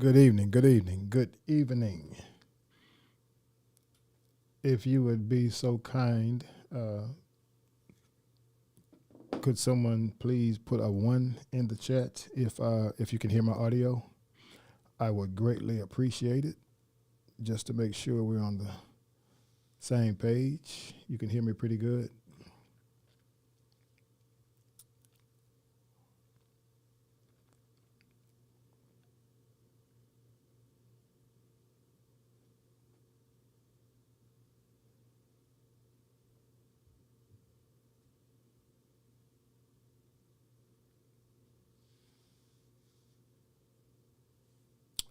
Good evening, good evening, good evening. If you would be so kind, could someone please put a one in the chat if you can hear my audio? I would greatly appreciate it, just to make sure we're on the same page. You can hear me pretty good.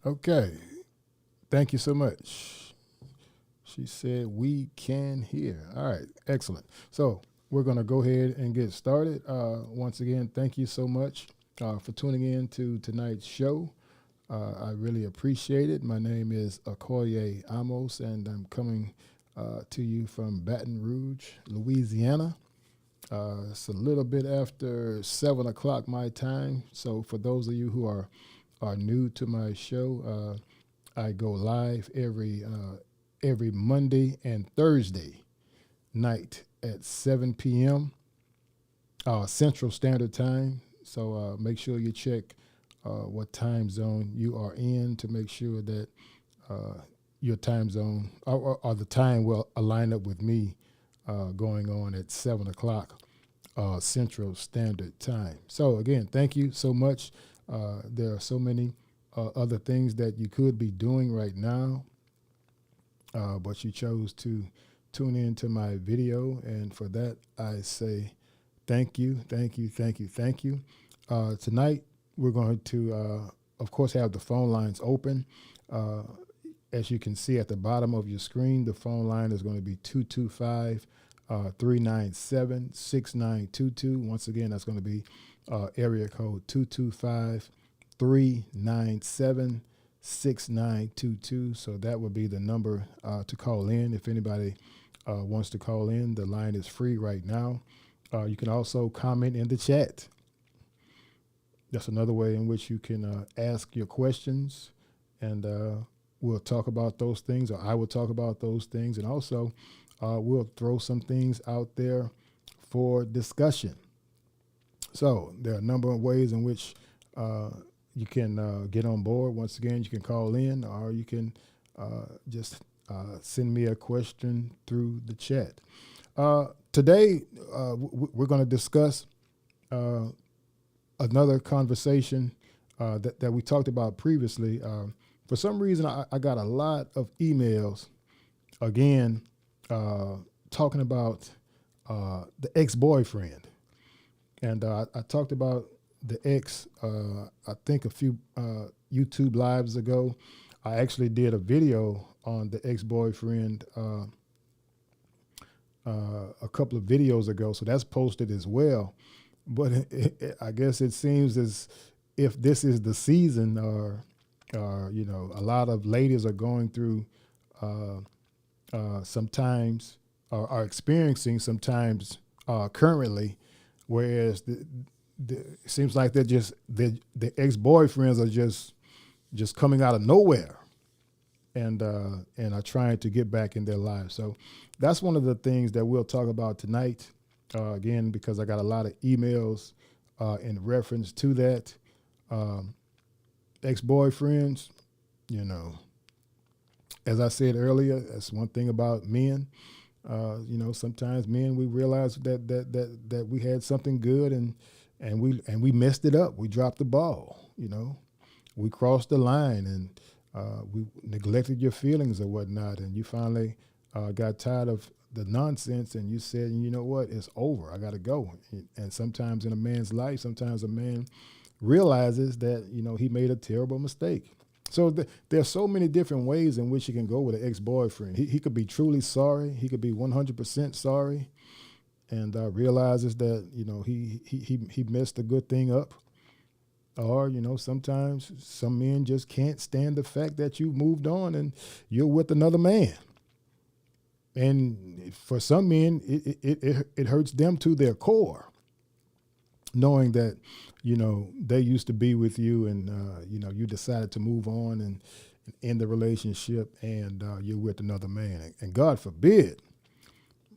Okay, thank you so much. She said we can hear. All right, excellent. So we're going to go ahead and get started. Once again, thank you so much for tuning in to tonight's show. I really appreciate it. My name is Okoye Amos, and I'm coming to you from Baton Rouge, Louisiana. It's a little bit after 7 o'clock my time. So for those of you who are new to my show, I go live every Monday and Thursday night at 7 p.m. Central Standard Time. So make sure you check what time zone you are in to make sure that uh, your time zone or the time will align up with me going on at 7 o'clock Central Standard Time. So, again, thank you so much. There are so many other things that you could be doing right now, but you chose to tune into my video. And for that, I say thank you, thank you, thank you, thank you. Tonight, we're going to, of course, have the phone lines open. Uh, as you can see at the bottom of your screen, the phone line is going to be 225 397 6922. Once again, that's going to be area code 225 397 6922. So that would be the number to call in. If anybody wants to call in, the line is free right now. You can also comment in the chat. That's another way in which you can ask your questions, and we'll talk about those things, or I will talk about those things, and also we'll throw some things out there for discussion. So there are a number of ways in which you can get on board. Once again, you can call in, or you can just send me a question through the chat. Today, we're going to discuss another conversation that we talked about previously. For some reason, I got a lot of emails again talking about the ex-boyfriend. And I talked about the ex, I think a few YouTube lives ago. I actually did a video on the ex-boyfriend a couple of videos ago, so that's posted as well. But I guess it seems as if this is the season, or a lot of ladies are going through sometimes, or are experiencing sometimes currently, whereas it seems like the ex-boyfriends are just coming out of nowhere, and are trying to get back in their lives. So that's one of the things that we'll talk about tonight. Again, because I got a lot of emails in reference to that. Ex-boyfriends, as I said earlier, that's one thing about men. Sometimes men, we realize that we had something good, and we messed it up. We dropped the ball. We crossed the line, and we neglected your feelings or whatnot, and you finally got tired of the nonsense, and you said, you know what, it's over. I got to go. And sometimes in a man's life, sometimes a man realizes that he made a terrible mistake. So there are so many different ways in which you can go with an ex-boyfriend. He could be truly sorry. He could be 100% sorry, and realizes that he messed a good thing up. Or sometimes some men just can't stand the fact that you moved on and you're with another man. And for some men, it hurts them to their core. knowing that, they used to be with you, and you decided to move on and end the relationship, and you're with another man, and God forbid,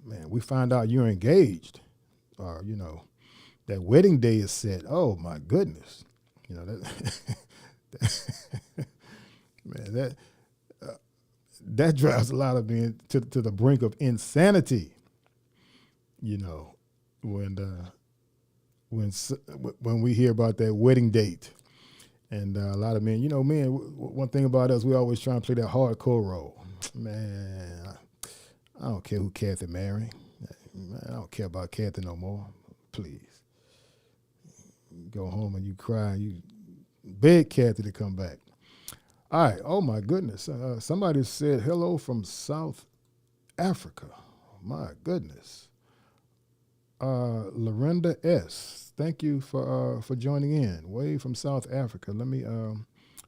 man, we find out you're engaged, or that wedding day is set. Oh my goodness, that man, that drives a lot of men to the brink of insanity. You know, when when we hear about that wedding date, and a lot of men, men. One thing about us, we always try and play that hardcore role. Man, I don't care who Kathy marry. Man, I don't care about Kathy no more. Please, you go home and you cry. You beg Kathy to come back. All right. Oh my goodness. Somebody said hello from South Africa. My goodness. Lorinda S. Thank you for joining in. Way from South Africa. Let me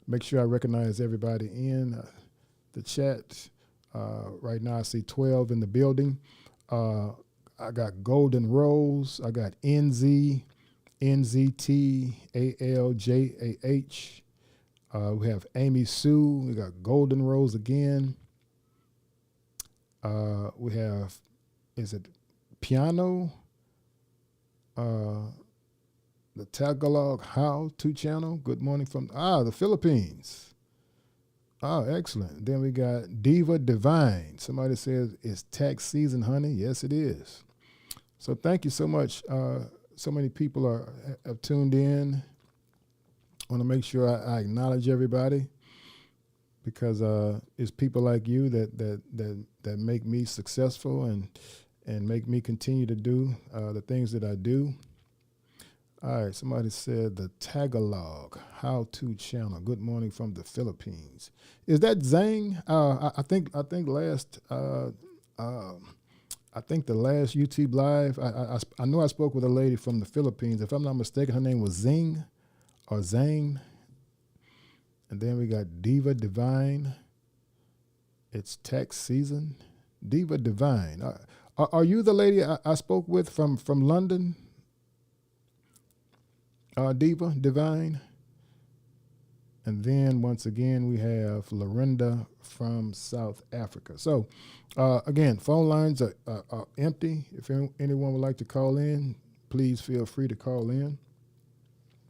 make sure I recognize everybody in the chat. Right now I see 12 in the building. I got Golden Rose. I got NZ, NZT, ALJAH. We have Amy Sue. We got Golden Rose again. We have, is it Piano? The Tagalog How to channel. Good morning from the Philippines. Oh, excellent. Then we got Diva Divine. Somebody says it's tax season, honey. Yes, it is. So thank you so much. So many people have tuned in. I want to make sure I acknowledge everybody, because it's people like you that make me successful and make me continue to do the things that I do. All right, somebody said the Tagalog How-To channel. Good morning from the Philippines. Is that Zhang? I think the last YouTube live. I know I spoke with a lady from the Philippines. If I'm not mistaken, her name was Zing or Zane. And then we got Diva Divine. It's tax season. Diva Divine. Are you the lady I spoke with from London? Diva Divine. And then once again, we have Lorinda from South Africa. So again, phone lines are empty. If anyone would like to call in, please feel free to call in.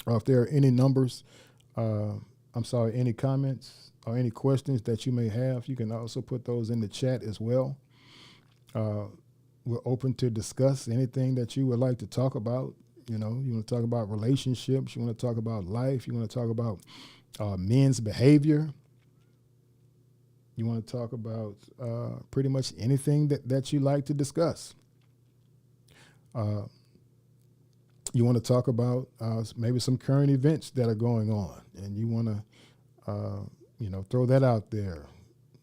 Or if there are any numbers, any comments or any questions that you may have, you can also put those in the chat as well. We're open to discuss anything that you would like to talk about. You want to talk about relationships. You want to talk about life. You want to talk about men's behavior. You want to talk about pretty much anything that you like to discuss. You want to talk about maybe some current events that are going on, and you want to, throw that out there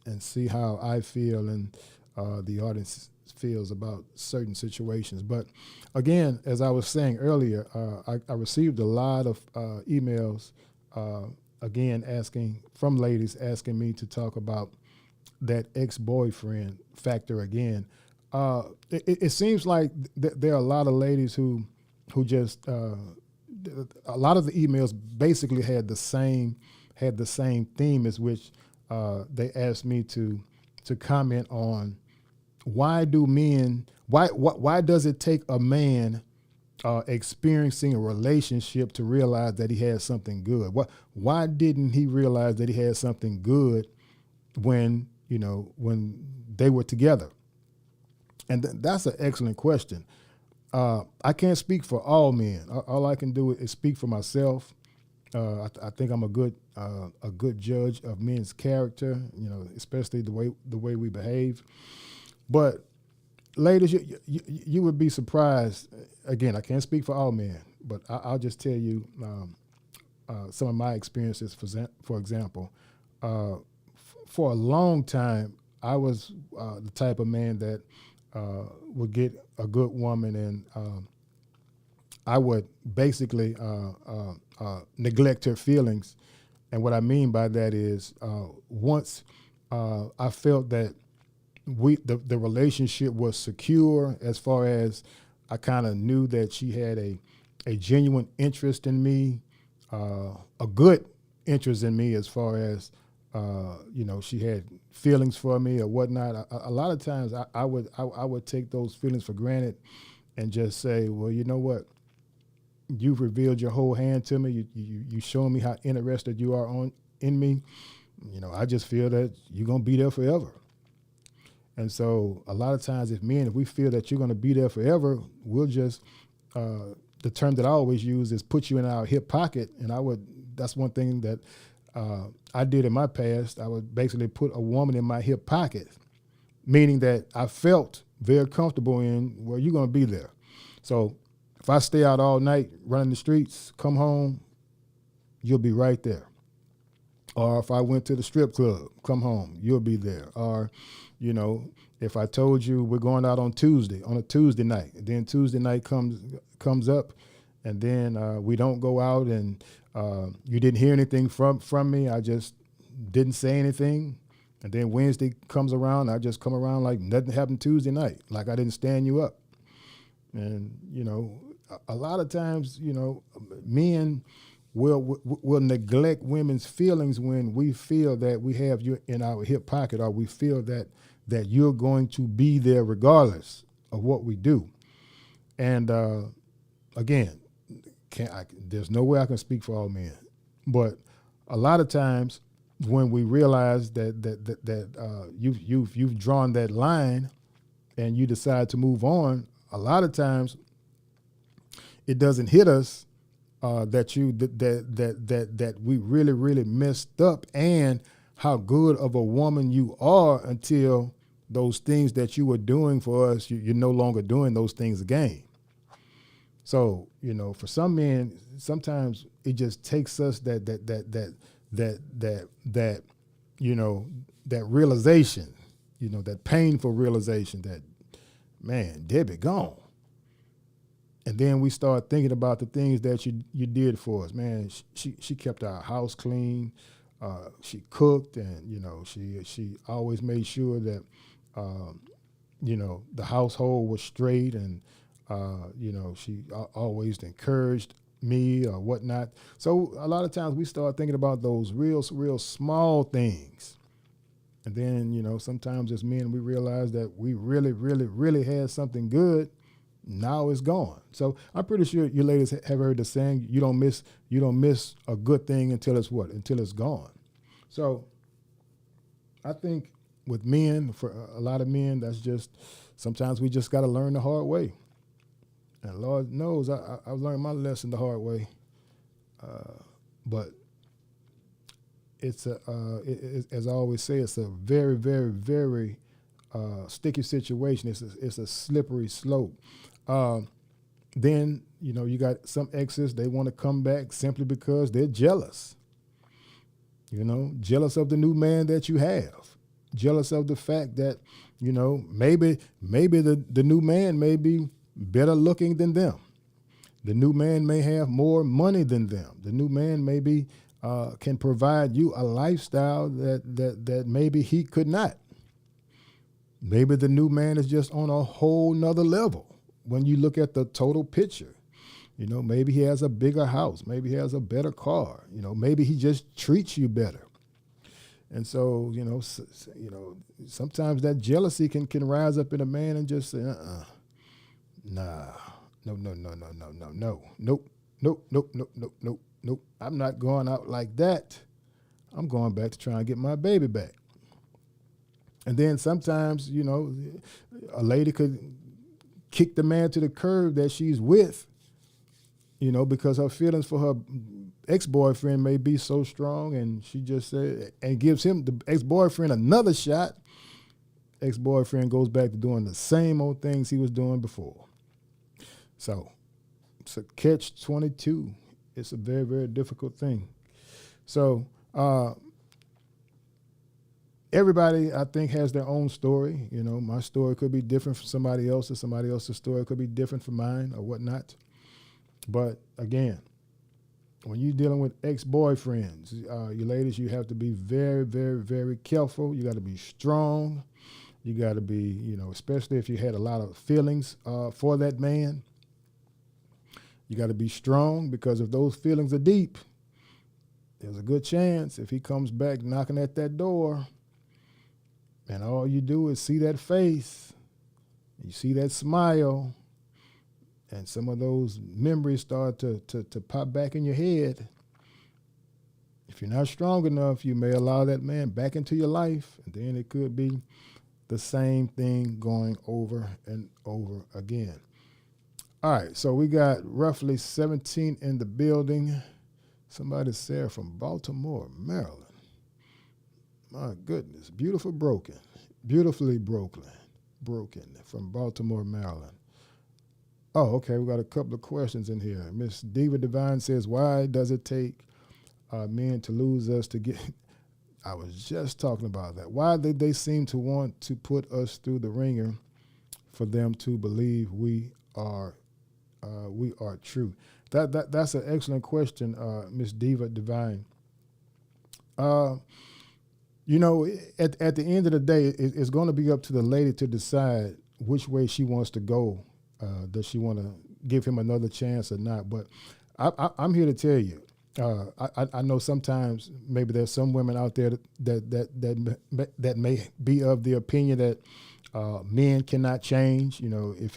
and see how I feel and the audience feels about certain situations. But again, as I was saying earlier, I received a lot of emails, again, from ladies asking me to talk about that ex-boyfriend factor again. It seems like there are a lot of ladies who just a lot of the emails basically had the same theme, as which they asked me to comment on why does it take a man experiencing a relationship to realize that he has something good? Why didn't he realize that he had something good when they were together? And that's an excellent question. I can't speak for all men. All I can do is speak for myself. I think I'm a good judge of men's character, especially the way we behave. But ladies, you would be surprised. Again, I can't speak for all men, but I'll just tell you some of my experiences. For example, for a long time, I was the type of man that would get a good woman, and I would basically neglect her feelings. And what I mean by that is once I felt that the relationship was secure, as far as I kind of knew that she had a a genuine interest in me, a good interest in me as far as, she had feelings for me or whatnot. A lot of times I would take those feelings for granted and just say, well, you know what? You've revealed your whole hand to me. You showing me how interested you are in me. I just feel that you're going to be there forever. And so a lot of times if we feel that you're going to be there forever, we'll just, the term that I always use is put you in our hip pocket. And that's one thing that I did in my past. I would basically put a woman in my hip pocket, meaning that I felt very comfortable in, well, you're going to be there. So if I stay out all night running the streets, come home, you'll be right there. Or if I went to the strip club, come home, you'll be there. Or, if I told you we're going out on a Tuesday night, and then Tuesday night comes up, and then we don't go out, and you didn't hear anything from me, I just didn't say anything, and then Wednesday comes around, I just come around like nothing happened Tuesday night, like I didn't stand you up. And, a lot of times, men will neglect women's feelings when we feel that we have you in our hip pocket, or we feel that you're going to be there regardless of what we do. And again, there's no way I can speak for all men, but a lot of times when we realize that you've drawn that line and you decide to move on, a lot of times it doesn't hit us that we really, really messed up and how good of a woman you are until those things that you were doing for us, you're no longer doing those things again. So, for some men, sometimes it just takes us that realization, that painful realization that, man, Debbie gone. And then we start thinking about the things that you did for us. Man, she kept our house clean. She cooked, and she always made sure that the household was straight, and she always encouraged me or whatnot. So a lot of times we start thinking about those real small things, and then sometimes as men we realize that we really, really, really had something good. Now it's gone. So I'm pretty sure you ladies have heard the saying, you don't miss a good thing until it's gone. So I think with men, for a lot of men, that's just, sometimes we just got to learn the hard way. And Lord knows I've learned my lesson the hard way. But it's as I always say, it's a very, very, very sticky situation. It's a slippery slope. Then, you got some exes, they want to come back simply because they're jealous. Jealous of the new man that you have. Jealous of the fact that, maybe the new man may be better looking than them. The new man may have more money than them. The new man maybe can provide you a lifestyle that maybe he could not. Maybe the new man is just on a whole nother level when you look at the total picture. Maybe he has a bigger house. Maybe he has a better car. Maybe he just treats you better. And so, sometimes that jealousy can rise up in a man and just say, nah, nope. I'm not going out like that. I'm going back to try and get my baby back. And then sometimes, a lady could kick the man to the curb that she's with, because her feelings for her ex-boyfriend may be so strong, and she just said, and gives him, the ex-boyfriend, another shot. Ex-boyfriend goes back to doing the same old things he was doing before. So it's a catch-22. It's a very, very difficult thing. So everybody, I think, has their own story. My story could be different from somebody else's. Somebody else's story could be different from mine or whatnot. But again, when you're dealing with ex-boyfriends, you ladies, you have to be very, very, very careful. You got to be strong. You got to be, especially if you had a lot of feelings for that man. You got to be strong, because if those feelings are deep, there's a good chance if he comes back knocking at that door and all you do is see that face, you see that smile, and some of those memories start to pop back in your head. If you're not strong enough, you may allow that man back into your life, and then it could be the same thing going over and over again. All right, so we got roughly 17 in the building. Somebody said from Baltimore, Maryland. My goodness, beautifully broken from Baltimore, Maryland. Oh, okay, we got a couple of questions in here. Miss Diva Divine says, why does it take men to lose us to get? I was just talking about that. Why did they seem to want to put us through the ringer for them to believe we are true? That's an excellent question, Miss Diva Divine. You know, at the end of the day, it's going to be up to the lady to decide which way she wants to go. Does she want to give him another chance or not? But I'm here to tell you, I know sometimes maybe there's some women out there that may be of the opinion that men cannot change. You know, if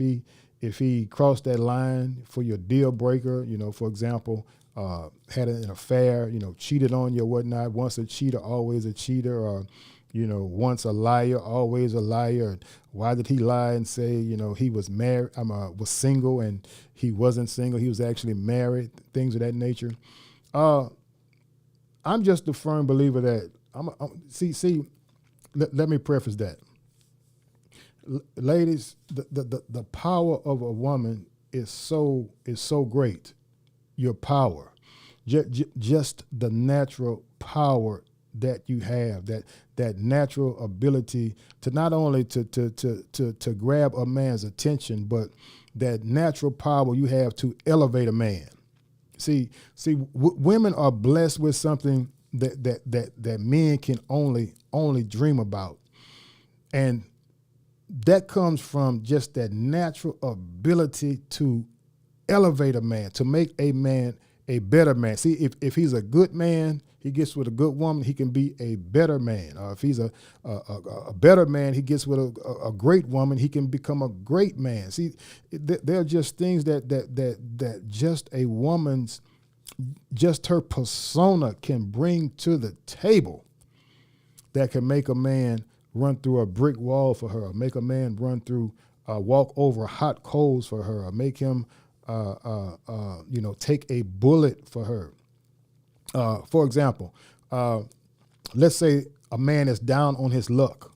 he crossed that line for your deal breaker, you know, for example, had an affair, you know, cheated on you or whatnot, once a cheater, always a cheater, or, you know, once a liar, always a liar. Why did he lie and say, you know, he was married, was single, and he wasn't single, he was actually married, things of that nature. I'm just a firm believer that, let me preface that. Ladies, the power of a woman is so great. Your power, just the natural power that you have, that natural ability to not only to grab a man's attention, but that natural power you have to elevate a man. See, women are blessed with something that men can only dream about, and that comes from just that natural ability to elevate a man, to make a man a better man. See, if he's a good man, he gets with a good woman, he can be a better man. Or if he's a better man, he gets with a great woman, he can become a great man. See, there are just things that just a woman's, just her persona can bring to the table that can make a man run through a brick wall for her, or make a man run through, walk over hot coals for her, or make him take a bullet for her. For example, let's say a man is down on his luck,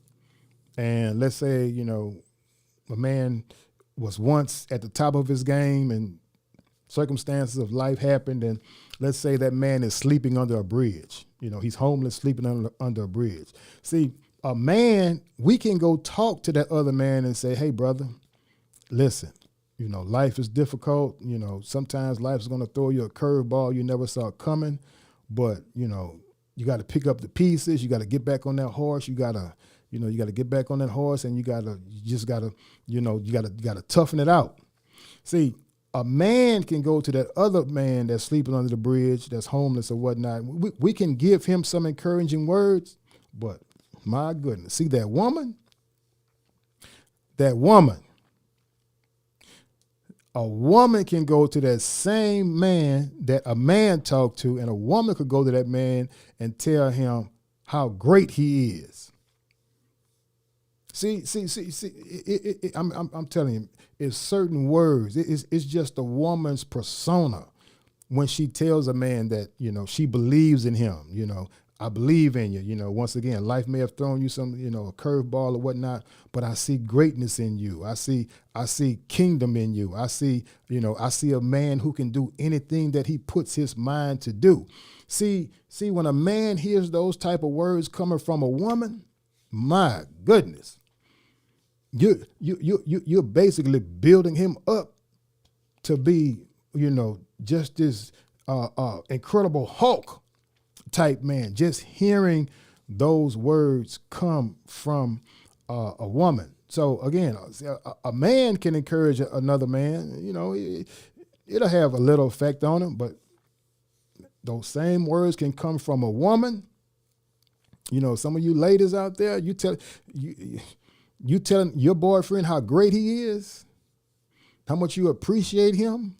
and let's say, you know, a man was once at the top of his game and circumstances of life happened, and let's say that man is sleeping under a bridge. You know, he's homeless, sleeping under a bridge. See, a man, we can go talk to that other man and say, hey, brother, listen, you know, life is difficult. You know, sometimes life is going to throw you a curveball you never saw coming, but, you know, you got to pick up the pieces. You got to get back on that horse. You got to get back on that horse, and you just got to toughen it out. See, a man can go to that other man that's sleeping under the bridge, that's homeless or whatnot. We can give him some encouraging words, but my goodness, see that woman, a woman can go to that same man that a man talked to, and a woman could go to that man and tell him how great he is. See, I'm telling you, it's certain words. It's just a woman's persona when she tells a man that, you know, she believes in him. You know, I believe in you. You know, once again, life may have thrown you some, you know, a curveball or whatnot, but I see greatness in you. I see kingdom in you. I see a man who can do anything that he puts his mind to do. See, when a man hears those type of words coming from a woman, my goodness, you're basically building him up to be, you know, just this incredible Hulk type man. Just hearing those words come from a woman. So again, a man can encourage another man. You know, it'll have a little effect on him, but those same words can come from a woman. You know, some of you ladies out there, you telling your boyfriend how great he is, how much you appreciate him,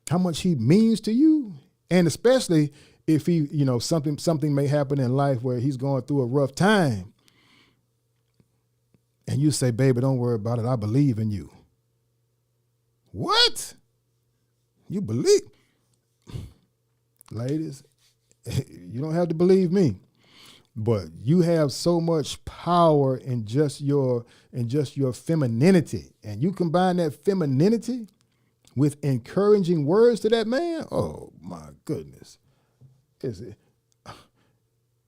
how much he means to you, and especially if he, you know, something may happen in life where he's going through a rough time, and you say, baby, don't worry about it. I believe in you. What? You believe? Ladies, you don't have to believe me, but you have so much power in just your femininity, and you combine that femininity with encouraging words to that man. Oh my goodness.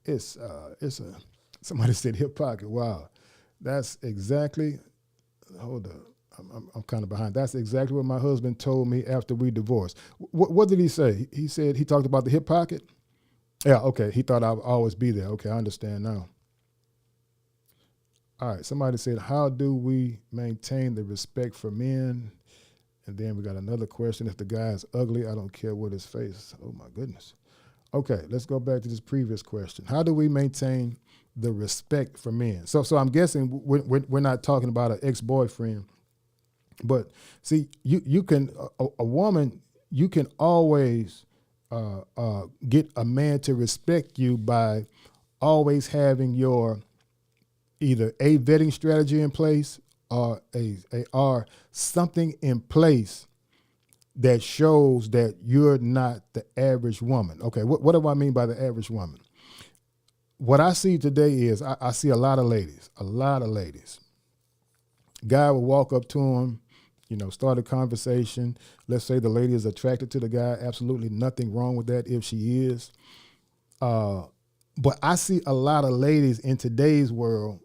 It's somebody said hip pocket. Wow. That's exactly, hold up. I'm kind of behind. That's exactly what my husband told me after we divorced. What did he say? He said he talked about the hip pocket? Yeah, okay. He thought I would always be there. Okay, I understand now. All right, somebody said, how do we maintain the respect for men? And then we got another question. If the guy is ugly, I don't care what his face is. Oh, my goodness. Okay, let's go back to this previous question. How do we maintain the respect for men? So I'm guessing we're not talking about an ex-boyfriend. But see, you can a woman, you can always get a man to respect you by always having your either a vetting strategy in place or or something in place that shows that you're not the average woman. Okay, what do I mean by the average woman? What I see today is I see a lot of ladies. Guy will walk up to him, you know, start a conversation. Let's say the lady is attracted to the guy. Absolutely nothing wrong with that if she is. But I see a lot of ladies in today's world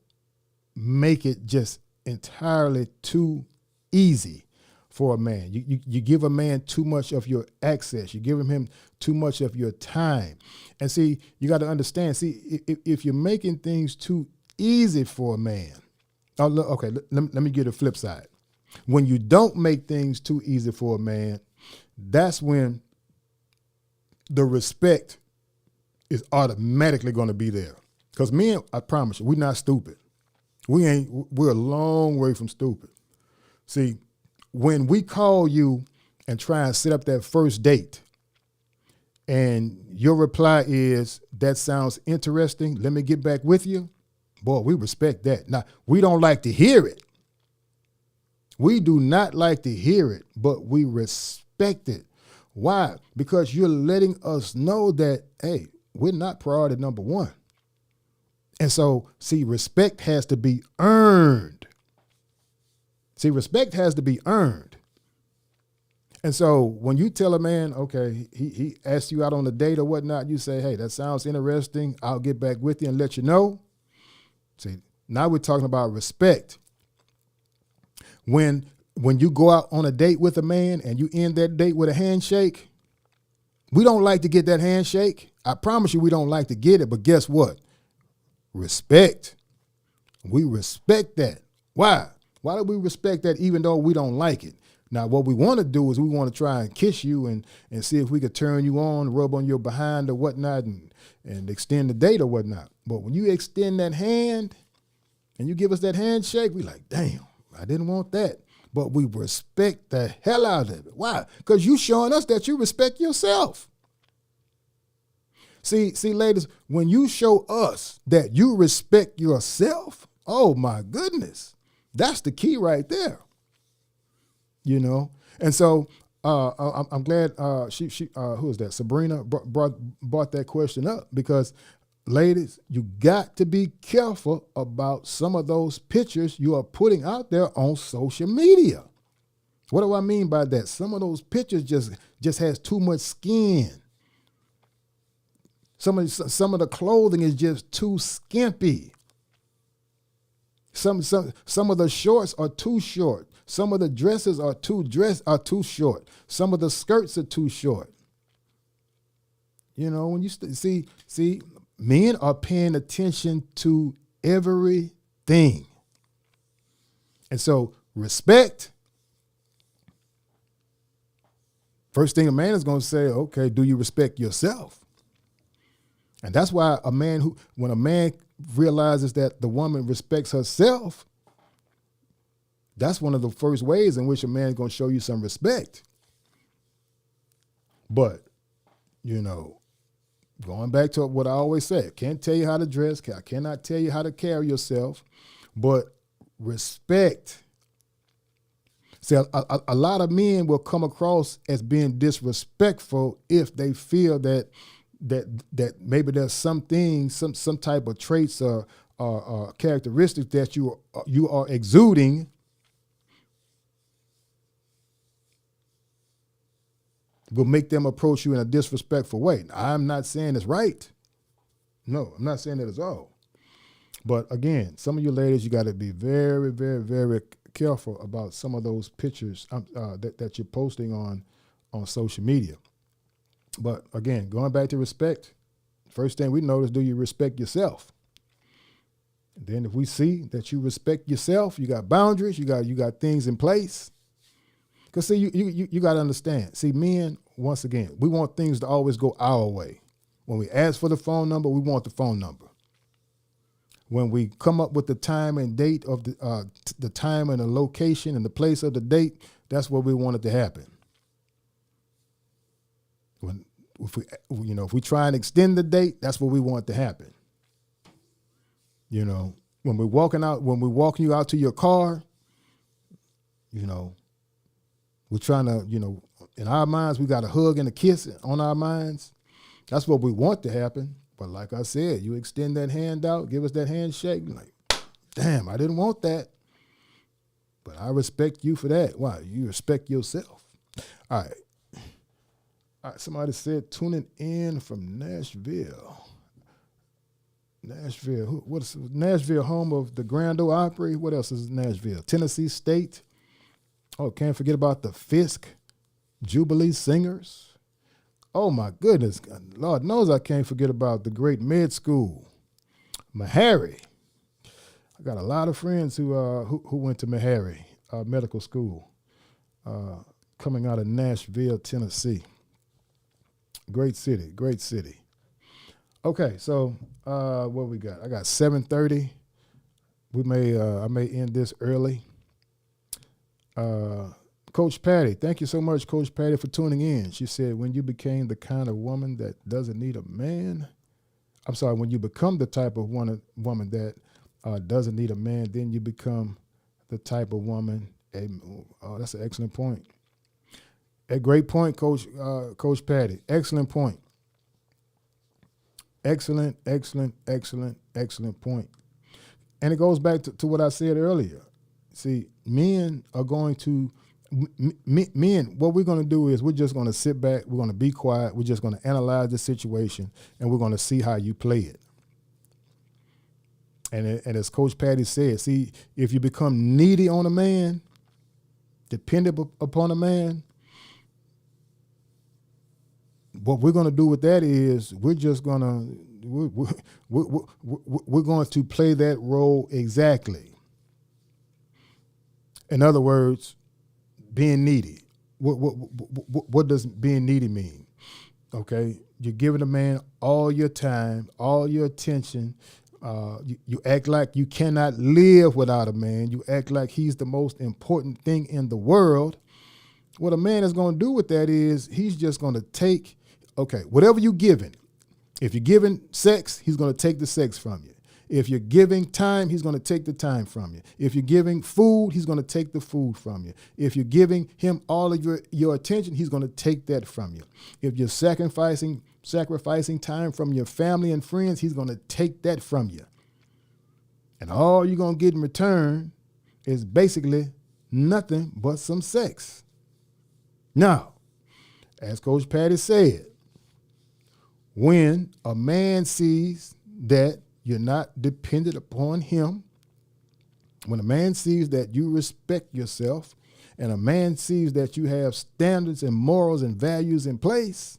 make it just entirely too easy for a man. You give a man too much of your access. You give him too much of your time. And see, you got to understand, if you're making things too easy for a man, okay, let me get a flip side. When you don't make things too easy for a man, that's when the respect is automatically going to be there. Because men, I promise you, we're not stupid. We're a long way from stupid. See, when we call you and try and set up that first date, and your reply is, that sounds interesting, let me get back with you, boy, we respect that. Now, we don't like to hear it. We do not like to hear it, but we respect it. Why? Because you're letting us know that, hey, we're not priority number one. And so, see, respect has to be earned. And so when you tell a man, okay, he asks you out on a date or whatnot, you say, hey, that sounds interesting. I'll get back with you and let you know. See, now we're talking about respect. When you go out on a date with a man and you end that date with a handshake, we don't like to get that handshake. I promise you we don't like to get it, but guess what? Respect. We respect that. Why? Why do we respect that even though we don't like it? Now, what we want to do is we want to try and kiss you and see if we could turn you on, rub on your behind or whatnot and extend the date or whatnot. But when you extend that hand and you give us that handshake, we like, damn, I didn't want that. But we respect the hell out of it. Why? Because you showing us that you respect yourself. See, ladies, when you show us that you respect yourself, oh my goodness, that's the key right there. You know, and so I'm glad she who is that? Sabrina brought that question up, because ladies, you got to be careful about some of those pictures you are putting out there on social media. What do I mean by that? Some of those pictures just has too much skin. Some of the clothing is just too skimpy. Some of the shorts are too short. Some of the dresses are too short. Some of the skirts are too short. You know, when you see, men are paying attention to everything. And so respect First thing a man is going to say, okay, do you respect yourself? And that's why when a man realizes that the woman respects herself, that's one of the first ways in which a man is going to show you some respect. But, going back to what I always say, can't tell you how to dress, I cannot tell you how to carry yourself, but respect. See, a lot of men will come across as being disrespectful if they feel that maybe there's some things, some type of traits or characteristics that you are exuding will make them approach you in a disrespectful way. Now, I'm not saying it's right. No, I'm not saying that at all. But again, some of you ladies, you got to be very, very, very careful about some of those pictures that you're posting on social media. But again, going back to respect, first thing we notice, do you respect yourself? And then if we see that you respect yourself, you got boundaries, you got things in place. Because see, you got to understand. See, men, once again, we want things to always go our way. When we ask for the phone number, we want the phone number. When we come up with the time and date of the time and the location and the place of the date, that's where we want it to happen. If we try and extend the date, that's what we want to happen. When we're walking you out to your car, we're trying to, in our minds, we got a hug and a kiss on our minds. That's what we want to happen. But like I said, you extend that hand out, give us that handshake, like, damn, I didn't want that. But I respect you for that. Why? You respect yourself. All right, somebody said tuning in from Nashville. Nashville, what's Nashville, home of the Grand Ole Opry? What else is Nashville? Tennessee State. Oh, can't forget about the Fisk Jubilee Singers. Oh my goodness, Lord knows I can't forget about the great med school, Meharry. I got a lot of friends who went to Meharry Medical School, coming out of Nashville, Tennessee. Great city, great city. Okay, so what we got? I got 7:30. I may end this early. Coach Patty, thank you so much, Coach Patty, for tuning in. She said, when you became the kind of woman that doesn't need a man, when you become the type of woman that doesn't need a man, then you become the type of woman. That's an excellent point. A great point, Coach Patty. Excellent point. Excellent point. And it goes back to what I said earlier. See, men are going to, what we're going to do is we're just going to sit back, we're going to be quiet, we're just going to analyze the situation, and we're going to see how you play it. And as Coach Patty said, see, if you become needy on a man, dependent upon a man, what we're going to do with that is we're going to play that role exactly. In other words, being needy. What does being needy mean? Okay, you're giving a man all your time, all your attention. You act like you cannot live without a man. You act like he's the most important thing in the world. What a man is going to do with that is he's just going to take, whatever you're giving. If you're giving sex, he's going to take the sex from you. If you're giving time, he's going to take the time from you. If you're giving food, he's going to take the food from you. If you're giving him all of your attention, he's going to take that from you. If you're sacrificing time from your family and friends, he's going to take that from you. And all you're going to get in return is basically nothing but some sex. Now, as Coach Patty said, when a man sees that you're not dependent upon him, when a man sees that you respect yourself, and a man sees that you have standards and morals and values in place,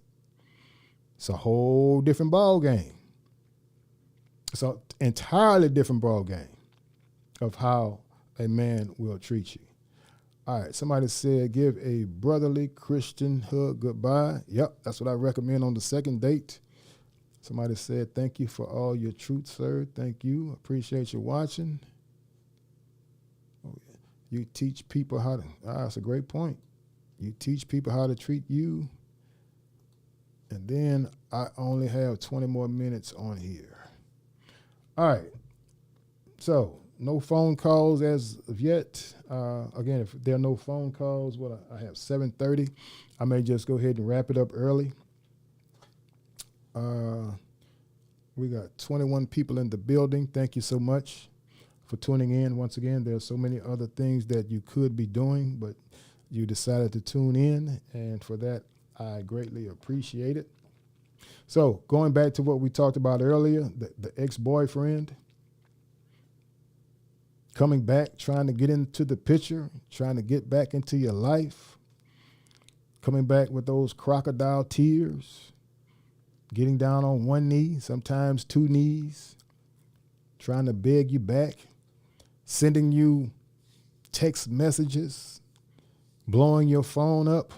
it's a whole different ball game. It's an entirely different ball game of how a man will treat you. All right, somebody said give a brotherly Christian hug goodbye. Yep, that's what I recommend on the second date. Somebody said thank you for all your truth, sir. Thank you. Appreciate you watching. Oh, yeah. You teach people how to, that's a great point. You teach people how to treat you. And then I only have 20 more minutes on here. All right. So no phone calls as of yet. Again, if there are no phone calls, I have 7:30. I may just go ahead and wrap it up early. We got 21 people in the building. Thank you so much for tuning in. Once again, there's so many other things that you could be doing, but you decided to tune in, and for that, I greatly appreciate it. So going back to what we talked about earlier, the ex-boyfriend coming back, trying to get into the picture, trying to get back into your life, coming back with those crocodile tears, getting down on one knee, sometimes two knees, trying to beg you back, sending you text messages, blowing your phone up.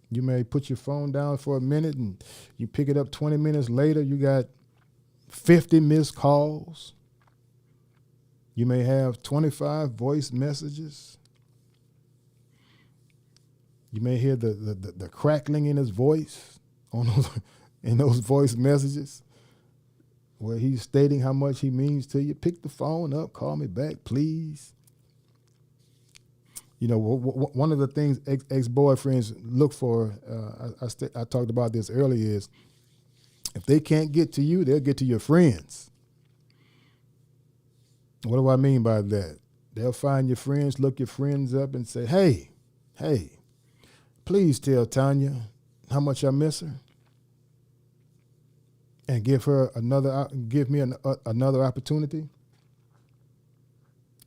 You may put your phone down for a minute and you pick it up 20 minutes later, you got 50 missed calls. You may have 25 voice messages. You may hear the crackling in his voice in those voice messages where he's stating how much he means to you. Pick the phone up, call me back, please. You know, one of the things ex-boyfriends look for, I talked about this earlier, is if they can't get to you, they'll get to your friends. What do I mean by that? They'll find your friends, look your friends up and say, hey, please tell Tanya how much I miss her. And give me another opportunity.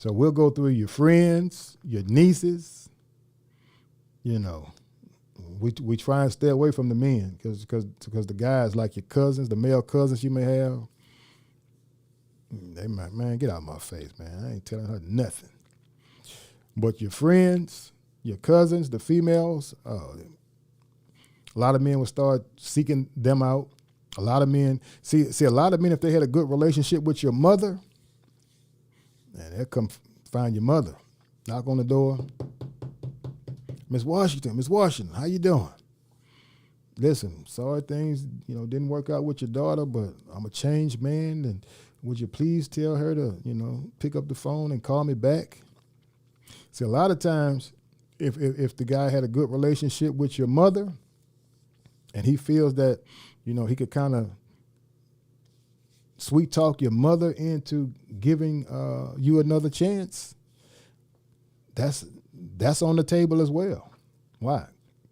So we'll go through your friends, your nieces. You know, we try and stay away from the men because the guys, like your cousins, the male cousins you may have, they might, man, get out of my face, man. I ain't telling her nothing. But your friends, your cousins, the females, a lot of men will start seeking them out. A lot of men, see, a lot of men, if they had a good relationship with your mother, man, they'll come find your mother, knock on the door. Miss Washington, how you doing? Listen, sorry things, didn't work out with your daughter, but I'm a changed man, and would you please tell her to, pick up the phone and call me back? See, a lot of times, if the guy had a good relationship with your mother, and he feels that, he could kind of sweet talk your mother into giving you another chance, that's on the table as well. Why?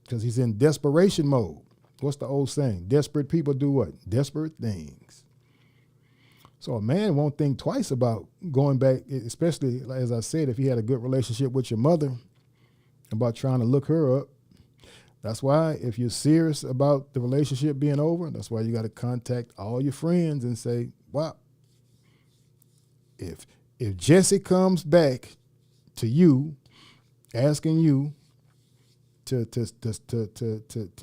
Because he's in desperation mode. What's the old saying? Desperate people do what? Desperate things. So a man won't think twice about going back, especially, as I said, if he had a good relationship with your mother, about trying to look her up. That's why if you're serious about the relationship being over, that's why you got to contact all your friends and say, wow, if Jesse comes back to you, asking you to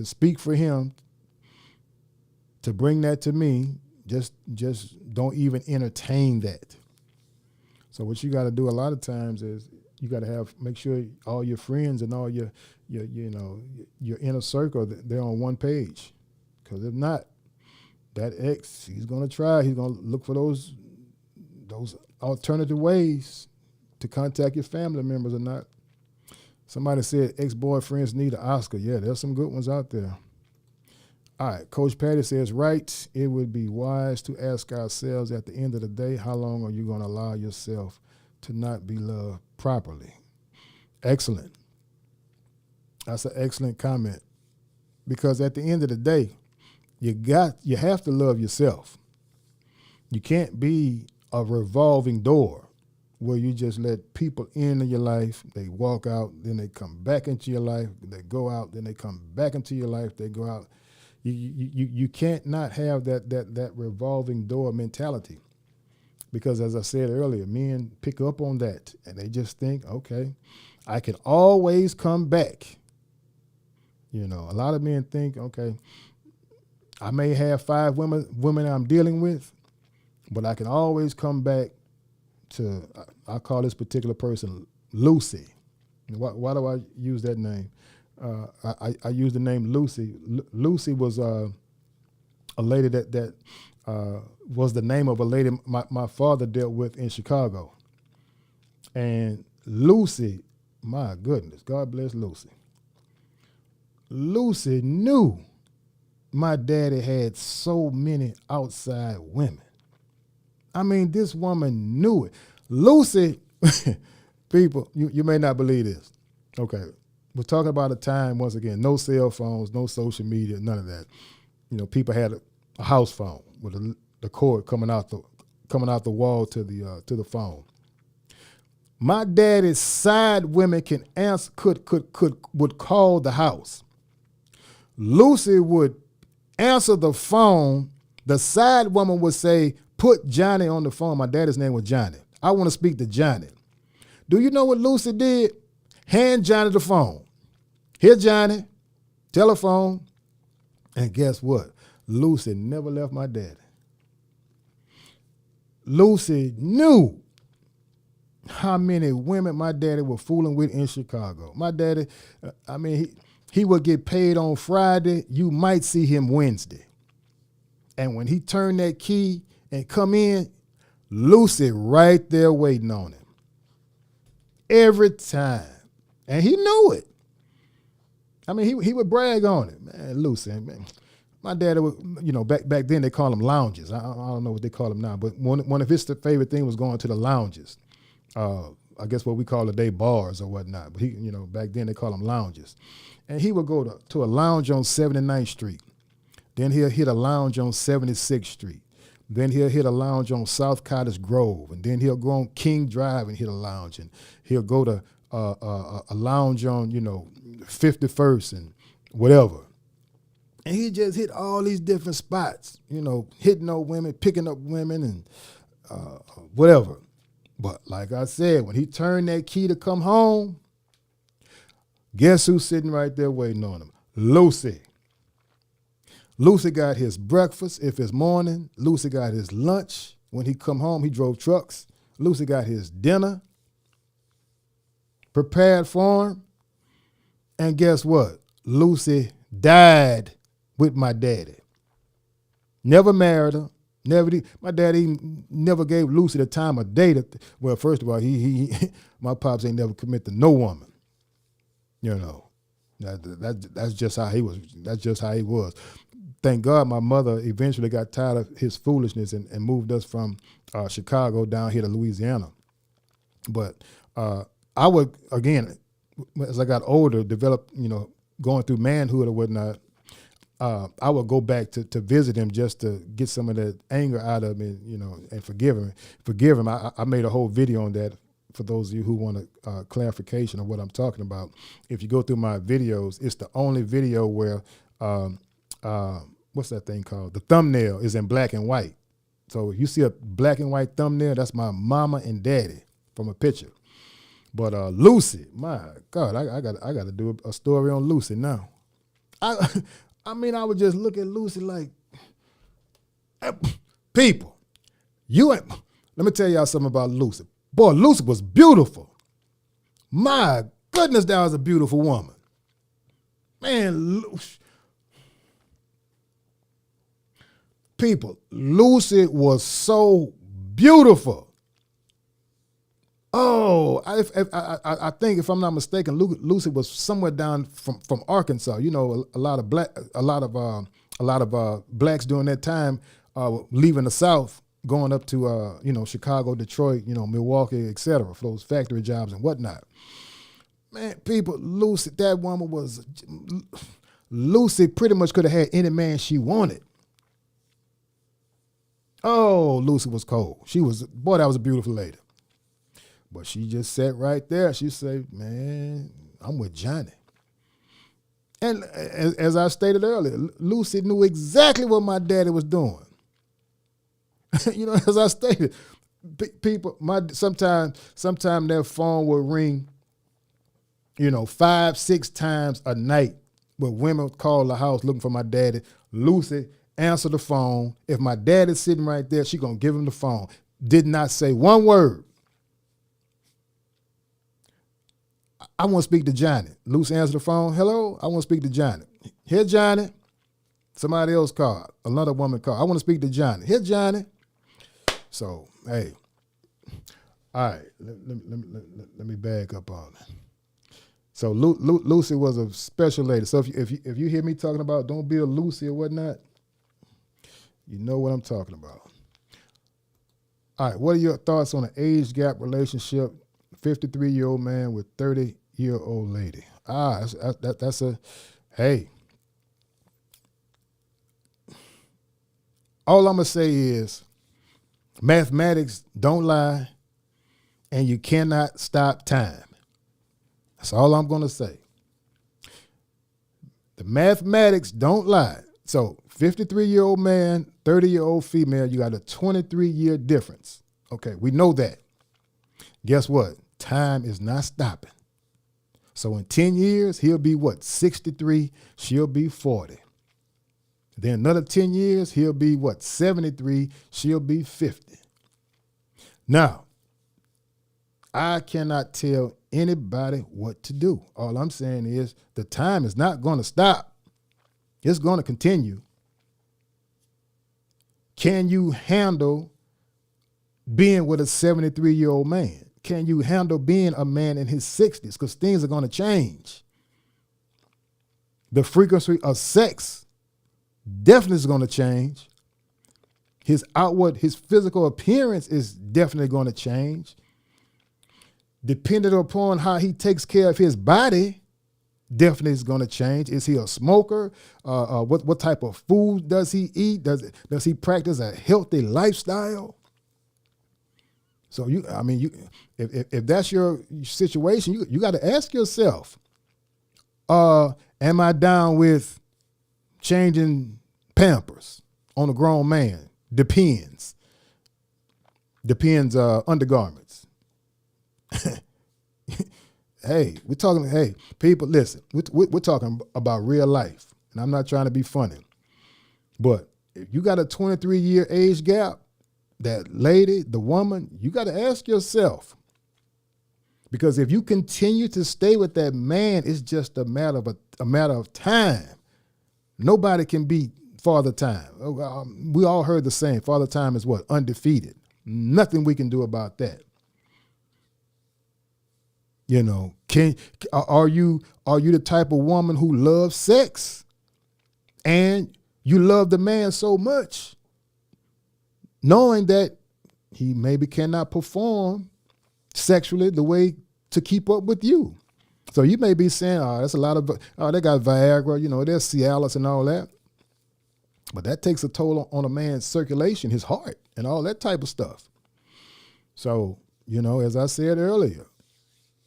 speak for him, to bring that to me, just don't even entertain that. So what you got to do a lot of times is you got to make sure all your friends and all your inner circle, they're on one page. Because if not, that ex, he's going to try. He's going to look for those alternative ways to contact your family members or not. Somebody said ex-boyfriends need an Oscar. Yeah, there's some good ones out there. All right, Coach Patty says, right, it would be wise to ask ourselves at the end of the day, how long are you going to allow yourself to not be loved properly? Excellent. That's an excellent comment. Because at the end of the day, you have to love yourself. You can't be a revolving door where you just let people into your life, they walk out, then they come back into your life, they go out, then they come back into your life, they go out. You can't not have that revolving door mentality. Because as I said earlier, men pick up on that and they just think, okay, I can always come back. You know, a lot of men think, okay, I may have 5 women I'm dealing with, but I can always come back to, I call this particular person Lucy. Why do I use that name? I use the name Lucy. Lucy was a lady that was the name of a lady my father dealt with in Chicago. And Lucy, my goodness, God bless Lucy. Lucy knew my daddy had so many outside women. I mean, this woman knew it. Lucy, people, you may not believe this. Okay, we're talking about a time, once again, no cell phones, no social media, none of that. You know, people had a house phone with the cord coming out the wall to the phone. My daddy's side women can answer, would call the house. Lucy would answer the phone. The side woman would say, put Johnny on the phone. My daddy's name was Johnny. I want to speak to Johnny. Do you know what Lucy did? Hand Johnny the phone. Here, Johnny, telephone. And guess what? Lucy never left my daddy. Lucy knew how many women my daddy was fooling with in Chicago. My daddy, he would get paid on Friday. You might see him Wednesday. And when he turned that key and come in, Lucy right there waiting on him. Every time. And he knew it. I mean, he would brag on it. Man, Lucy, man. My daddy was, you know, back then they call them lounges. I don't know what they call them now, but one of his favorite thing was going to the lounges. I guess what we call today bars or whatnot. But he, you know, back then they call them lounges. And he would go to a lounge on 79th Street. Then he'll hit a lounge on 76th Street. Then he'll hit a lounge on South Cottage Grove. And then he'll go on King Drive and hit a lounge. And he'll go to a lounge on, you know, 51st and whatever. And he just hit all these different spots, you know, hitting on women, picking up women and whatever. But like I said, when he turned that key to come home, guess who's sitting right there waiting on him? Lucy. Lucy got his breakfast if it's morning. Lucy got his lunch. When he come home, he drove trucks. Lucy got his dinner prepared for him. And guess what? Lucy died with my daddy. Never married her. My daddy never gave Lucy the time of day. Well, first of all, my pops ain't never commit to no woman. You know, that's just how he was. That's just how he was. Thank God my mother eventually got tired of his foolishness and moved us from Chicago down here to Louisiana. But I would, again, as I got older, develop, you know, going through manhood or whatnot, I would go back to visit him just to get some of that anger out of me, you know, and forgive him. I made a whole video on that for those of you who want a clarification of what I'm talking about. If you go through my videos, it's the only video where, what's that thing called? The thumbnail is in black and white. So if you see a black and white thumbnail, that's my mama and daddy from a picture. But Lucy, my God, I got to do a story on Lucy now. I mean, I would just look at Lucy like, people, let me tell y'all something about Lucy. Boy, Lucy was beautiful. My goodness, that was a beautiful woman. Man, people, Lucy was so beautiful. Oh, I think if I'm not mistaken, Lucy was somewhere down from Arkansas. You know, a lot of blacks during that time leaving the South, going up to you know, Chicago, Detroit, you know, Milwaukee, etc. for those factory jobs and whatnot. Man, people, Lucy, that woman was. Lucy pretty much could have had any man she wanted. Oh, Lucy was cold. Boy, that was a beautiful lady. But she just sat right there. She said, man, I'm with Johnny. And as I stated earlier, Lucy knew exactly what my daddy was doing. You know, as I stated, people, sometimes their phone would ring 5, 6 times a night when women call the house looking for my daddy. Lucy answer the phone. If my daddy's sitting right there, she going to give him the phone. Did not say one word. I want to speak to Johnny. Lucy answered the phone. Hello, I want to speak to Johnny. Here, Johnny. Somebody else called. Another woman called. I want to speak to Johnny. Here, Johnny. So, hey. All right. Let me back up on it. So Lucy was a special lady. So if you hear me talking about don't be a Lucy or whatnot, you know what I'm talking about. All right. What are your thoughts on an age gap relationship? 53-year-old man with 30-year-old lady. That's a, hey. All I'm going to say is mathematics don't lie and you cannot stop time. That's all I'm going to say. The mathematics don't lie. So 53-year-old man, 30-year-old female, you got a 23-year difference. Okay, we know that. Guess what? Time is not stopping. So in 10 years, he'll be what? 63, she'll be 40. Then another 10 years, he'll be what? 73, she'll be 50. Now, I cannot tell anybody what to do. All I'm saying is the time is not going to stop. It's going to continue. Can you handle being with a 73-year-old man? Can you handle being a man in his 60s? Because things are going to change. The frequency of sex definitely is going to change. His physical appearance is definitely going to change. Depending upon how he takes care of his body, definitely is going to change. Is he a smoker? What type of food does he eat? Does he practice a healthy lifestyle? So if that's your situation, you got to ask yourself, am I down with changing Pampers on a grown man? Depends undergarments. Hey, people, listen, we're talking about real life, and I'm not trying to be funny, but if you got a 23-year age gap, that lady, the woman, you got to ask yourself, because if you continue to stay with that man, it's just a matter of time. Nobody can beat Father Time. We all heard the saying, Father Time is what? Undefeated. Nothing we can do about that. Are you the type of woman who loves sex and you love the man so much, knowing that he maybe cannot perform sexually the way to keep up with you? So you may be saying, that's a lot of, they got Viagra, there's Cialis and all that. But that takes a toll on a man's circulation, his heart, and all that type of stuff. So, as I said earlier,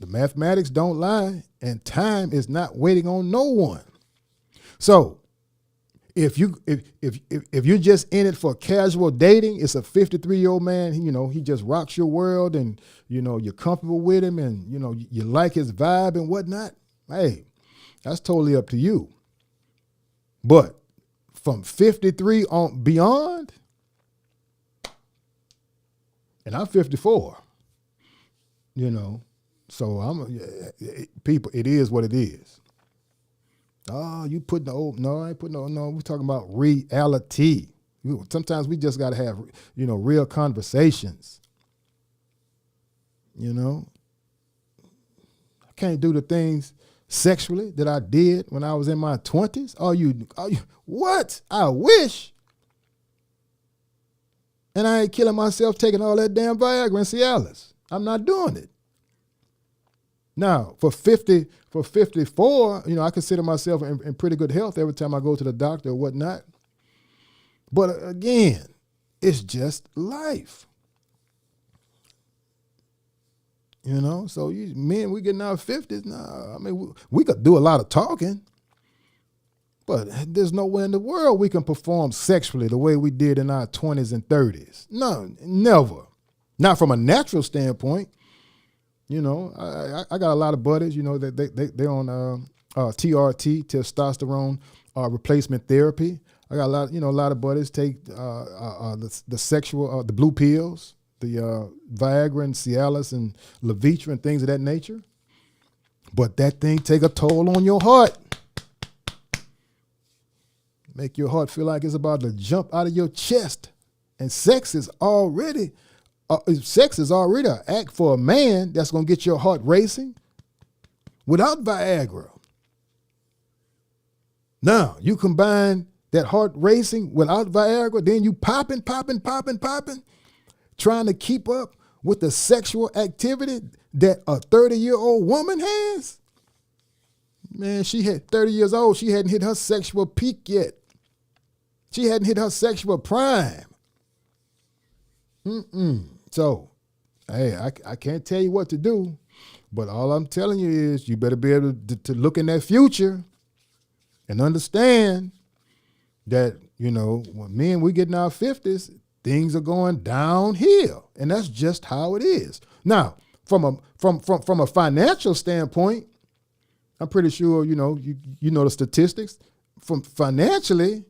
the mathematics don't lie, and time is not waiting on no one. So if you're just in it for casual dating, it's a 53-year-old man, he just rocks your world, and you're comfortable with him, and you like his vibe and whatnot. Hey, that's totally up to you. But from 53 on beyond, and I'm 54, so people, it is what it is. Oh, you put the old, no, I ain't putting no, we're talking about reality. Sometimes we just got to have, real conversations. I can't do the things sexually that I did when I was in my 20s. Are you, what? I wish. And I ain't killing myself taking all that damn Viagra and Cialis. I'm not doing it. Now, for 54, I consider myself in pretty good health every time I go to the doctor or whatnot. But again, it's just life. So men, we getting our 50s now. We could do a lot of talking, but there's nowhere in the world we can perform sexually the way we did in our 20s and 30s. No, never. Not from a natural standpoint. I got a lot of buddies, that they're on TRT, testosterone replacement therapy. I got a lot of buddies take the sexual, the blue pills, the Viagra and Cialis and Levitra and things of that nature. But that thing take a toll on your heart. Make your heart feel like it's about to jump out of your chest. And sex is already an act for a man that's going to get your heart racing without Viagra. Now, you combine that heart racing without Viagra, then you popping, trying to keep up with the sexual activity that a 30-year-old woman has. Man, she had 30 years old. She hadn't hit her sexual peak yet. She hadn't hit her sexual prime. So, hey, I can't tell you what to do, but all I'm telling you is you better be able to look in that future and understand that, when men, we get in our 50s, things are going downhill, and that's just how it is. Now, from a financial standpoint, I'm pretty sure, you know the statistics. From financially,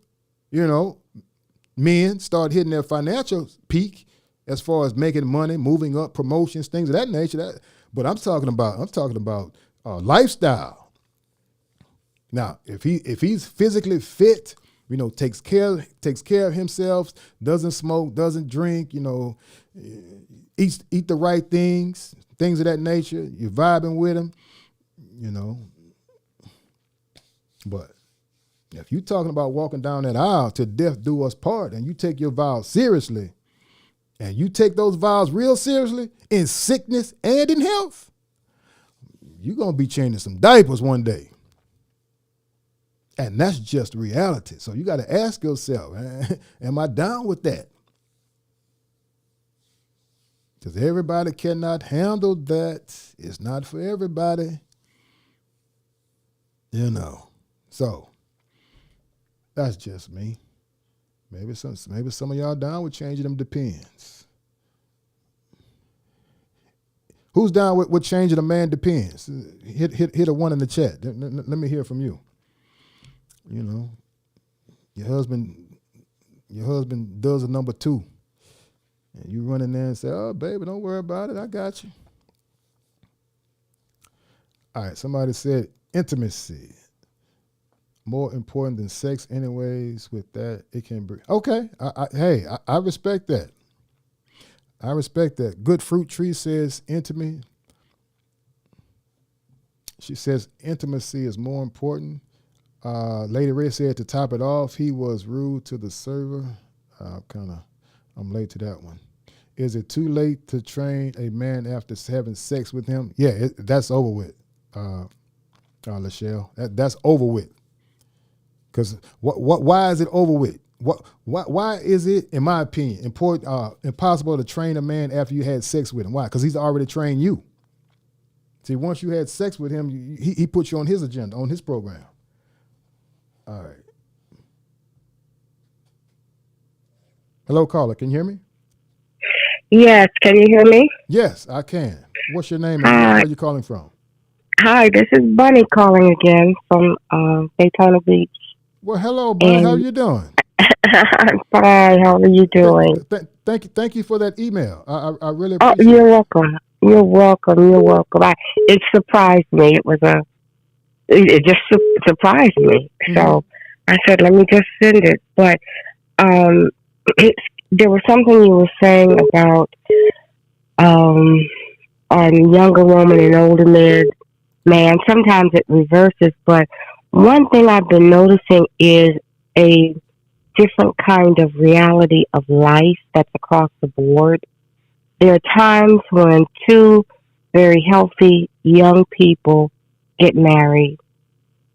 men start hitting their financial peak as far as making money, moving up, promotions, things of that nature. But I'm talking about lifestyle. Now, if he's physically fit, takes care of himself, doesn't smoke, doesn't drink, eat the right things of that nature. You're vibing with him, But if you're talking about walking down that aisle to death do us part, and you take your vows seriously, and you take those vows real seriously in sickness and in health, you're going to be changing some diapers one day. And that's just reality. So you got to ask yourself, am I down with that? Because everybody cannot handle that. It's not for everybody. So that's just me. Maybe some of y'all down with changing them depends. Who's down with changing a man depends? Hit a one in the chat. Let me hear from you. Your husband does a number 2. And you run in there and say, "Oh, baby, don't worry about it. I got you." All right, somebody said intimacy. More important than sex anyways. With that, it can be. Okay, I respect that. I respect that. Good Fruit Tree says intimacy. She says intimacy is more important. Lady Ray said to top it off, he was rude to the server. I'm late to that one. Is it too late to train a man after having sex with him? Yeah, that's over with, Lachelle. That's over with. Because why is it over with? Why is it, in my opinion, impossible to train a man after you had sex with him? Why? Because he's already trained you. See, once you had sex with him, he put you on his agenda, on his program. All right. Hello, caller. Can you hear me? Yes. Can you hear me? Yes, I can. What's your name and where are you calling from? Hi, this is Bunny calling again from Daytona Beach. Well, hello, Bunny. How are you doing? I'm fine. How are you doing? Thank you for that email. I really Oh, appreciate you're it. welcome. You're welcome. You're welcome. It surprised me. It just surprised me. Mm-hmm. So I said, let me just send it. But um, there was something you were saying about on younger woman and older man. Sometimes it reverses, but one thing I've been noticing is a different kind of reality of life that's across the board. There are times when two very healthy young people get married,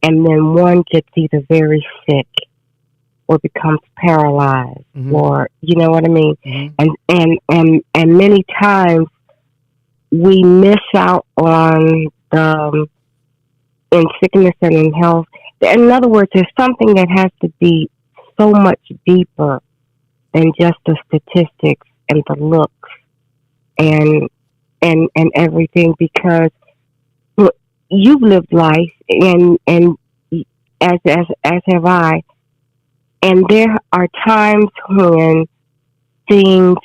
and then one gets either very sick or becomes paralyzed, Mm-hmm. or you know what I mean. Mm-hmm. And many times we miss out on the in sickness and in health. In other words, there's something that has to be so much deeper than just the statistics and the looks and and everything, because look, you've lived life, and as have I, and there are times when things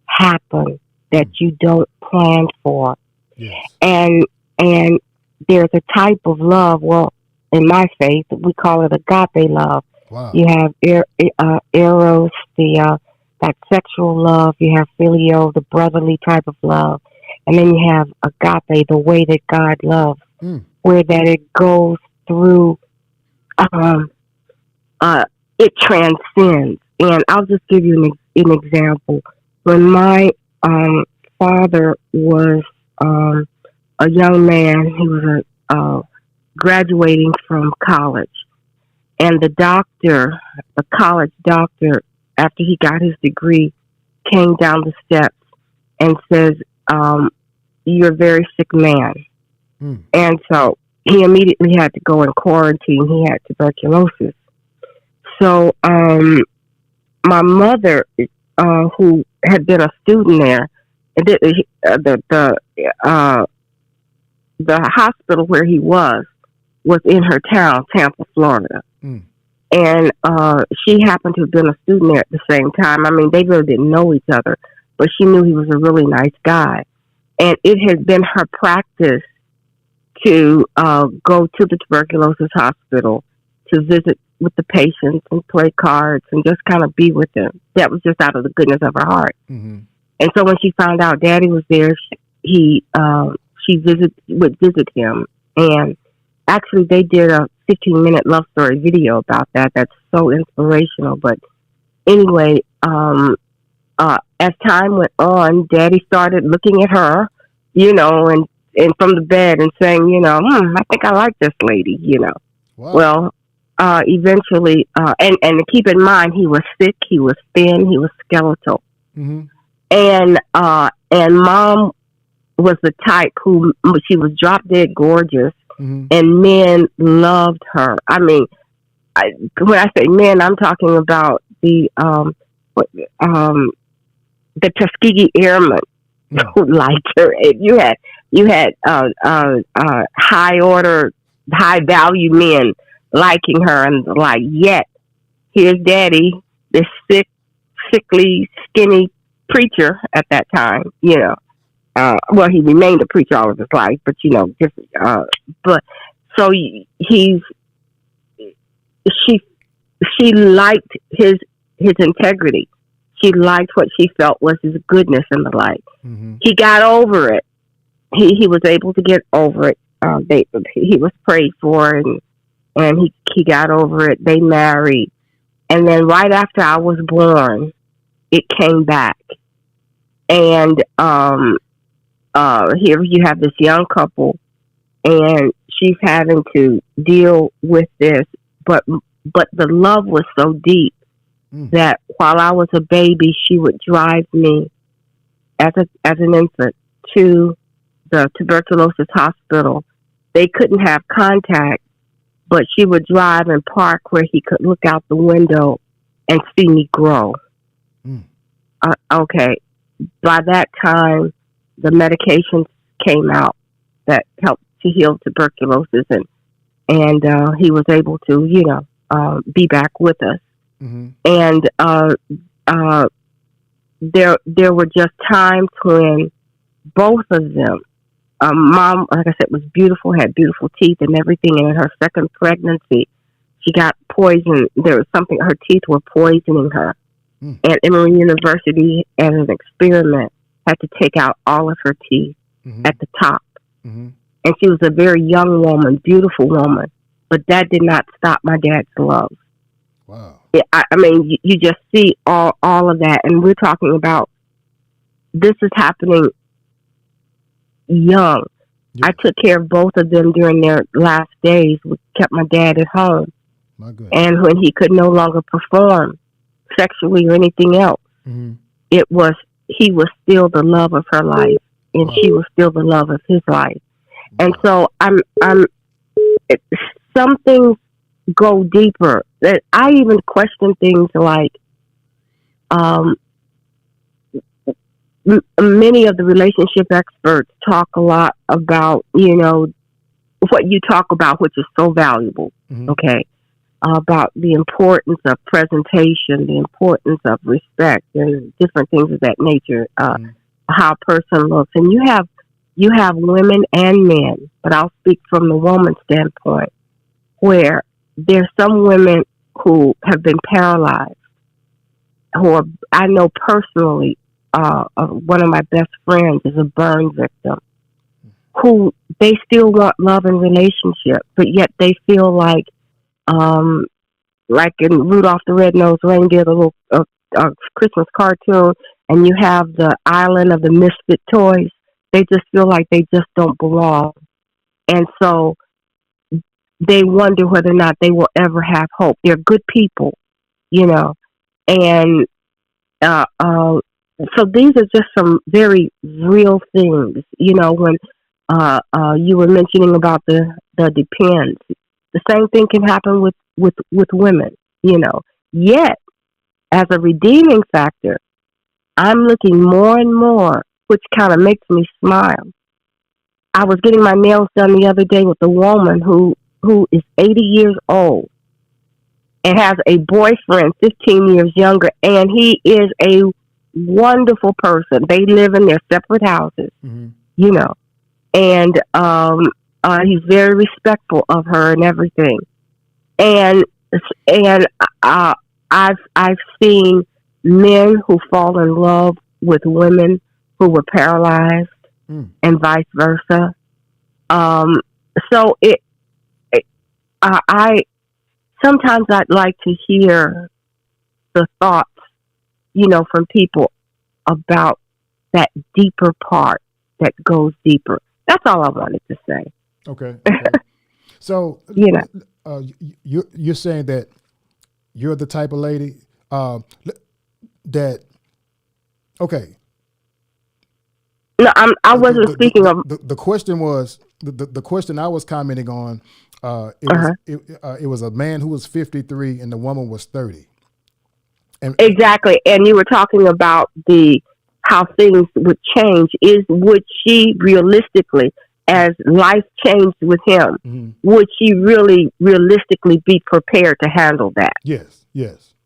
happen that Mm. you don't plan for, Yes. and and there's a type of love. Well, in my faith, we call it agape love. Wow. You have eros, that sexual love. You have filial, the brotherly type of love, and then you have agape, the way that God loves, Mm. where that it goes through. Um, it transcends. And I'll just give you an example. When my father was um, a young man, he was graduating from college, and the college doctor, after he got his degree, came down the steps and says, um, "You're a very sick man." Mm. And so he immediately had to go in quarantine. He had tuberculosis. So my mother, who had been a student there, uh, the hospital where he was in her town, Tampa, Florida. Mm. And she happened to have been a student there at the same time. I mean, they really didn't know each other, but she knew he was a really nice guy. And it had been her practice to go to the tuberculosis hospital to visit with the patients and play cards and just kind of be with them. That was just out of the goodness of her heart. Mm-hmm. And so when she found out Daddy was there, she would visit him, and actually they did a 15-minute love story video about that. That's so inspirational. But anyway, as time went on, Daddy started looking at her, and from the bed and saying, I think I like this lady, Wow. Well, eventually, and to keep in mind, he was sick, he was thin, he was skeletal, Mm-hmm. and Mom was the type who she was drop dead gorgeous, Mm-hmm. and men loved her. I mean, when I say men, I'm talking about um, the Tuskegee Airmen Mm. who liked her. And you had high order, high value men liking her, and like, yet here's Daddy, this sickly, skinny preacher at that time. Well, he remained a preacher all of his life, but different. But so he's she she liked his integrity. She liked what she felt was his goodness and the like. Mm-hmm. He got over it. He was able to get over it. He was prayed for, and he got over it. They married, and then right after I was born, it came back. And here you have this young couple, and she's having to deal with this, but the love was so deep Mm. that while I was a baby, she would drive me as an infant to the tuberculosis hospital. They couldn't have contact, but she would drive and park where he could look out the window and see me grow. Mm. Okay, by that time, the medications came out that helped to heal tuberculosis, and he was able to, be back with us. Mm-hmm. And there were just times when both of them, Mom, like I said, was beautiful, had beautiful teeth and everything. And in her second pregnancy, she got poisoned. There was something; her teeth were poisoning her. Mm. And Emory University, as an experiment, had to take out all of her teeth Mm-hmm. at the top. Mm-hmm. And she was a very young woman, beautiful woman. But that did not stop my dad's love. Wow. I mean, you just see all of that. And we're talking about this is happening young. Yeah. I took care of both of them during their last days. We kept my dad at home. My goodness. And when he could no longer perform sexually or anything else, Mm-hmm. he was still the love of her life, and Wow. she was still the love of his life. And Wow. so some things go deeper. That I even question things like, many of the relationship experts talk a lot about, what you talk about, which is so valuable. Mm-hmm. Okay. About the importance of presentation, the importance of respect, and different things of that nature. Mm-hmm. How a person looks, and you have women and men, but I'll speak from the woman's standpoint, where there's some women who have been paralyzed, who are, I know personally, one of my best friends is a burn victim, who they still want love and relationship, but yet they feel like in Rudolph the Red-Nosed Reindeer, the little Christmas cartoon, and you have the island of the misfit toys. They just feel like they just don't belong. And so they wonder whether or not they will ever have hope. They're good people, and so these are just some very real things. When you were mentioning about the depends, the same thing can happen with women. Yet as a redeeming factor, I'm looking more and more, which kind of makes me smile. I was getting my nails done the other day with a woman who is 80 years old and has a boyfriend 15 years younger, and he is a wonderful person. They live in their separate houses, and he's very respectful of her and everything. And I've seen men who fall in love with women who were paralyzed, and vice versa. So I sometimes I'd like to hear the thoughts, from people about that deeper part that goes deeper. That's all I wanted to say. Okay. So, you're saying that you're the type of lady that, okay. No, I wasn't speaking of. The question was, the question I was commenting on, it was a man who was 53 and the woman was 30. And exactly. And you were talking about how things would change. Would she realistically, as life changed with him, mm-hmm. would she really realistically be prepared to handle that? Yes.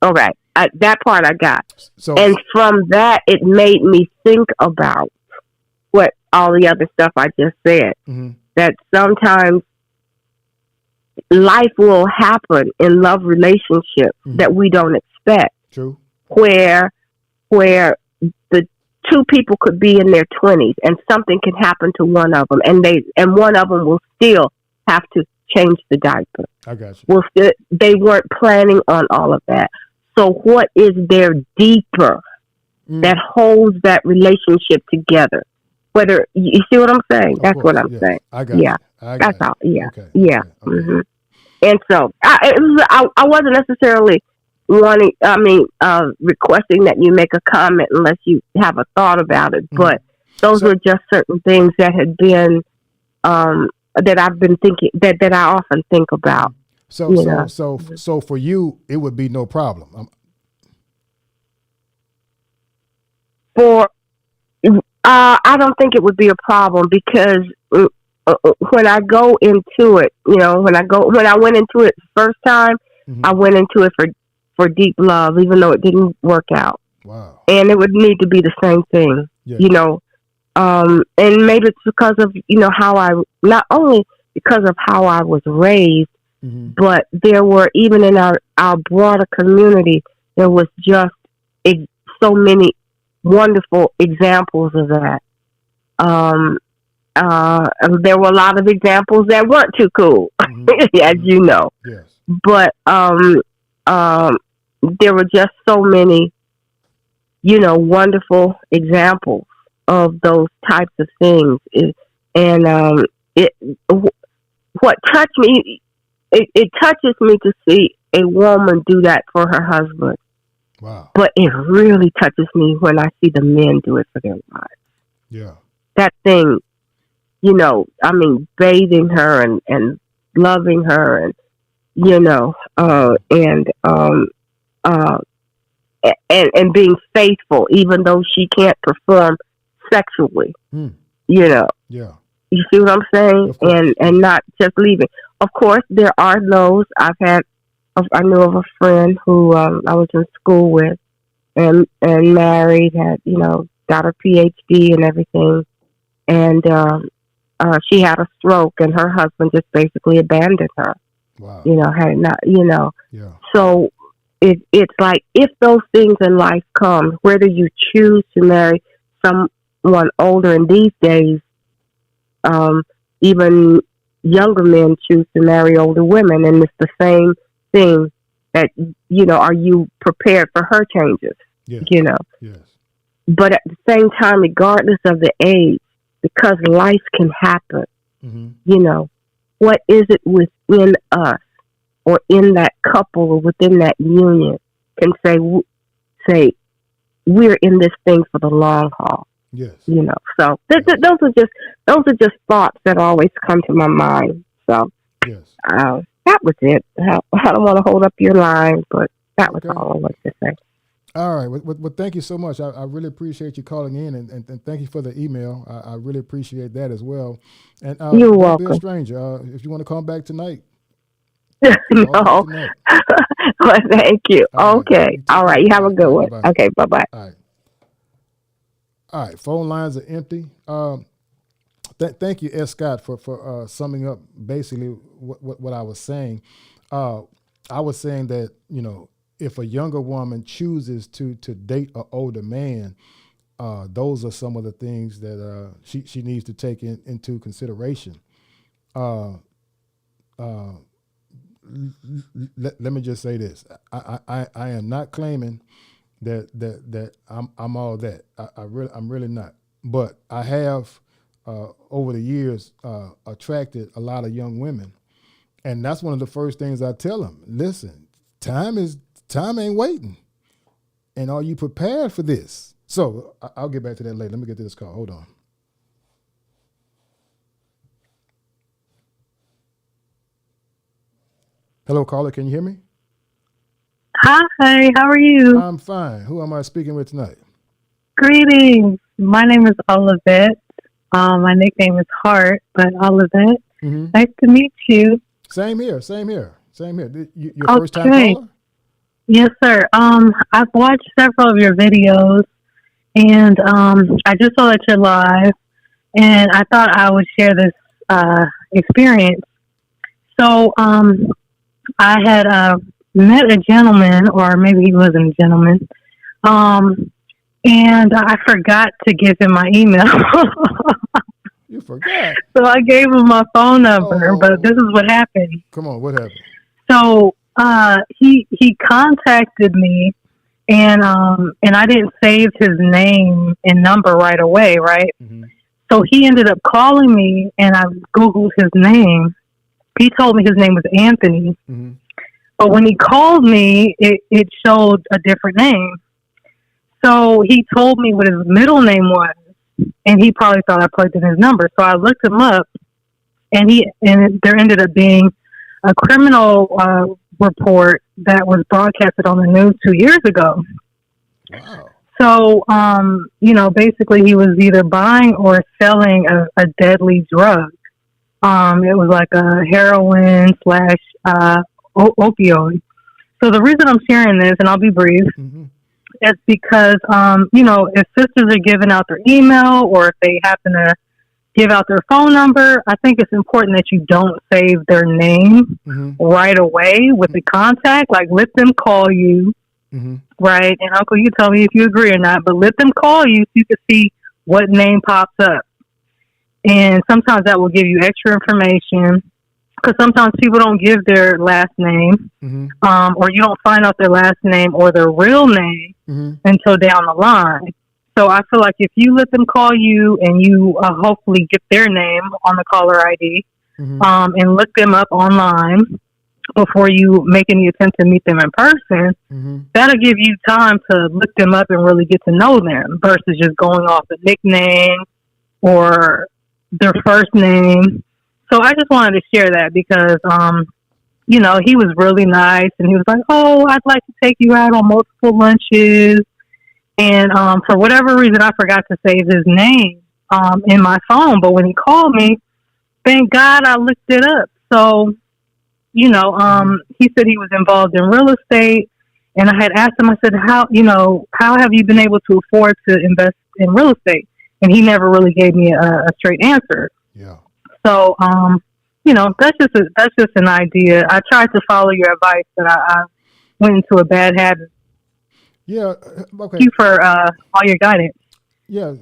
All right. That part I got. So, and from that, it made me think about what all the other stuff I just said. mm-hmm. That sometimes life will happen in love relationships mm-hmm. that we don't expect. True. Where the two people could be in their 20s and something can happen to one of them, and one of them will still have to change the diaper. I got you. They weren't planning on all of that. So what is there deeper that holds that relationship together? Whether you see what I'm saying? That's what I'm saying. I got you. That's all. Yeah. Okay. Yeah. Okay. Mm-hmm. And so I wasn't necessarily requesting that you make a comment unless you have a thought about it. Mm-hmm. But those were just certain things that had been that I've been thinking that I often think about. So for you, it would be no problem. I don't think it would be a problem because when I go into it, when I went into it the first time, mm-hmm. I went into it for deep love, even though it didn't work out. Wow. And it would need to be the same thing, and maybe it's because of, not only because of how I was raised, mm-hmm. but there were, even in our broader community, there was just so many wonderful examples of that. There were a lot of examples that weren't too cool, mm-hmm. as you know. Yes. But there were just so many, wonderful examples of those types of things. What touched me, it touches me to see a woman do that for her husband. Wow. But it really touches me when I see the men do it for their wives. Yeah. That thing, bathing her and loving her and, and being faithful, even though she can't perform sexually. Mm. You know, Yeah. you see what I'm saying, Of course. and not just leaving. Of course, there are those. I knew of a friend who I was in school with, and married, had got her PhD and everything, and she had a stroke, and her husband just basically abandoned her. Wow. Had not, Yeah. So it's like if those things in life come, whether you choose to marry someone older, in these days, even younger men choose to marry older women, and it's the same thing. That are you prepared for her changes? Yes. You know, Yes. but at the same time, regardless of the age, because life can happen. Mm-hmm. What is it within us, or in that couple, or within that union, can say we're in this thing for the long haul. Yes. So those are just thoughts that always come to my mind. So Yes. that was it. I don't want to hold up your line, but that was Okay. all I wanted to say. All right. Well, thank you so much. I really appreciate you calling in, and thank you for the email. I really appreciate that as well. And You're don't be a welcome. stranger. If you want to call back tonight, call back No, tonight. well, thank you. All right. Okay. You take All right. care. You All have a right. good All right. Bye one. bye. Okay. Bye bye. All right. All right. Phone lines are empty. Thank you, S. Scott, for summing up basically what I was saying. Uh, I was saying that if a younger woman chooses to date an older man, those are some of the things that she needs to take into consideration. Uh, uh, let me just say this: I am not claiming that I'm all that. I'm really not. But I have over the years attracted a lot of young women, and that's one of the first things I tell them. Listen, time ain't waiting, and are you prepared for this? So I'll get back to that later. Let me get to this call. Hold on. Hello, caller. Can you hear me? Hi, how are you? I'm fine. Who am I speaking with tonight? Greetings. My name is Olivette. My nickname is Hart, but Olivette. Mm-hmm. Nice to meet you. Same here. Same here. Same here. Your first time Okay. caller? Yes, sir. I've watched several of your videos, and I just saw that you're live, and I thought I would share this experience. So, I had met a gentleman, or maybe he wasn't a gentleman, and I forgot to give him my email. You forgot. So I gave him my phone number, but Oh, this is what happened. come on. What happened? So he contacted me, and I didn't save his name and number right away, right? Mm-hmm. So he ended up calling me, and I Googled his name. He told me his name was Anthony, Mm-hmm. but when he called me, it showed a different name. So he told me what his middle name was, and he probably thought I plugged in his number. So I looked him up, and there ended up being a criminal report that was broadcasted on the news 2 years ago. Wow. So, basically he was either buying or selling a deadly drug. It was like a heroin slash opioid. So the reason I'm sharing this, and I'll be brief, Mm-hmm. is because, if sisters are giving out their email, or if they happen to give out their phone number, I think it's important that you don't save their name Mm-hmm. right away with the contact. Like, let them call you, Mm-hmm. right? And Uncle, you tell me if you agree or not, but let them call you so you can see what name pops up. And sometimes that will give you extra information, because sometimes people don't give their last name, Mm-hmm. or you don't find out their last name or their real name Mm-hmm. until down the line. So I feel like if you let them call you and you hopefully get their name on the caller ID, Mm-hmm. and look them up online before you make any attempt to meet them in person, Mm-hmm. that'll give you time to look them up and really get to know them versus just going off the nickname or their first name. So I just wanted to share that because, he was really nice, and he was like, "Oh, I'd like to take you out on multiple lunches." And for whatever reason, I forgot to save his name in my phone. But when he called me, thank God I looked it up. So, Mm-hmm. he said he was involved in real estate. And I had asked him, I said, how have you been able to afford to invest in real estate? And he never really gave me a straight answer. Yeah. So, that's just an idea. I tried to follow your advice, but I went into a bad habit. Yeah. Thank Okay. you for all your guidance. Yeah.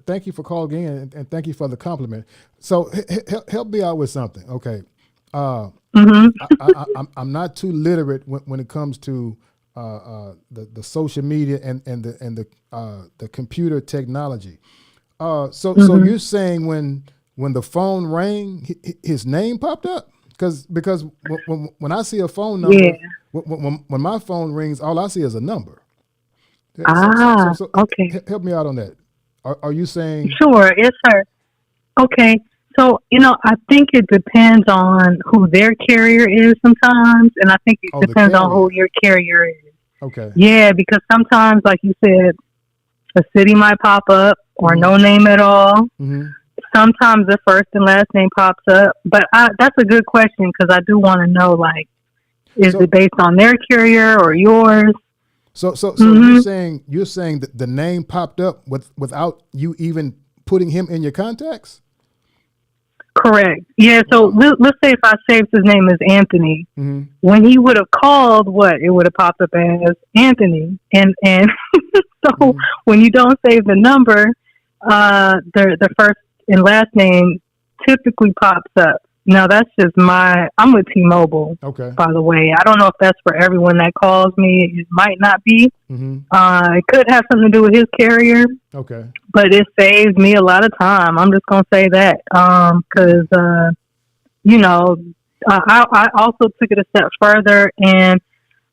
Thank you for calling in, and thank you for the compliment. So help me out with something. Okay. Uh, Hmm. I'm not too literate when it comes to the social media and the computer technology. So Hmm. you're saying when the phone rang, his name popped up? Because when I see a phone Yeah. number, when my phone rings, all I see is a number. Yeah. Ah, okay. Help me out on that. Are you saying, Sure. Yes, sir. Okay. So, I think it depends on who their carrier is sometimes, and I think it oh, the depends on who carrier? your carrier is. Okay. Yeah, because sometimes, like you said, a city might pop up or Mm-hmm. no name at all. Mm-hmm. Sometimes the first and last name pops up, but that's a good question because I do want to know, like, is it So based on their carrier or yours? so Hmm. you're saying that the name popped up without you even putting him in your contacts? Correct. Yeah. So Wow. let's say if I saved his name as Anthony, Mm-hmm. when he would have called, what it would have popped up as Anthony, and so Mm-hmm. when you don't save the number, the first and last name typically pops up. Now that's just I'm with T-Mobile, Okay. by the way. I don't know if that's for everyone that calls me. It might not be. Mm-hmm. It could have something to do with his carrier, Okay. but it saves me a lot of time. I'm just gonna say that because you know, I also took it a step further and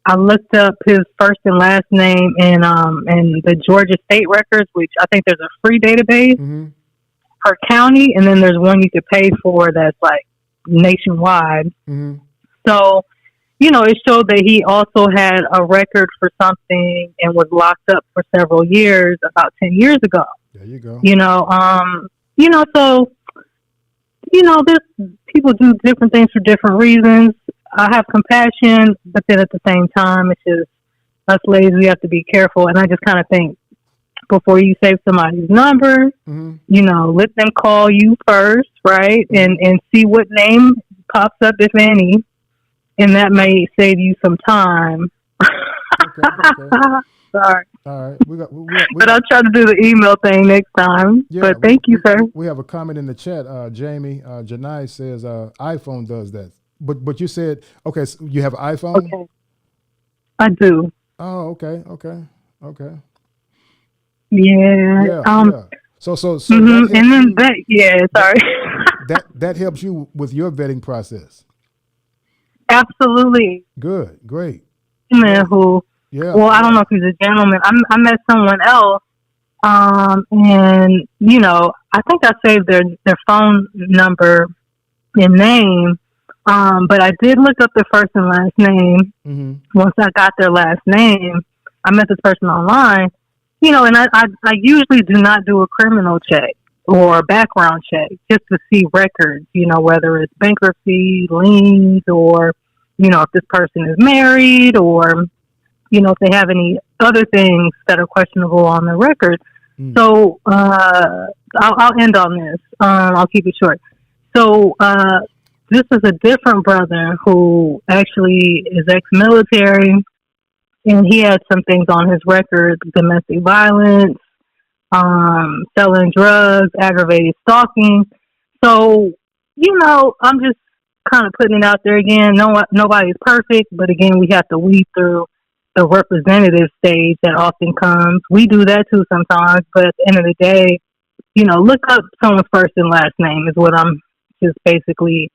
I looked up his first and last name in the Georgia state records, which I think there's a free database Mm-hmm. per county, and then there's one you could pay for that's like nationwide. Mm-hmm. So, it showed that he also had a record for something and was locked up for several years, about 10 years ago. There you go. You know, so this people do different things for different reasons. I have compassion, but then at the same time, it's just us ladies. We have to be careful, and I just kind of think before you save somebody's number, Mm-hmm. let them call you first, right? Mm-hmm. And see what name pops up, if any, and that may save you some time. Okay. Okay. Sorry, All right. We but got I'll try to do the email thing next time. yeah. But thank you, sir. We have a comment in the chat. Jamie Janai says iPhone does that. But you said okay. So you have an iPhone? Okay, I do. Oh, okay. Okay. Okay. Yeah. Yeah. Yeah. So that And helps then you. yeah, That sorry. that helps you with your vetting process. Absolutely. Good. Great. Man, Great. who? Yeah. Well, I don't Yeah. know if he's a gentleman. I met someone else, and I think I saved their phone number and name. But I did look up their first and last name. Mm-hmm. Once I got their last name, I met this person online. And I usually do not do a criminal check or a background check just to see records, whether it's bankruptcy, liens, or, if this person is married or, if they have any other things that are questionable on the record. Mm. So I'll end on this. I'll keep it short. So this is a different brother who actually is ex-military, and he had some things on his record: domestic violence, selling drugs, aggravated stalking. So, I'm just kind of putting it out there again. Nobody's perfect, but again, we have to weed through the representative stage that often comes. We do that too sometimes, but at the end of the day, look up someone's first and last name is what I'm just basically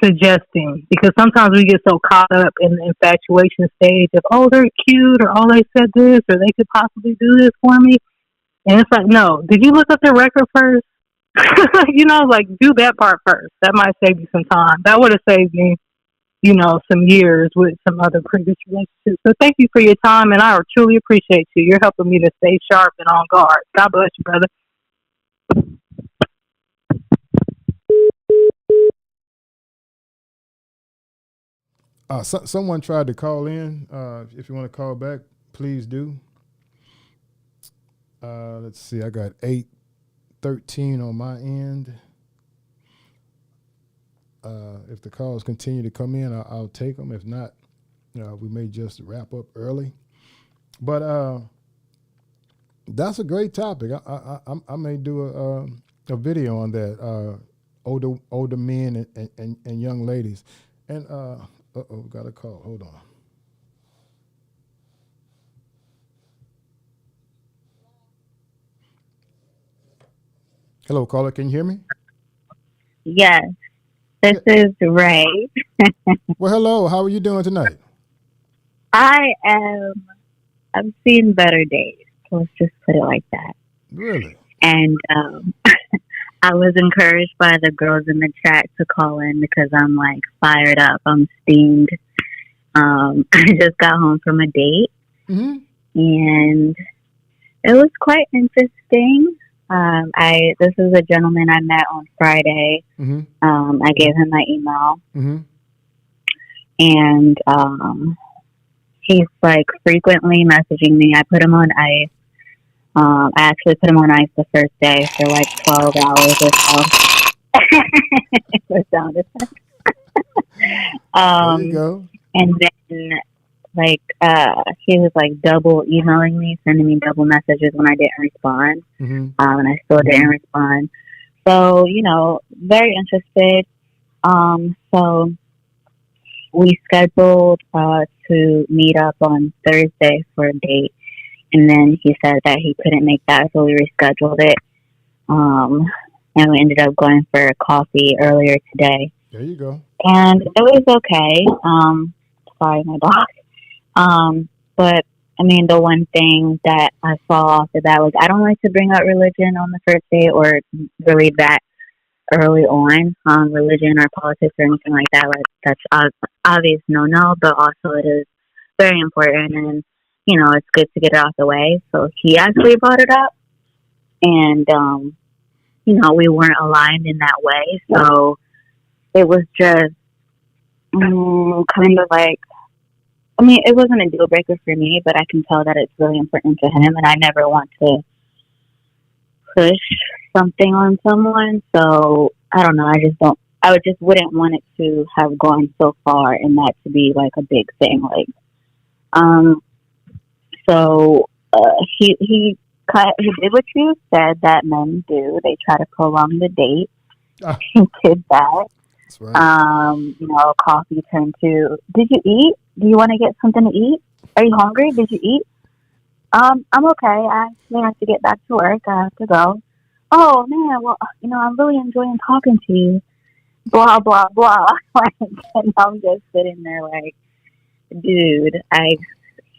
suggesting, because sometimes we get so caught up in the infatuation stage of, oh, they're cute, or oh, they said this, or they could possibly do this for me. And it's like, no, did you look up their record first? Like, do that part first. That might save you some time. That would have saved me. some years with some other previous relationships. So thank you for your time, and I truly appreciate you. You're helping me to stay sharp and on guard. God bless you, brother. Someone tried to call in. If you want to call back, please do. Let's see. I got 813 on my end. If the calls continue to come in, I'll take them. If not, we may just wrap up early. But that's a great topic. I may do a video on that. Older men and young ladies. And got a call. Hold on. Hello, caller. Can you hear me? Yes, this is Ray. Well, hello. How are you doing tonight? I've seen better days. Let's just put it like that. Really? And I was encouraged by the girls in the chat to call in because I'm like fired up. I'm steamed. I just got home from a date, and it was quite interesting. This is a gentleman I met on Friday. I gave him my email, and he's like frequently messaging me. I put him on ice. I actually put him on ice the first day for like 12 hours or so. Sound effect. There you go. And then like he was like double emailing me, sending me double messages when I didn't respond. And I still didn't respond. So, very interested. So we scheduled to meet up on Thursday for a date. And then he said that he couldn't make that, so we rescheduled it. And we ended up going for a coffee earlier today. There you go. And it was okay. Sorry, my dog. But, I mean, the one thing that I saw after that was I don't like to bring up religion on the first date or really that early on, religion or politics or anything like that. Like, that's obvious no, but also it is very important, and it's good to get it off the way. So he actually brought it up, and we weren't aligned in that way. So it was just kind of like, I mean, it wasn't a deal breaker for me, but I can tell that it's really important to him, and I never want to push something on someone. So I don't know. I just wouldn't want it to have gone so far and that to be like a big thing. Like, so he did what you said that men do. They try to prolong the date. He did that. That's right. Coffee turned to, did you eat? Do you want to get something to eat? Are you hungry? Did you eat? I'm okay. I actually have to get back to work. I have to go. Oh man, well, I'm really enjoying talking to you. Blah blah blah. And I'm just sitting there like, dude, I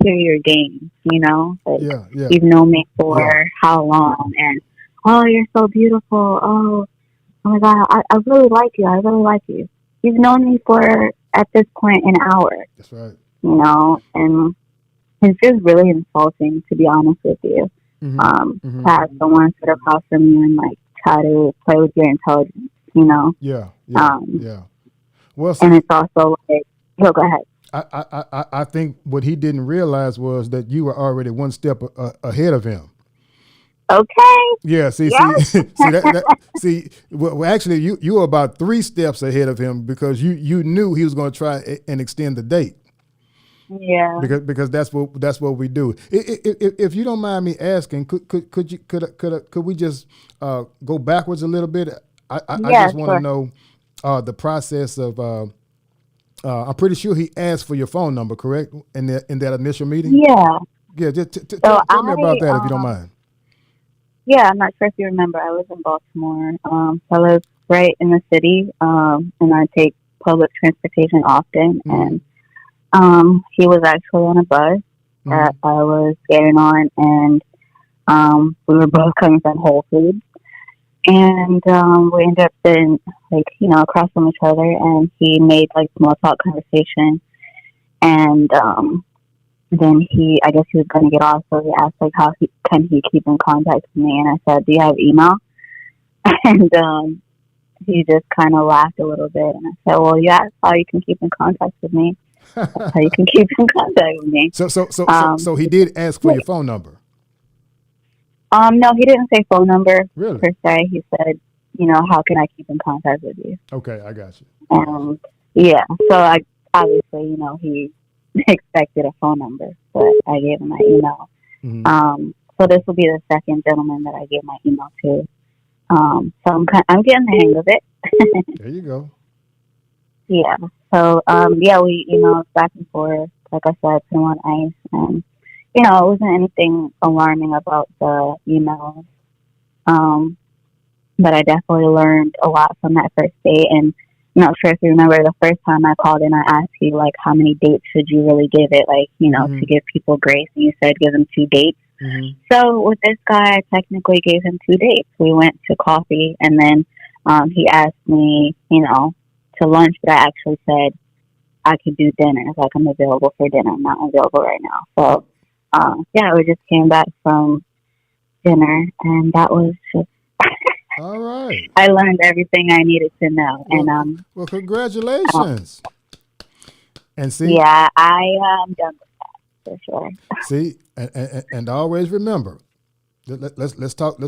hear your games. Like, you've known me for how long? And oh, you're so beautiful. Oh my God, I really like you. I really like you. You've known me for at this point an hour. That's right. And it's just really insulting, to be honest with you. To have someone sit across from you and like try to play with your intelligence, Yeah. Well, and it's also like, go ahead. I think what he didn't realize was that you were already one step ahead of him. Okay. Yeah. See, well, actually, you were about 3 steps ahead of him because you knew he was going to try and extend the date. Yeah. Because that's what we do. If you don't mind me asking, could we just go backwards a little bit? I just want to know the process of. I'm pretty sure he asked for your phone number, correct? In that initial meeting. Yeah. Yeah. Just tell me about that if you don't mind. Yeah, I'm not sure if you remember. I was in Baltimore. I live right in the city, and I take public transportation often. And he was actually on a bus that I was getting on, and we were both coming from Whole Foods. And we ended up sitting, like, across from each other, and he made, like, small talk conversation. And then I guess he was going to get off, so he asked, like, how can he keep in contact with me? And I said, do you have email? And he just kind of laughed a little bit. And I said, well, yeah, that's how you can keep in contact with me. That's how you can keep in contact with me. So he did ask for your phone number. No, he didn't say phone number Really? per se. He said, how can I keep in contact with you? Okay, I got you. Yeah, so I obviously, he expected a phone number, but I gave him my email. Mm-hmm. So this will be the second gentleman that I gave my email to. So I'm getting the hang of it. There you go. Yeah. So yeah, we back and forth. Like I said, put him on ice, and it wasn't anything alarming about the emails. But I definitely learned a lot from that first date. And I'm not sure if you remember the first time I called in, I asked you, like, how many dates should you really give it, like, to give people grace. And you said give them 2 dates. Mm-hmm. So with this guy, I technically gave him 2 dates. We went to coffee, and then he asked me, to lunch, but I actually said I could do dinner. Like, I'm available for dinner. I'm not available right now. So, yeah, we just came back from dinner, and that was just... All right. I learned everything I needed to know. Well, congratulations. And see... Yeah, I am done with that, for sure. See, and always remember, let's talk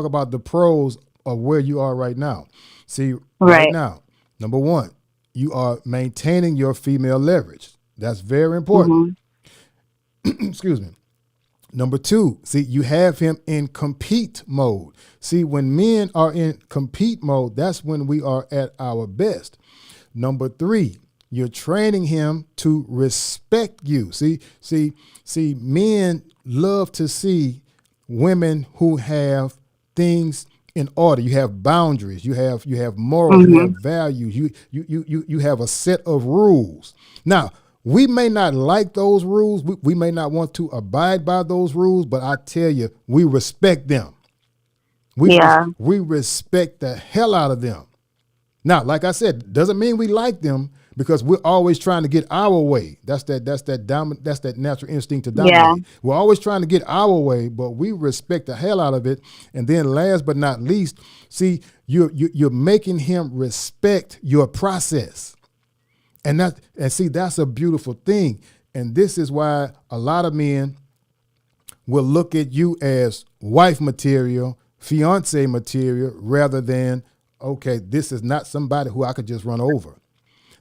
about the pros of where you are right now. See, right now, number one, you are maintaining your female leverage. That's very important. Mm-hmm. Excuse me. Number 2, see, you have him in compete mode. See, when men are in compete mode, that's when we are at our best. Number 3, you're training him to respect you. See, men love to see women who have things in order. You have boundaries. You have morals. Mm-hmm. You have values. You have a set of rules. Now, we may not like those rules. We may not want to abide by those rules, but I tell you, we respect them. We respect the hell out of them. Now, like I said, doesn't mean we like them, because we're always trying to get our way. That's that natural instinct to dominate. Yeah. We're always trying to get our way, but we respect the hell out of it. And then last but not least, see, you're making him respect your process. And see, that's a beautiful thing. And this is why a lot of men will look at you as wife material, fiance material, rather than, okay, this is not somebody who I could just run over.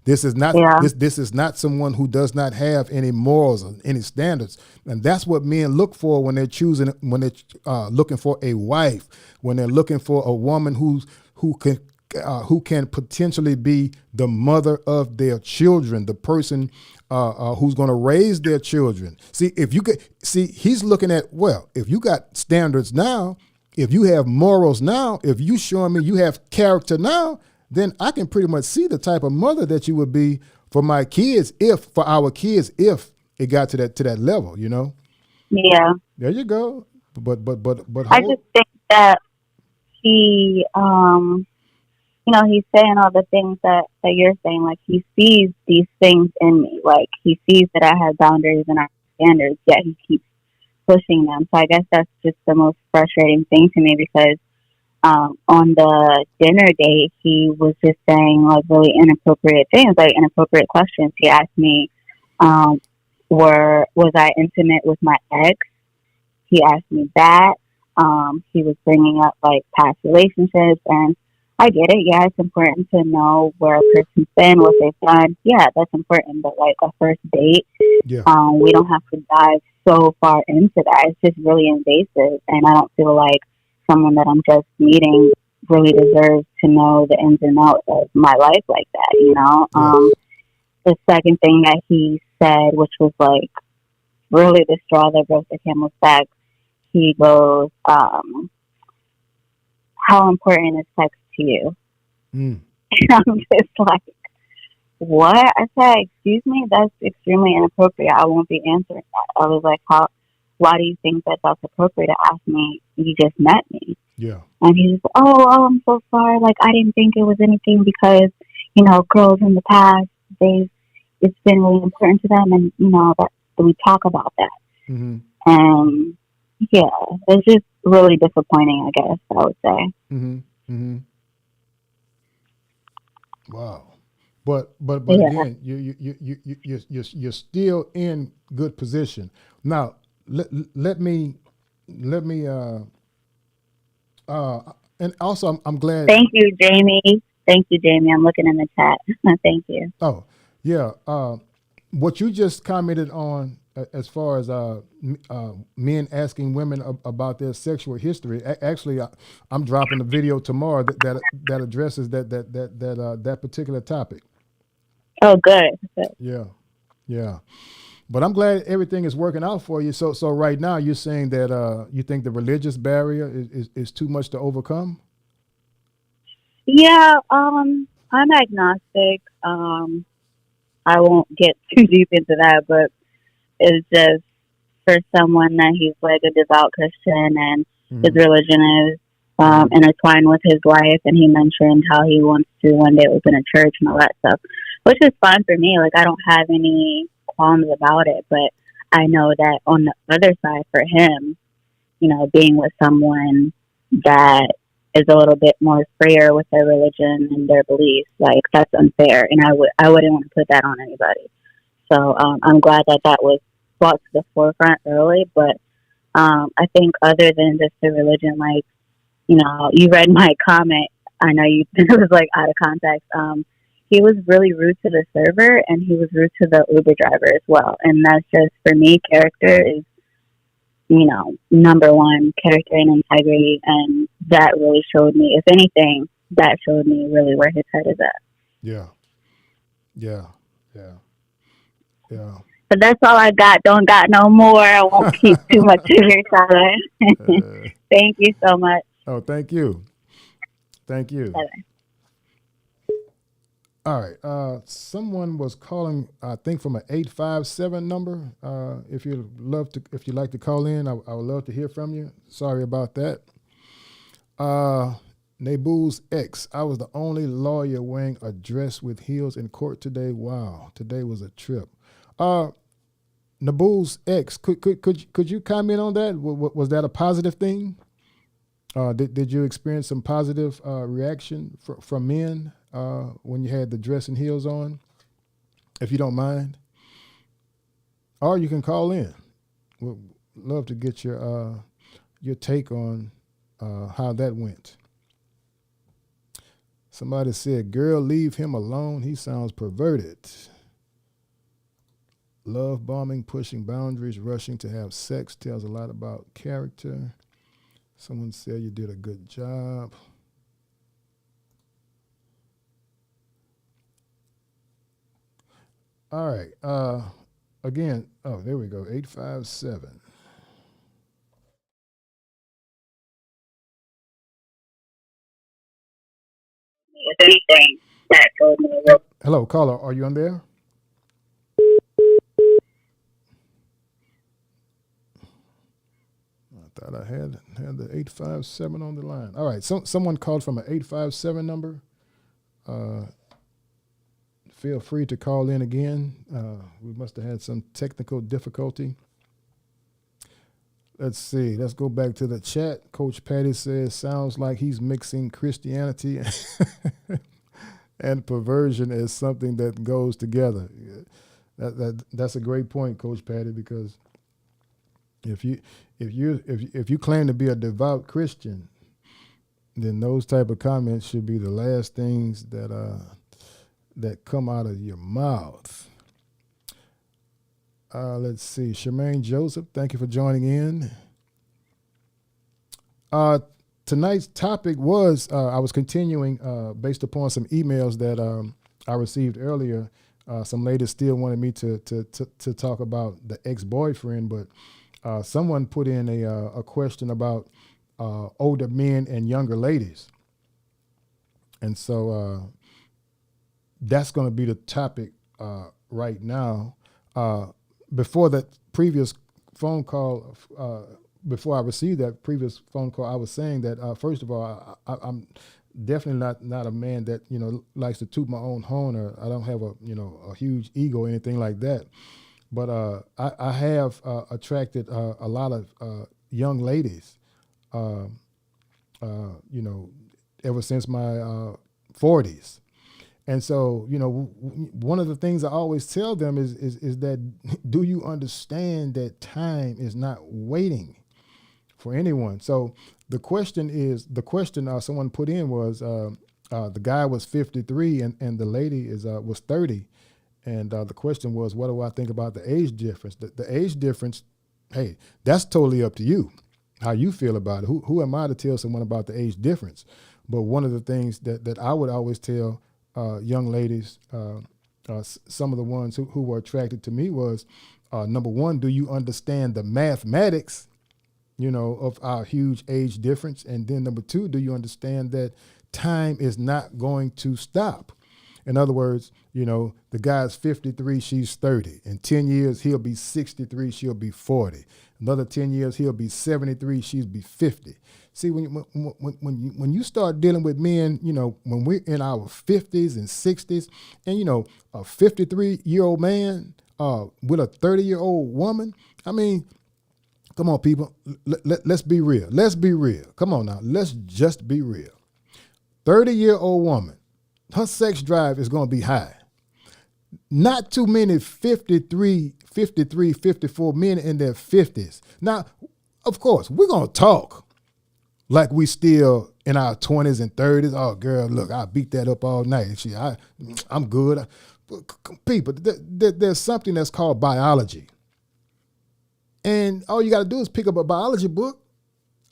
This is not this is not someone who does not have any morals or any standards. And that's what men look for when they're looking for a wife, when they're looking for a woman who can potentially be the mother of their children, the person who's going to raise their children. He's looking at, well, if you got standards now, if you have morals now, if you showing me you have character now, then I can pretty much see the type of mother that you would be for my kids, if it got to that level, Yeah. There you go. But I just think that he he's saying all the things that you're saying. Like, he sees these things in me. Like, he sees that I have boundaries and I have standards, yet he keeps pushing them. So I guess that's just the most frustrating thing to me, because on the dinner date, he was just saying, like, really inappropriate things, like inappropriate questions. He asked me, was I intimate with my ex? He asked me that. He was bringing up, like, past relationships, and I get it. Yeah, it's important to know where a person's been, what they've done. Yeah, that's important. But, like, a first date, we don't have to dive so far into that. It's just really invasive, and I don't feel like someone that I'm just meeting really deserves to know the ins and outs of my life like that, The second thing that he said, which was, like, really the straw that broke the camel's back, he goes, how important is sex to you? And I'm just like, what? I said, excuse me, that's extremely inappropriate. I won't be answering that. I was like, why do you think that that's appropriate to ask me? You just met me. Yeah. And he's, I'm so sorry. Like, I didn't think it was anything because, girls in the past, it's been really important to them. And, that we talk about that. Mm-hmm. And yeah, it's just really disappointing, I guess, I would say. Mm-hmm. Mm-hmm. Wow. But Yeah. again, you're still in good position. Now, let me and also I'm glad. Thank you, Jamie. Thank you, Jamie. I'm looking in the chat. Thank you. Oh, yeah. What you just commented on, as far as men asking women about their sexual history. Actually, I'm dropping a video tomorrow that addresses that particular topic. Oh, good. Good. Yeah, yeah. But I'm glad everything is working out for you. So right now you're saying that you think the religious barrier is too much to overcome. Yeah, I'm agnostic. I won't get too deep into that, but it's just for someone that he's like a devout Christian and his Mm-hmm. religion is Mm-hmm. intertwined with his life, and he mentioned how he wants to one day open a church and all that stuff, which is fine for me. Like, I don't have any qualms about it, but I know that on the other side for him, being with someone that is a little bit more freer with their religion and their beliefs, like, that's unfair, and I wouldn't want to put that on anybody. So I'm glad that was brought to the forefront early. But I think other than just the religion, like, you read my comment. I know you it was like out of context. He was really rude to the server, and he was rude to the Uber driver as well. And that's just, for me, character is, number one, character and integrity. And that really showed me, if anything, that showed me really where his head is at. Yeah, yeah, yeah, yeah. But that's all I got. Don't got no more. I won't keep too much of your time. uh, Thank you so much. oh, thank you, thank you. Bye-bye. All right. Someone was calling, I think, from an 857 number. If you'd like to call in, I would love to hear from you. Sorry about that. Naboo's ex. I was the only lawyer wearing a dress with heels in court today. Wow, today was a trip. Uh, Naboo's ex. Could you comment on that? Was that a positive thing? Did you experience some positive reaction from men when you had the dress and heels on? If you don't mind, or you can call in. We'd love to get your take on how that went. Somebody said, "Girl, leave him alone. He sounds perverted. Love bombing, pushing boundaries, rushing to have sex tells a lot about character." Someone said you did a good job. All right. Again, oh, there we go. 857. If anything, that showed me Hello, caller. Are you on there? I thought I had the 857 on the line. All right. Someone called from an 857 number. Uh, Feel free to call in again. We must have had some technical difficulty. Let's see. Let's go back to the chat. Coach Patty says, sounds like he's mixing Christianity and perversion as something that goes together. That's a great point, Coach Patty, because if you claim to be a devout Christian, then those type of comments should be the last things that come out of your mouth. Let's see. Charmaine Joseph, thank you for joining in. Tonight's topic was, I was continuing based upon some emails that I received earlier. Some ladies still wanted me to talk about the ex-boyfriend, but someone put in a question about older men and younger ladies. And so that's going to be the topic right now. Before that previous phone call before I received that previous phone call, I was saying that first of all, I'm definitely not a man that likes to toot my own horn, or I don't have a huge ego or anything like that. But I have attracted a lot of young ladies, ever since my 40s. And so, one of the things I always tell them is that, do you understand that time is not waiting for anyone? So the question someone put in was, the guy was 53 and the lady was 30. And the question was, what do I think about the age difference? The age difference, hey, that's totally up to you, how you feel about it. Who am I to tell someone about the age difference? But one of the things that I would always tell young ladies, some of the ones who were attracted to me was, number one, do you understand the mathematics, of our huge age difference? And then number two, do you understand that time is not going to stop? In other words, the guy's 53, she's 30. In 10 years, he'll be 63, she'll be 40. Another 10 years, he'll be 73, she'll be 50. See, when you start dealing with men, when we're in our 50s and 60s, and, a 53-year-old man with a 30-year-old woman, I mean, come on, people, let's be real. Let's be real. Come on now, let's just be real. 30-year-old woman, her sex drive is going to be high. Not too many 53, 54 men in their 50s. Now, of course, we're going to talk like we still in our 20s and 30s. Oh, girl, look, I beat that up all night. I'm good. People, there's something that's called biology. And all you got to do is pick up a biology book.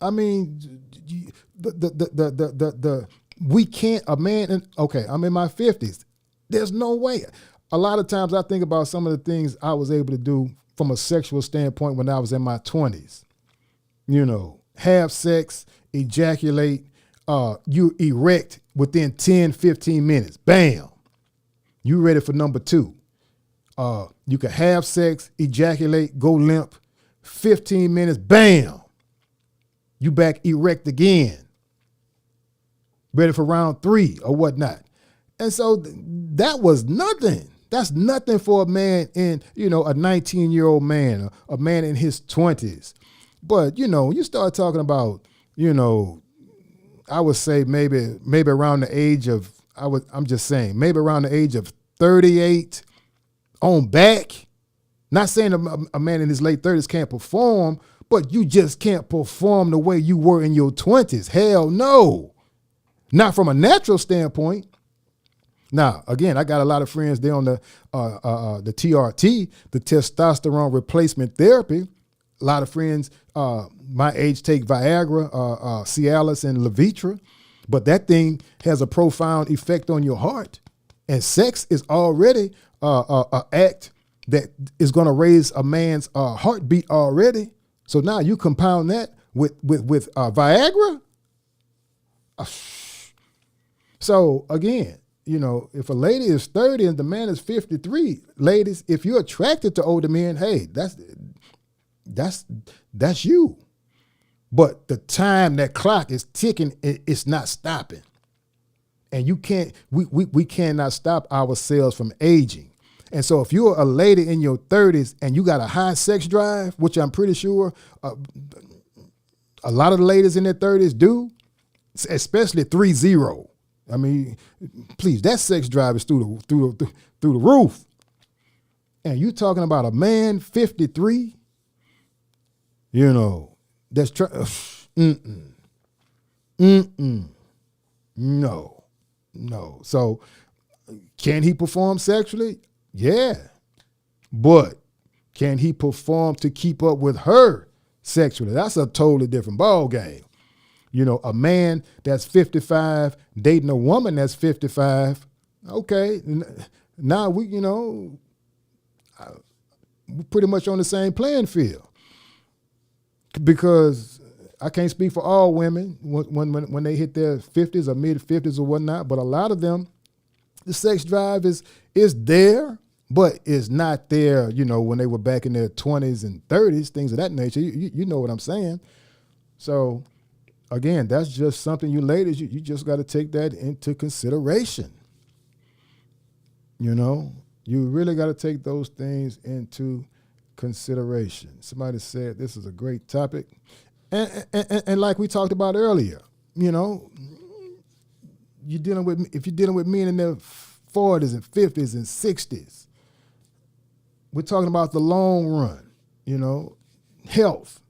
I mean, we can't, I'm in my 50s. There's no way. A lot of times I think about some of the things I was able to do from a sexual standpoint when I was in my 20s. Have sex, ejaculate, you erect within 10, 15 minutes. Bam. You ready for number two. You can have sex, ejaculate, go limp, 15 minutes, bam. You back erect again. Ready for round three or whatnot. And so that was nothing. That's nothing for a man in, a 19-year-old man, a man in his 20s. But, you start talking about, I would say maybe around the age of, maybe around the age of 38 on back. Not saying a man in his late 30s can't perform, but you just can't perform the way you were in your 20s. Hell no. Not from a natural standpoint. Now, again, I got a lot of friends there on the TRT, the testosterone replacement therapy. A lot of friends my age take Viagra, Cialis, and Levitra, but that thing has a profound effect on your heart. And sex is already an act that is going to raise a man's heartbeat already. So now you compound that with Viagra. So again, if a lady is 30 and the man is 53, ladies, if you're attracted to older men, hey, that's you. But the time, that clock is ticking, it's not stopping. And we cannot stop ourselves from aging. And so if you're a lady in your 30s and you got a high sex drive, which I'm pretty sure a lot of the ladies in their 30s do, especially 30. I mean, please, that sex drive is through the roof. And you talking about a man 53, that's no. So can he perform sexually? Yeah. But can he perform to keep up with her sexually? That's a totally different ball game. A man that's 55 dating a woman that's 55. Okay. Now we're pretty much on the same playing field. Because I can't speak for all women when they hit their 50s or mid 50s or whatnot, but a lot of them, the sex drive is there, but it's not there, when they were back in their 20s and 30s, things of that nature. You know what I'm saying? So, again, that's just something you ladies, you just got to take that into consideration. You really got to take those things into consideration. Somebody said this is a great topic. And like we talked about earlier, if you're dealing with men in their 40s and 50s and 60s, we're talking about the long run, health.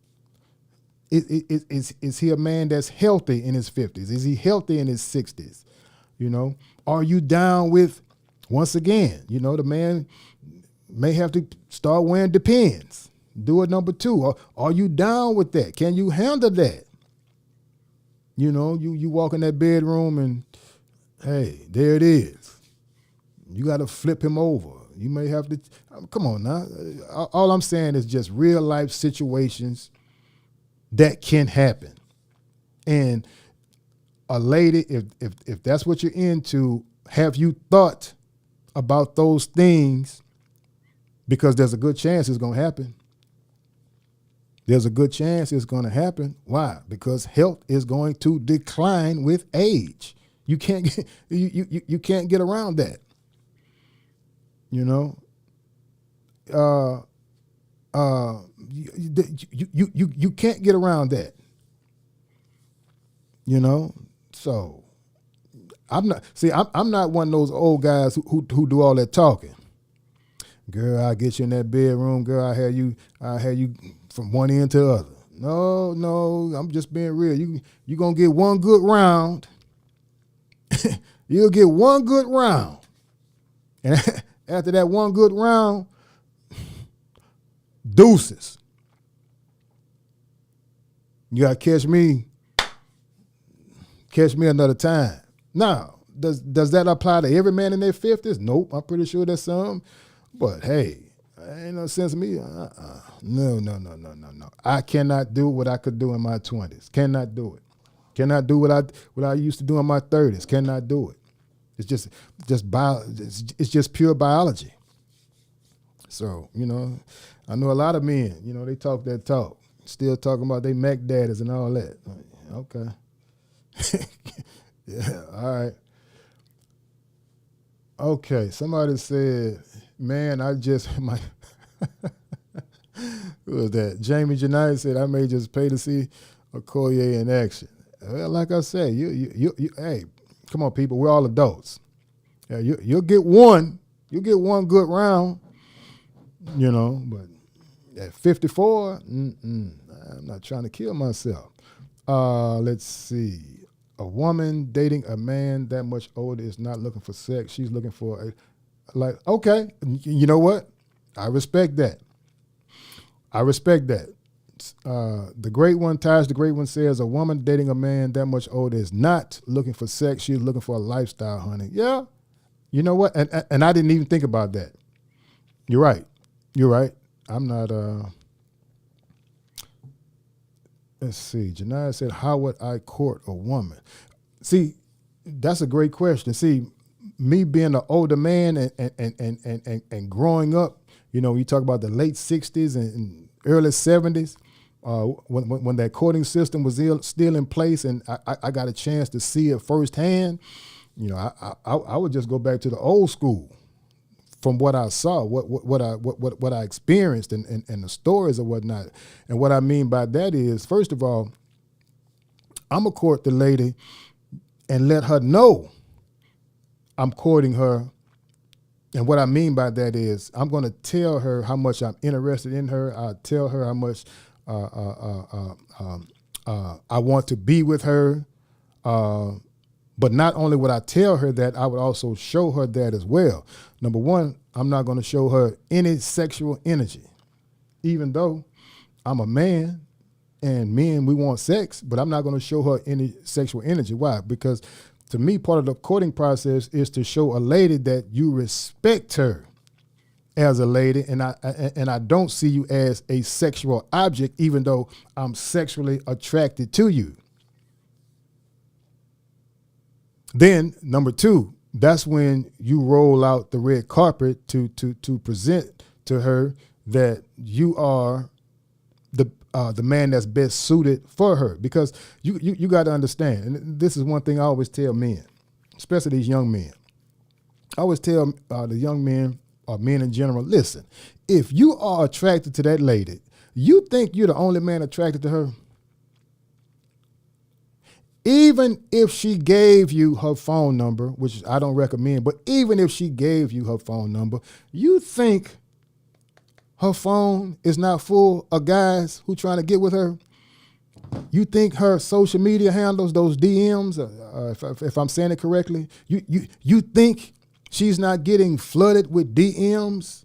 Is he a man that's healthy in his 50s? Is he healthy in his 60s? Are you down with, once again, the man may have to start wearing Depends. Do it number 2. Are you down with that? Can you handle that? You walk in that bedroom and, hey, there it is. You got to flip him over. You may have to, come on now. All I'm saying is just real life situations that can happen. And a lady, if that's what you're into, have you thought about those things? Because there's a good chance it's going to happen. There's a good chance it's going to happen. Why? Because health is going to decline with age. You can't get, you can't get around that. You can't get around that. So I'm not one of those old guys who do all that talking. Girl, I'll get you in that bedroom. Girl, I have you from one end to the other. No, I'm just being real. You gonna get one good round. You'll get one good round. And after that one good round, deuces. You gotta catch me another time. Now, does that apply to every man in their 50s? Nope, I'm pretty sure there's some. But hey, ain't no sense of me. No. I cannot do what I could do in my 20s. Cannot do it. Cannot do what I used to do in my 30s. Cannot do it. It's just pure biology. So, I know a lot of men, they talk that talk. Still talking about they Mac daddies and all that. Okay. Yeah, all right. Okay, somebody said, man, who was that? Jamie Janai said, I may just pay to see Okoye in action. Well, like I said, you hey, come on, people, we're all adults. Yeah, you'll get one good round, but at 54, I'm not trying to kill myself. Let's see. A woman dating a man that much older is not looking for sex. She's looking for okay, you know what? I respect that. The Great One, Taj the Great One says, a woman dating a man that much older is not looking for sex. She's looking for a lifestyle, honey. Yeah. You know what? And I didn't even think about that. You're right. I'm not, let's see. Janaya said, how would I court a woman? See, that's a great question. See, me being an older man and growing up, you talk about the late 60s and early 70s, when that courting system was still in place, and I got a chance to see it firsthand, I would just go back to the old school from what I saw, what I experienced, and the stories and whatnot. And what I mean by that is, first of all, I'm gonna court the lady and let her know I'm courting her. And what I mean by that is, I'm going to tell her how much I'm interested in her. I'll tell her how much I want to be with her. But not only would I tell her that, I would also show her that as well. Number one, I'm not going to show her any sexual energy, even though I'm a man and men, we want sex, but I'm not going to show her any sexual energy. Why? Because to me, part of the courting process is to show a lady that you respect her as a lady, and I don't see you as a sexual object, even though I'm sexually attracted to you. Then, number two, that's when you roll out the red carpet to present to her that you are the man that's best suited for her. Because you got to understand, and this is one thing I always tell men, especially these young men. I always tell the young men or men in general, listen, if you are attracted to that lady, you think you're the only man attracted to her? Even if she gave you her phone number, which I don't recommend, but even if she gave you her phone number, you think her phone is not full of guys who trying to get with her? You think her social media handles, those DMs, if I'm saying it correctly, you think she's not getting flooded with DMs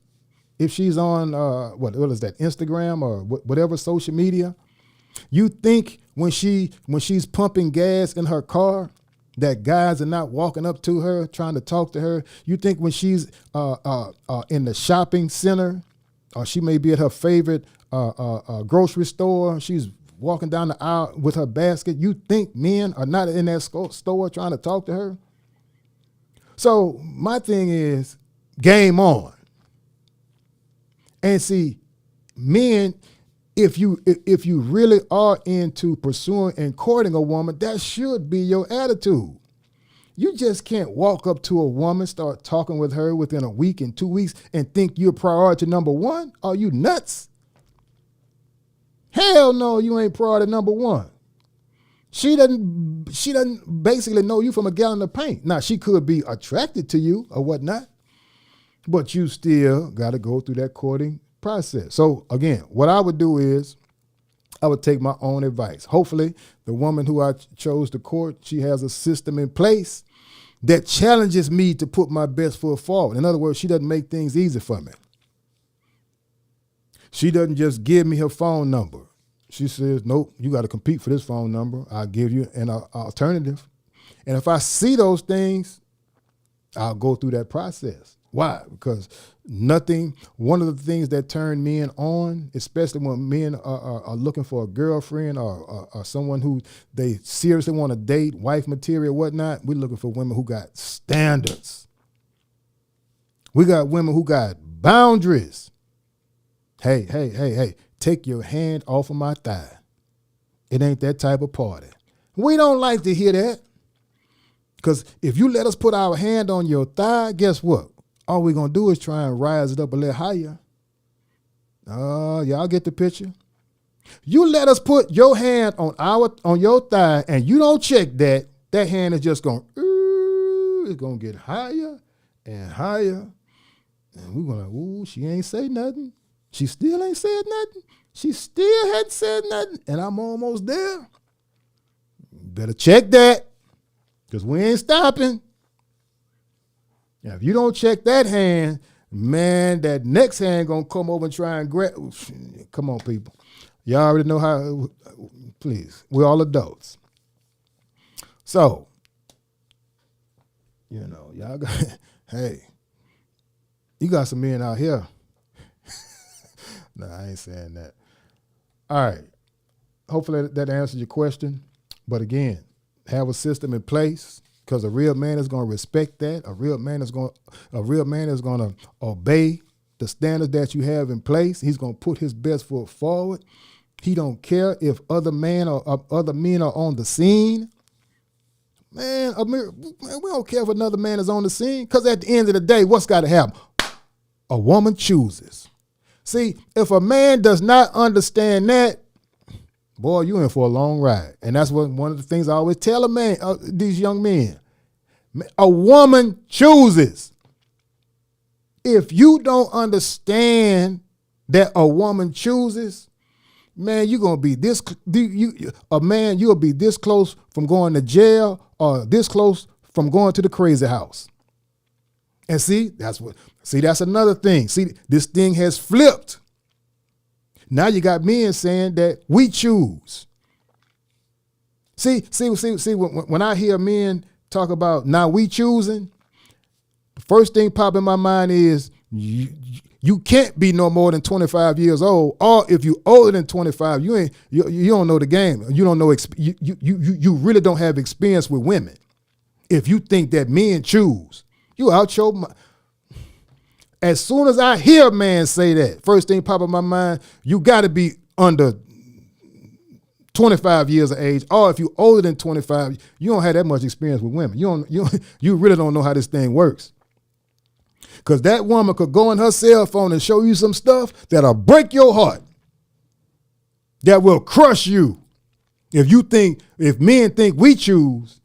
if she's on, what is that, Instagram or whatever social media? You think when she's pumping gas in her car that guys are not walking up to her trying to talk to her? You think when she's in the shopping center, or she may be at her favorite grocery store, she's walking down the aisle with her basket, you think men are not in that store trying to talk to her? So my thing is, game on. And see, men, if you really are into pursuing and courting a woman, that should be your attitude. You just can't walk up to a woman, start talking with her within a week and 2 weeks and think you're priority number one. Are you nuts? Hell no, you ain't priority number one. She doesn't basically know you from a gallon of paint. Now, she could be attracted to you or whatnot, but you still got to go through that courting process. So again, what I would do is I would take my own advice. Hopefully, the woman who I chose to court, she has a system in place that challenges me to put my best foot forward. In other words, she doesn't make things easy for me. She doesn't just give me her phone number. She says, nope, you got to compete for this phone number. I'll give you an alternative. And if I see those things, I'll go through that process. Why? Because one of the things that turn men on, especially when men are looking for a girlfriend or someone who they seriously want to date, wife material, whatnot, we're looking for women who got standards. We got women who got boundaries. Hey, take your hand off of my thigh. It ain't that type of party. We don't like to hear that. Because if you let us put our hand on your thigh, guess what? All we're going to do is try and rise it up a little higher. Y'all get the picture? You let us put your hand on your thigh and you don't check that hand is just going, it's going to get higher and higher. And we're going to, she ain't say nothing. She still ain't said nothing. She still hadn't said nothing. And I'm almost there. Better check that because we ain't stopping. Now, if you don't check that hand, man, that next hand going to come over and try and grab. Come on, people. Y'all already know how. Please, we're all adults. So, y'all got, hey, you got some men out here. No, I ain't saying that. All right. Hopefully that answers your question. But again, have a system in place because a real man is going to respect that. A real man is going to obey the standards that you have in place. He's going to put his best foot forward. He don't care if other men are on the scene. Man, we don't care if another man is on the scene because at the end of the day, what's got to happen? A woman chooses. See, if a man does not understand that, boy, you in for a long ride. And that's one of the things I always tell a man, these young men. A woman chooses. If you don't understand that a woman chooses, man, you're gonna be you'll be this close from going to jail or this close from going to the crazy house. And that's another thing. See, this thing has flipped. Now you got men saying that we choose. See, when I hear men talk about now we choosing, the first thing pop in my mind is you can't be no more than 25 years old, or if you older than 25, you don't know the game. You don't know, you really don't have experience with women. if you think that men choose. You out your mind. As soon as I hear a man say that, first thing pop in my mind, you got to be under 25 years of age, or if you're older than 25, you don't have that much experience with women. You really don't know how this thing works. Because that woman could go on her cell phone and show you some stuff that'll break your heart, that will crush you. If men think we choose,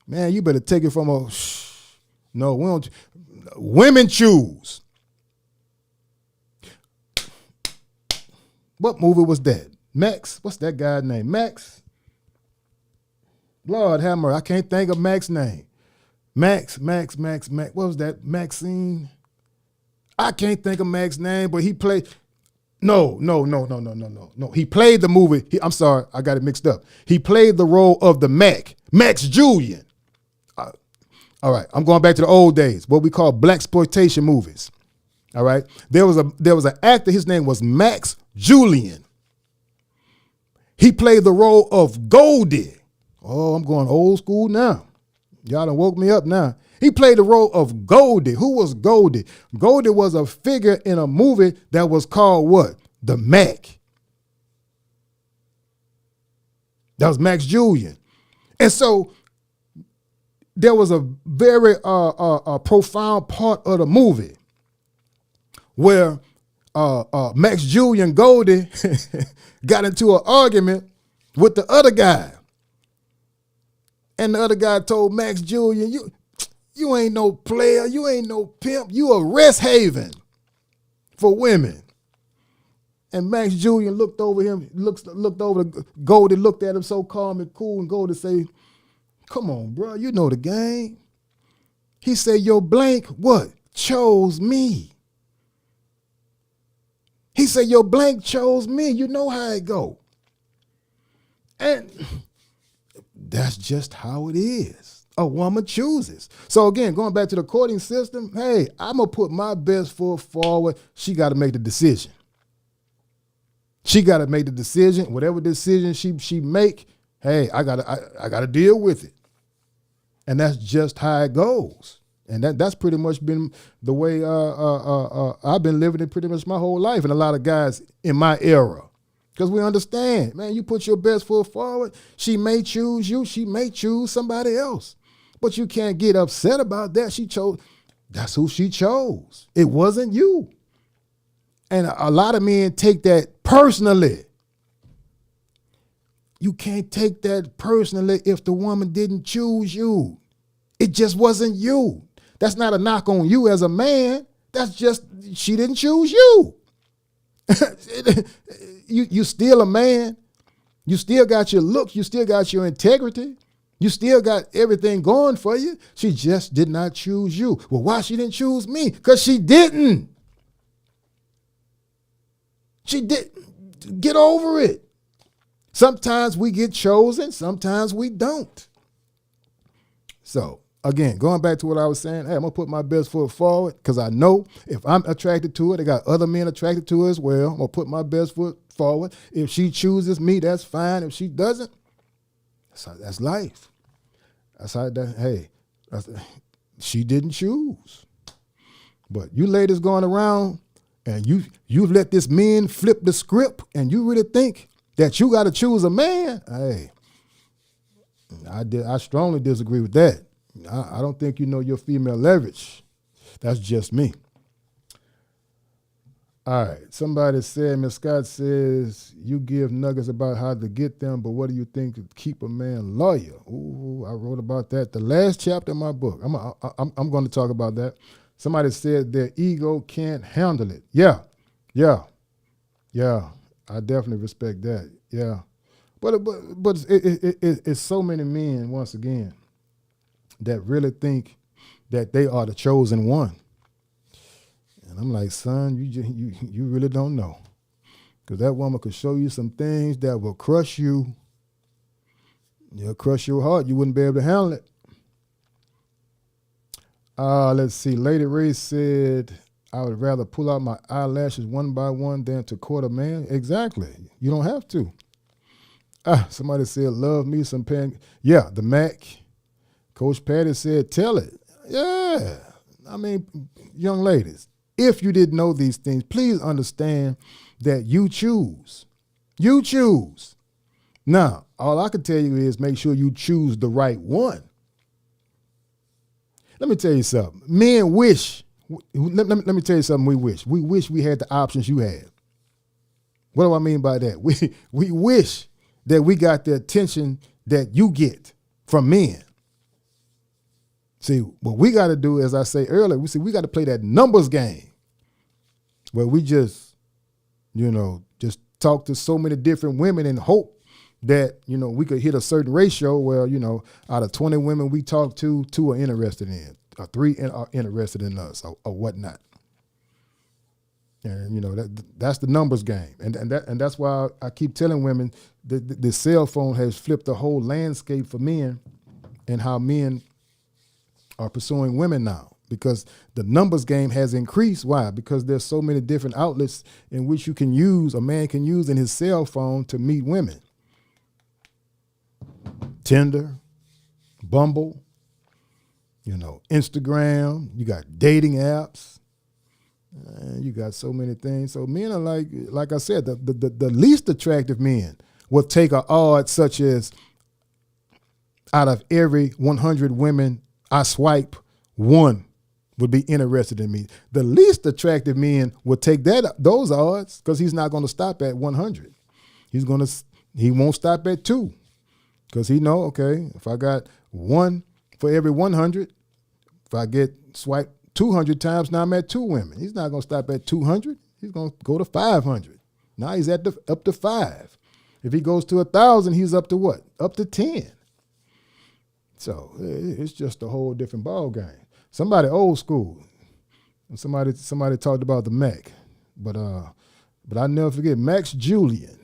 man, you better take it from no, we don't. Women choose. What movie was that? Max? What's that guy's name? Max? Lord have mercy, I can't think of Max's name. Max. What was that? Maxine? I can't think of Max's name, but he played. No. He played the movie. I'm sorry, I got it mixed up. He played the role of the Max Julian. All right, I'm going back to the old days, what we call blaxploitation movies. All right, there was an actor. His name was Max Julian. He played the role of Goldie. Oh, I'm going old school now. Y'all done woke me up now. He played the role of Goldie. Who was Goldie? Goldie was a figure in a movie that was called what? The Mac. That was Max Julian. And so there was a very profound part of the movie where Max Julian Goldie got into an argument with the other guy. And the other guy told Max Julian, you ain't no player, you ain't no pimp, you a rest haven for women. And Max Julian looked over Goldie, looked at him so calm and cool, and Goldie say, come on, bro, you know the game. He said, your blank, what? Chose me. He said, your blank chose me. You know how it go. And that's just how it is. A woman chooses. So again, going back to the courting system, hey, I'm going to put my best foot forward. She got to make the decision. She got to make the decision. Whatever decision she make, hey, I gotta deal with it. And that's just how it goes. And that's pretty much been the way I've been living it pretty much my whole life, and a lot of guys in my era. Because we understand, man, you put your best foot forward, she may choose you, she may choose somebody else. But you can't get upset about that. That's who she chose. It wasn't you. And a lot of men take that personally. You can't take that personally if the woman didn't choose you. It just wasn't you. That's not a knock on you as a man. That's just, she didn't choose you. You still a man. You still got your look. You still got your integrity. You still got everything going for you. She just did not choose you. Well, why she didn't choose me? Because she didn't. She did. Get over it. Sometimes we get chosen. Sometimes we don't. So, again, going back to what I was saying, hey, I'm going to put my best foot forward because I know if I'm attracted to it, they got other men attracted to it as well. I'm going to put my best foot forward. If she chooses me, that's fine. If she doesn't, that's life. That's how she didn't choose. But you ladies going around and you let this man flip the script and you really think that you got to choose a man, hey, I strongly disagree with that. I don't think you know your female leverage. That's just me. All right. Somebody said, Ms. Scott says, you give nuggets about how to get them, but what do you think to keep a man loyal? Ooh, I wrote about that. The last chapter of my book. I'm going to talk about that. Somebody said their ego can't handle it. Yeah. I definitely respect that. Yeah. But it's so many men, once again, that really think that they are the chosen one. And I'm like, son, you really don't know. Because that woman could show you some things that will crush you. It'll crush your heart. You wouldn't be able to handle it. Let's see. Lady Ray said, I would rather pull out my eyelashes one by one than to court a man. Exactly. You don't have to. Somebody said, love me some pen. Yeah, the Mac. Coach Patty said, tell it. Yeah. I mean, young ladies, if you didn't know these things, please understand that you choose. You choose. Now, all I can tell you is make sure you choose the right one. Let me tell you something. Men wish, let me tell you something we wish. We wish we had the options you had. What do I mean by that? We wish that we got the attention that you get from men. See, what we got to do, as I say earlier, we got to play that numbers game where we just, just talk to so many different women and hope that, we could hit a certain ratio where, out of 20 women we talk to, 2 are interested in, or 3 are interested in us, or whatnot. And, that's the numbers game. And that's why I keep telling women that the cell phone has flipped the whole landscape for men and how men are pursuing women now, because the numbers game has increased. Why? Because there's so many different outlets in which a man can use in his cell phone to meet women. Tinder, Bumble, Instagram, you got dating apps, you got so many things. So men are like I said, the least attractive men will take an odd such as out of every 100 women I swipe, 1 would be interested in me. The least attractive men will take those odds because he's not going to stop at 100. He won't stop at 2 because he know, okay, if I got 1 for every 100, if I get swiped 200 times, now I'm at 2 women. He's not going to stop at 200. He's going to go to 500. Now he's up to 5. If he goes to 1,000, he's up to what? Up to 10. So it's just a whole different ball game. Somebody old school. Somebody talked about the Mac, but I never forget Max Julian.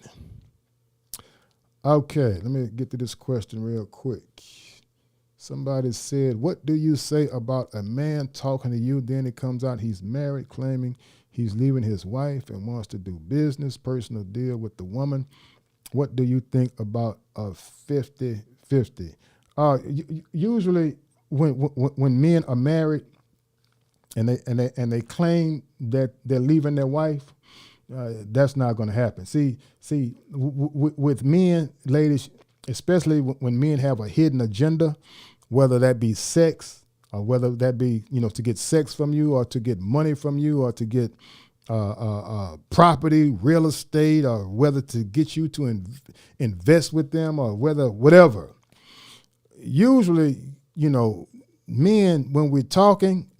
Okay, let me get to this question real quick. Somebody said, what do you say about a man talking to you, then it comes out he's married, claiming he's leaving his wife and wants to do business, personal deal with the woman? What do you think about a 50-50? Usually when men are married and they claim that they're leaving their wife, that's not going to happen. See, with men, ladies, especially when men have a hidden agenda, whether that be sex or whether that be, to get sex from you or to get money from you or to get property, real estate, or whether to get you to invest with them or whatever. Usually, men, when we're talking,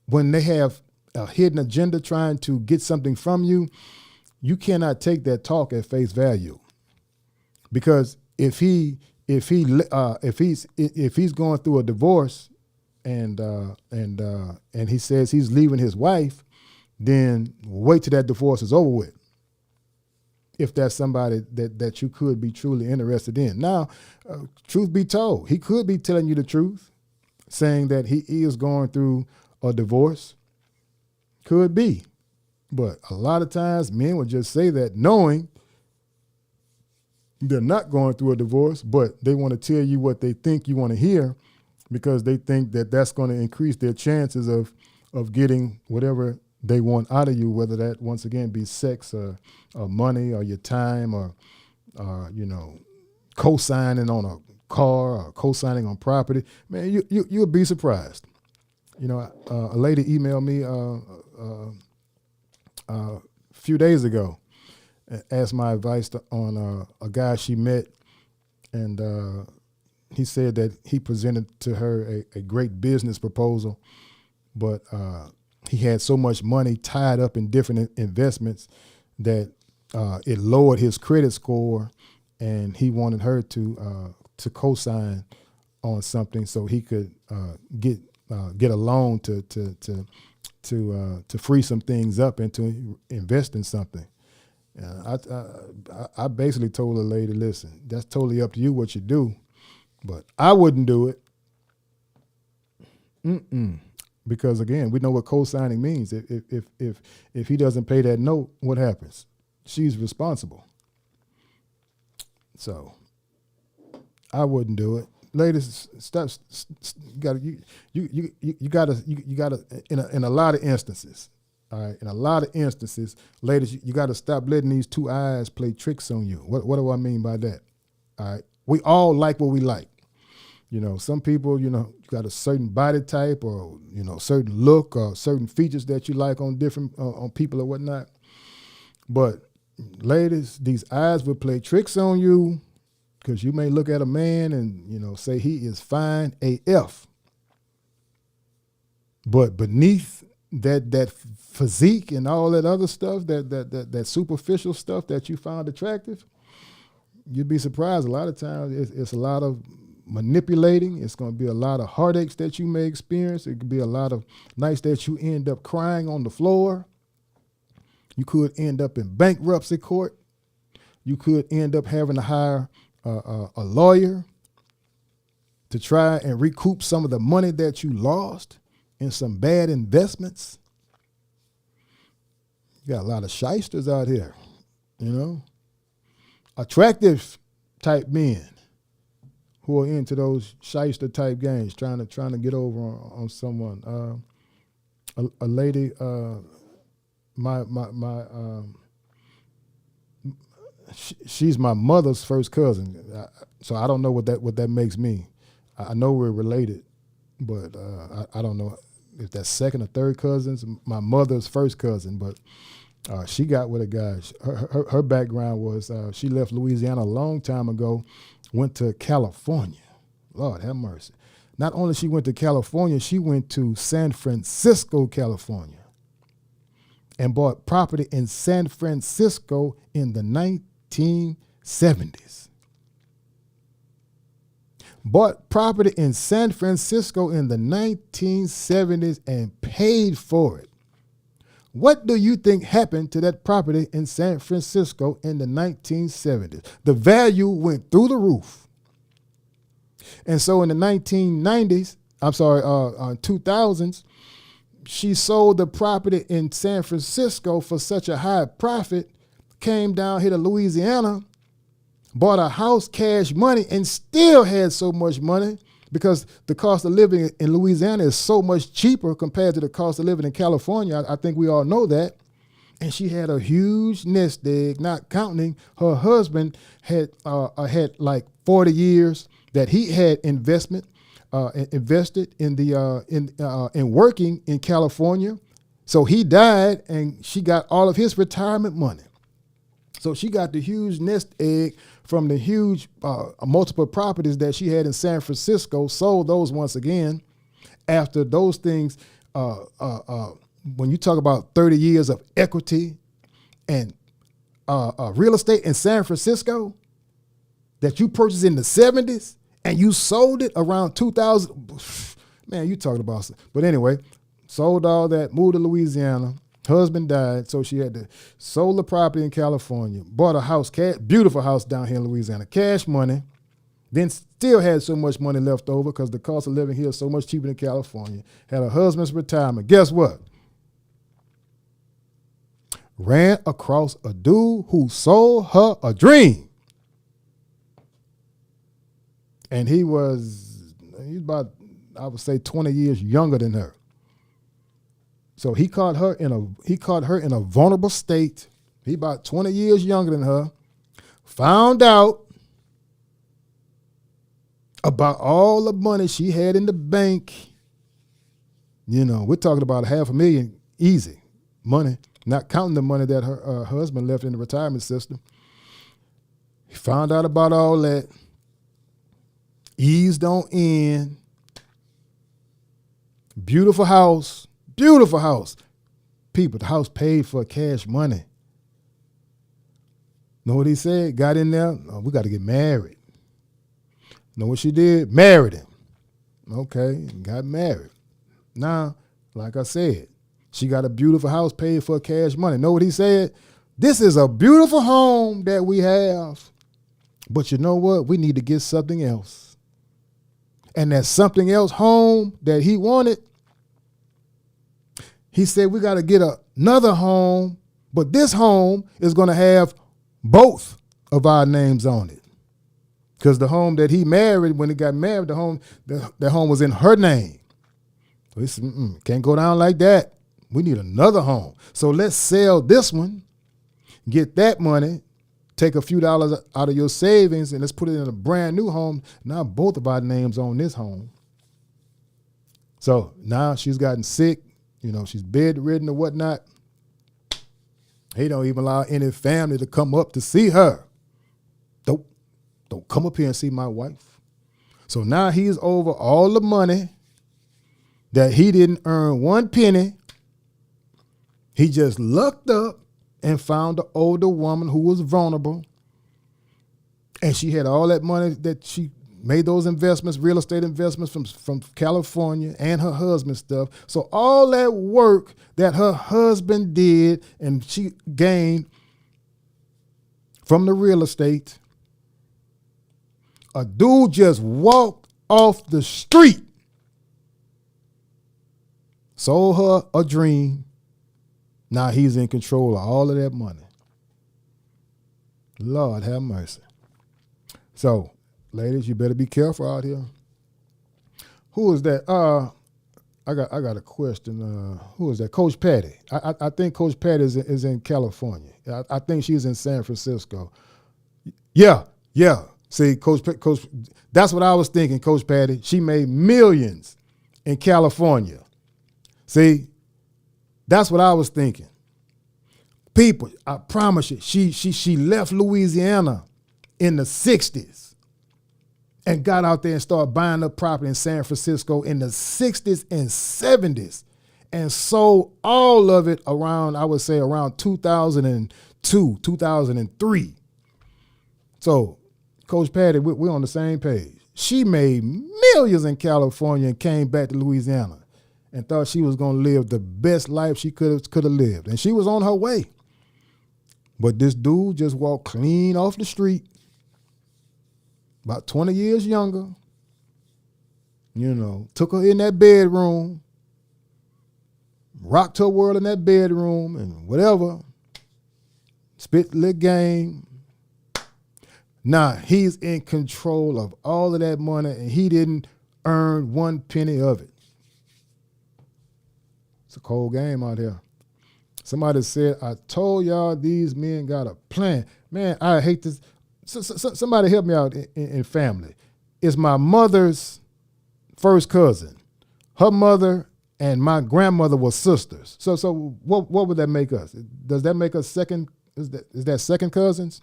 when they have a hidden agenda trying to get something from you, you cannot take that talk at face value. Because if he's going through a divorce and he says he's leaving his wife, then wait till that divorce is over with. If that's somebody that you could be truly interested in. Now, truth be told, he could be telling you the truth, saying that he is going through a divorce. Could be. But a lot of times men will just say that knowing they're not going through a divorce, but they want to tell you what they think you want to hear because they think that that's going to increase their chances of getting whatever they want out of you, whether that, once again, be sex or money or your time or co-signing on a car or co-signing on property. Man, you'll be surprised. A lady emailed me a few days ago and asked my advice on a guy she met, and he said that he presented to her a great business proposal, but he had so much money tied up in different investments that it lowered his credit score, and he wanted her to co-sign on something so he could get a loan to free some things up and to invest in something. I basically told the lady, listen, that's totally up to you what you do, but I wouldn't do it. Because again, we know what co-signing means. If he doesn't pay that note, what happens? She's responsible. So I wouldn't do it. ladies, stop. You gotta in a lot of instances. All right, in a lot of instances, ladies, you got to stop letting these two eyes play tricks on you. What do I mean by that? All right, we all like what we like. You know, some people, you got a certain body type or, certain look or certain features that you like on different, on people or whatnot. But ladies, these eyes will play tricks on you because you may look at a man and, say he is fine AF. But beneath that physique and all that other stuff, that superficial stuff that you found attractive, you'd be surprised. A lot of times it's a lot of manipulating. It's going to be a lot of heartaches that you may experience. It could be a lot of nights that you end up crying on the floor. You could end up in bankruptcy court. You could end up having to hire a lawyer to try and recoup some of the money that you lost in some bad investments. You got a lot of shysters out here, attractive type men who are into those shyster type games, trying to get over on someone. A lady, she's my mother's first cousin, so I don't know what that makes me. I know we're related, but I don't know if that's second or third cousins. My mother's first cousin, but she got with a guy. Her background was she left Louisiana a long time ago, went to California. Lord have mercy. Not only she went to California, she went to San Francisco, California, and bought property in San Francisco in the 1970s. Bought property in San Francisco in the 1970s and paid for it. What do you think happened to that property in San Francisco in the 1970s? The value went through the roof. And so in the 2000s, she sold the property in San Francisco for such a high profit, came down here to Louisiana, bought a house cash money, and still had so much money because the cost of living in Louisiana is so much cheaper compared to the cost of living in California. I think we all know that. And she had a huge nest egg, not counting her husband had like 40 years that he had invested in working in California. So he died and she got all of his retirement money. So she got the huge nest egg from the huge multiple properties that she had in San Francisco, sold those once again. After those things, when you talk about 30 years of equity and real estate in San Francisco that you purchased in the 70s and you sold it around 2000, man, you talking about. But anyway, sold all that, moved to Louisiana. Husband died, so she had to sold the property in California, bought a house, beautiful house down here in Louisiana, cash money, then still had so much money left over because the cost of living here is so much cheaper than California. Had a husband's retirement. Guess what? Ran across a dude who sold her a dream. And he's about, I would say, 20 years younger than her. So he caught her in a vulnerable state. He about 20 years younger than her. Found out about all the money she had in the bank. We're talking about $500,000 easy money, not counting the money that her husband left in the retirement system. He found out about all that. Eased on in. Beautiful house. Beautiful house. People, the house paid for cash money. Know what he said? Got in there. Oh, we got to get married. Know what she did? Married him. Okay, got married. Now, like I said, she got a beautiful house paid for cash money. Know what he said? This is a beautiful home that we have. But you know what? We need to get something else. And that something else home that he wanted, he said, we got to get another home, but this home is going to have both of our names on it. because the home that he married, when he got married, the home was in her name. So he said, can't go down like that. We need another home. So let's sell this one, get that money, take a few dollars out of your savings, and let's put it in a brand new home. Now both of our names on this home. So now she's gotten sick, she's bedridden or whatnot. He don't even allow any family to come up to see her. Don't come up here and see my wife. So now he's over all the money that he didn't earn one penny. He just lucked up and found an older woman who was vulnerable. And she had all that money that she made those investments, real estate investments from California and her husband's stuff. So all that work that her husband did and she gained from the real estate, a dude just walked off the street, sold her a dream. Now he's in control of all of that money. Lord have mercy. So, ladies, you better be careful out here. Who is that? I got a question. Who is that? Coach Patty. I think Coach Patty is in California. I think she's in San Francisco. Yeah. See, Coach, that's what I was thinking, Coach Patty. She made millions in California. See, that's what I was thinking. People, I promise you, she left Louisiana in the 60s and got out there and started buying up property in San Francisco in the 60s and 70s and sold all of it around, I would say, around 2002, 2003. So, Coach Patty, we're on the same page. She made millions in California and came back to Louisiana and thought she was going to live the best life she could have lived. And she was on her way. But this dude just walked clean off the street, about 20 years younger, took her in that bedroom, rocked her world in that bedroom and whatever, spit the game. Now he's in control of all of that money and he didn't earn one penny of it. It's a cold game out here. Somebody said, I told y'all these men got a plan. Man, I hate this. Somebody help me out in family. It's my mother's first cousin. Her mother and my grandmother were sisters. So what would that make us? Does that make us second? Is that second cousins?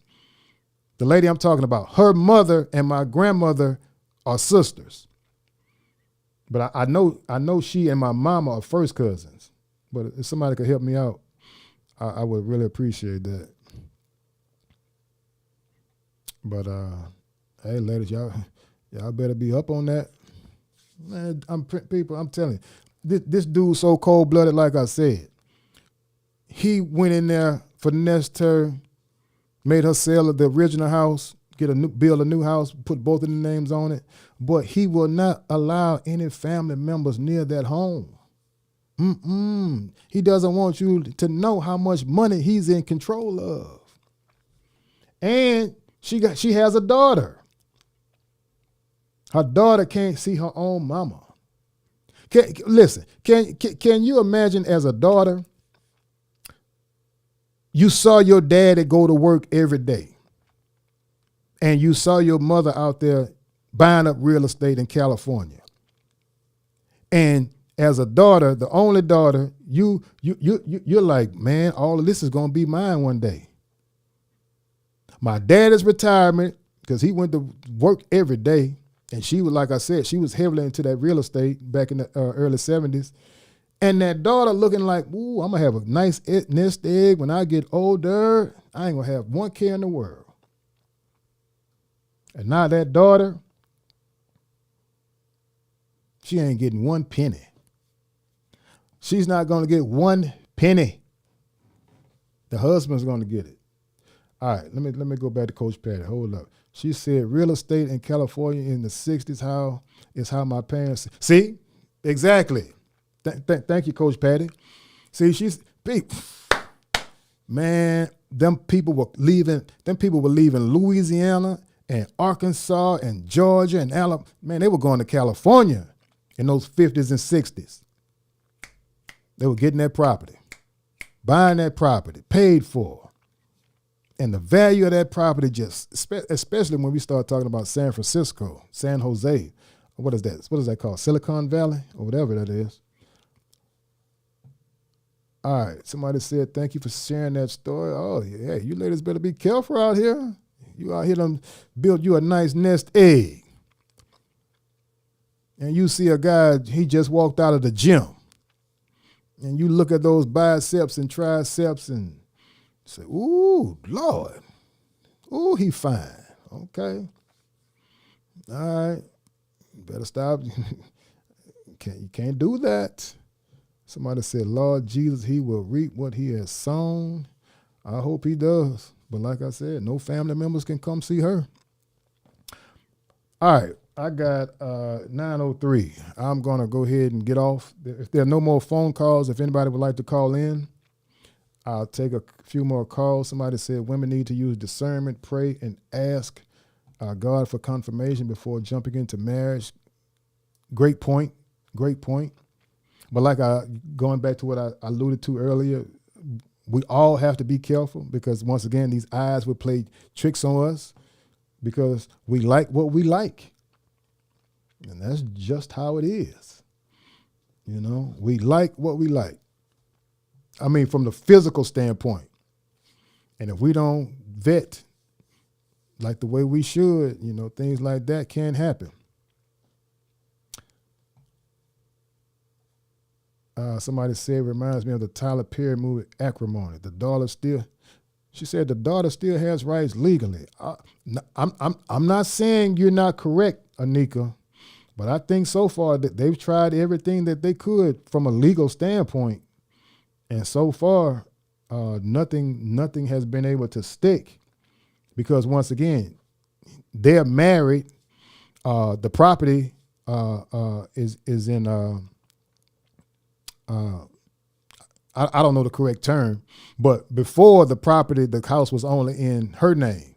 The lady I'm talking about, her mother and my grandmother are sisters. But I know she and my mama are first cousins. But if somebody could help me out, I would really appreciate that. But hey, ladies, y'all better be up on that. Man, I'm telling you, this dude's so cold-blooded, like I said. He went in there, finessed her, made her sell the original house, build a new house, put both of the names on it. But he will not allow any family members near that home. He doesn't want you to know how much money he's in control of. And she has a daughter. Her daughter can't see her own mama. Can you imagine as a daughter, you saw your daddy go to work every day and you saw your mother out there buying up real estate in California. And as a daughter, the only daughter, you're like, man, all of this is going to be mine one day. My daddy's retirement, because he went to work every day, and she was, like I said, she was heavily into that real estate back in the early 70s. And that daughter looking like, ooh, I'm going to have a nice nest egg when I get older. I ain't going to have one care in the world. And now that daughter, she ain't getting one penny. She's not going to get one penny. The husband's going to get it. All right, let me go back to Coach Patty. Hold up. She said real estate in California in the 60s how my parents. See? Exactly. Thank you, Coach Patty. See, man, them people were leaving Louisiana and Arkansas and Georgia and Alabama. Man, they were going to California in those 50s and 60s. They were getting that property, buying that property, paid for. And the value of that property just, especially when we start talking about San Francisco, San Jose, what is that? What is that called? Silicon Valley or whatever that is. All right, somebody said, thank you for sharing that story. Oh, yeah, you ladies better be careful out here. You out here done build you a nice nest egg. And you see a guy, he just walked out of the gym. And you look at those biceps and triceps and say, ooh, Lord. Ooh, he fine. Okay. All right. You better stop. You can't do that. Somebody said, Lord Jesus, he will reap what he has sown. I hope he does. But like I said, no family members can come see her. All right. I got 9:03. I'm going to go ahead and get off. If there are no more phone calls, if anybody would like to call in, I'll take a few more calls. Somebody said women need to use discernment, pray, and ask God for confirmation before jumping into marriage. Great point. Great point. But like going back to what I alluded to earlier, we all have to be careful because once again, these eyes will play tricks on us because we like what we like. And that's just how it is. You know, we like what we like. I mean, from the physical standpoint. And if we don't vet like the way we should, you know, things like that can happen. Somebody said, reminds me of the Tyler Perry movie, Acrimony. She said the daughter still has rights legally. I'm not saying you're not correct, Anika, but I think so far that they've tried everything that they could from a legal standpoint. And so far, nothing has been able to stick because once again, they're married. The property is in, I don't know the correct term, but before the property, the house was only in her name.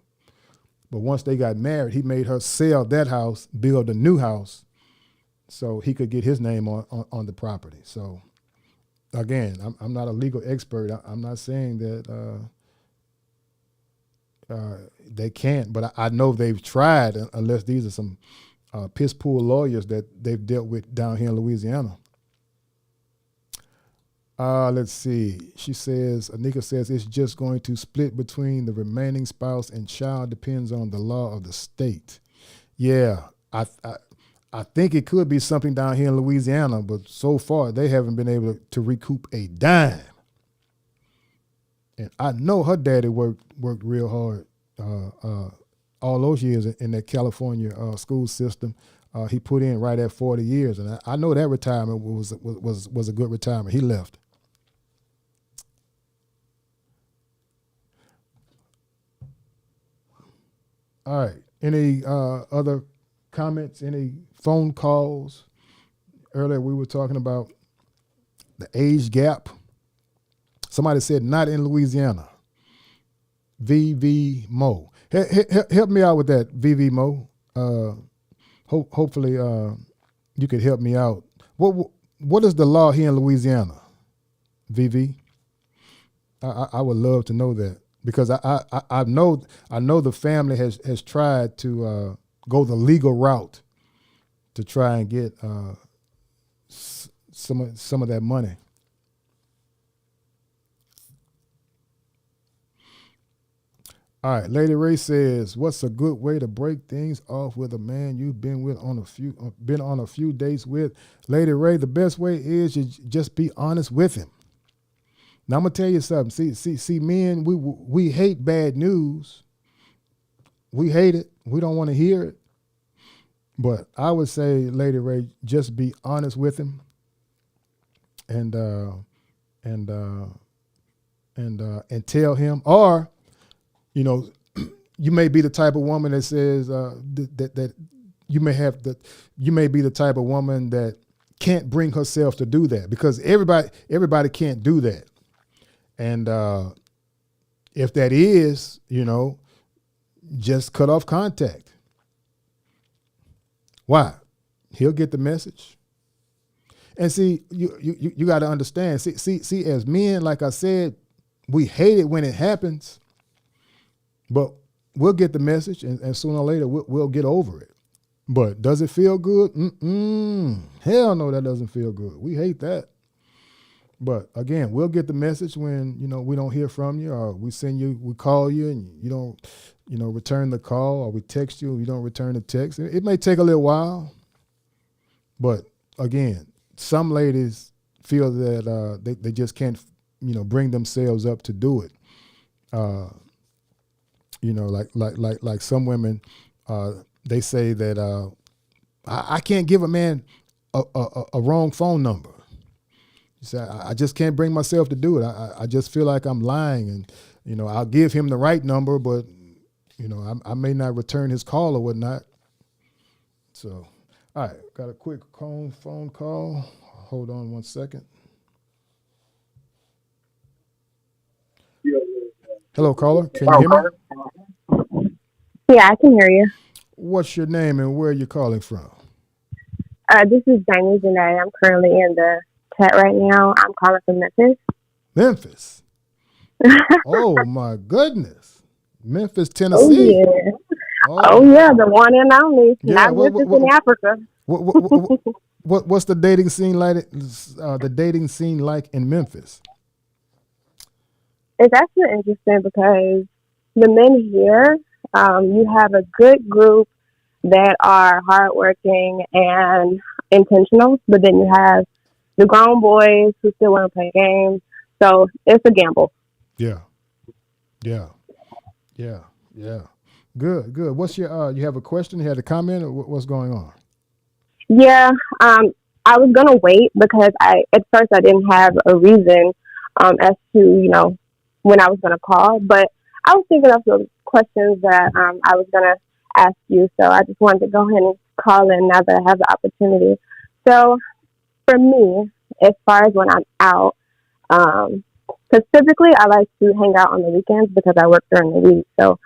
But once they got married, he made her sell that house, build a new house, so he could get his name on the property. So again, I'm not a legal expert. I'm not saying that they can't, but I know they've tried, unless these are some piss poor lawyers that they've dealt with down here in Louisiana. Let's see. Anika says, it's just going to split between the remaining spouse and child, depends on the law of the state. Yeah, I think it could be something down here in Louisiana, but so far they haven't been able to recoup a dime. And I know her daddy worked real hard all those years in that California school system. He put in right at 40 years, and I know that retirement was a good retirement. He left. All right. Any other comments? Any phone calls? Earlier we were talking about the age gap. Somebody said not in Louisiana. VV Mo. Help me out with that, VV Mo. Hopefully you could help me out. What is the law here in Louisiana, VV? I would love to know that. Because I know the family has tried to go the legal route to try and get some of that money. All right, Lady Ray says, "What's a good way to break things off with a man you've been on a few dates with?" Lady Ray, the best way is you just be honest with him. Now I'm gonna tell you something. See, men, we hate bad news. We hate it. We don't want to hear it. But I would say, Lady Ray, just be honest with him, and tell him. Or, you know, you may be the type of woman that says that you may be the type of woman that can't bring herself to do that, because everybody can't do that. And if that is, you know, just cut off contact. Why? He'll get the message. And see, you got to understand. See, as men, like I said, we hate it when it happens, but we'll get the message, and sooner or later we'll get over it. But does it feel good? Hell no, that doesn't feel good. We hate that. But again, we'll get the message when, we don't hear from you, or we call you and you don't, return the call, or we text you and you don't return the text. It may take a little while, but again, some ladies feel that they just can't, bring themselves up to do it. Like some women, they say that I can't give a man a wrong phone number. You say, I just can't bring myself to do it. I just feel like I'm lying, and I'll give him the right number, but I may not return his call or whatnot. So, all right, got a quick phone call. Hold on one second. Hello, caller. Can you hear me? Yeah, I can hear you. What's your name and where are you calling from? This is Jamie Janae. I'm currently in the chat right now. I'm calling from Memphis. Memphis? Oh, my goodness. Memphis, Tennessee. Oh, yeah. Oh, yeah, the one and only. Yeah, Not Memphis in Africa. What's the dating scene like? The dating scene like in Memphis? It's actually interesting because the men here, you have a good group that are hardworking and intentional, but then you have the grown boys who still want to play games. So it's a gamble. Yeah. Good. What's your? You have a question? You had a comment? Or what's going on? Yeah, I was gonna wait because at first I didn't have a reason as to when I was gonna call, but I was thinking of some questions that I was gonna ask you, so I just wanted to go ahead and call in now that I have the opportunity. So for me, as far as when I'm out, because typically I like to hang out on the weekends because I work during the week. So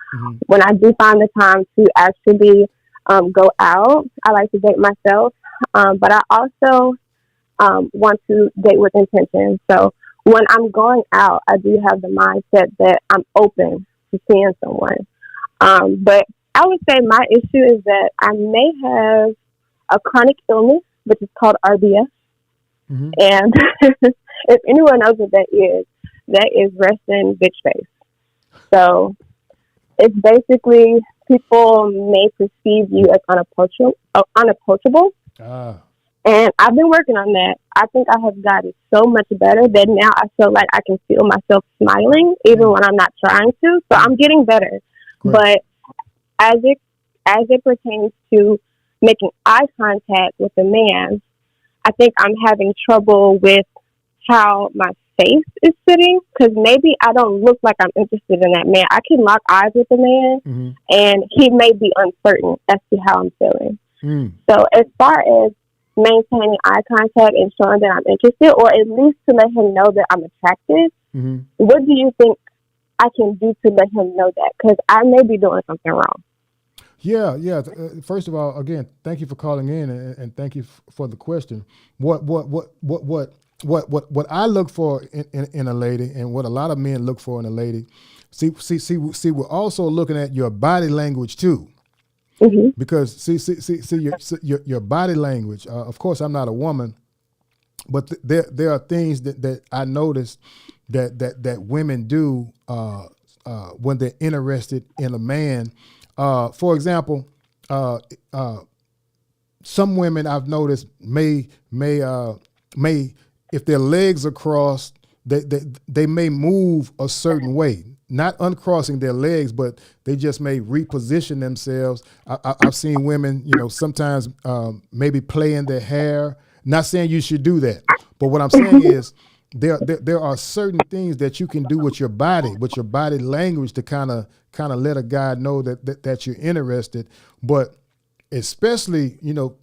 when I do find the time to actually go out, I like to date myself, but I also want to date with intention. So when I'm going out, I do have the mindset that I'm open to seeing someone. But I would say my issue is that I may have a chronic illness, which is called RBS. And if anyone knows what that is resting bitch face. So it's basically people may perceive you as unapproachable. And I've been working on that. I think I have gotten so much better that now I feel like I can feel myself smiling even when I'm not trying to. So I'm getting better. Great. But as it pertains to making eye contact with a man, I think I'm having trouble with how my face is sitting, because maybe I don't look like I'm interested in that man. I can lock eyes with a man and he may be uncertain as to how I'm feeling. So as far as maintaining eye contact and showing that I'm interested, or at least to let him know that I'm attracted, what do you think I can do to let him know that? Because I may be doing something wrong. Yeah. First of all, again, thank you for calling in, and thank you for the question. What I look for in a lady, and what a lot of men look for in a lady, see, we're also looking at your body language too. Because see your body language. Of course, I'm not a woman, but there are things that I notice that women do when they're interested in a man. For example, some women I've noticed may if their legs are crossed, they may move a certain way. Not uncrossing their legs, but they just may reposition themselves. I've seen women, sometimes maybe play in their hair. Not saying you should do that, but what I'm saying is there are certain things that you can do with your body language to kind of let a guy know that you're interested. But especially,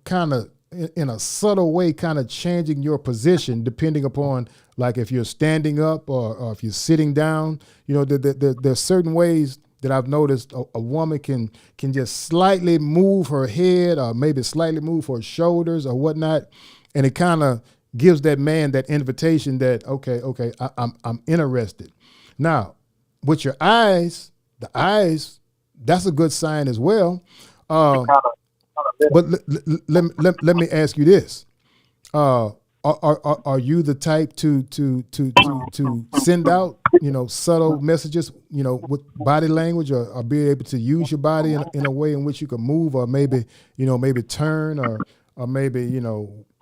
kind of in a subtle way, kind of changing your position depending upon, like if you're standing up or if you're sitting down. There's certain ways that I've noticed a woman can just slightly move her head or maybe slightly move her shoulders or whatnot, and it kind of gives that man that invitation that okay, I'm interested. Now, with your eyes, the eyes, that's a good sign as well. But let me ask you this: Are you the type to send out subtle messages with body language, or be able to use your body in a way in which you can move, or maybe maybe turn, or maybe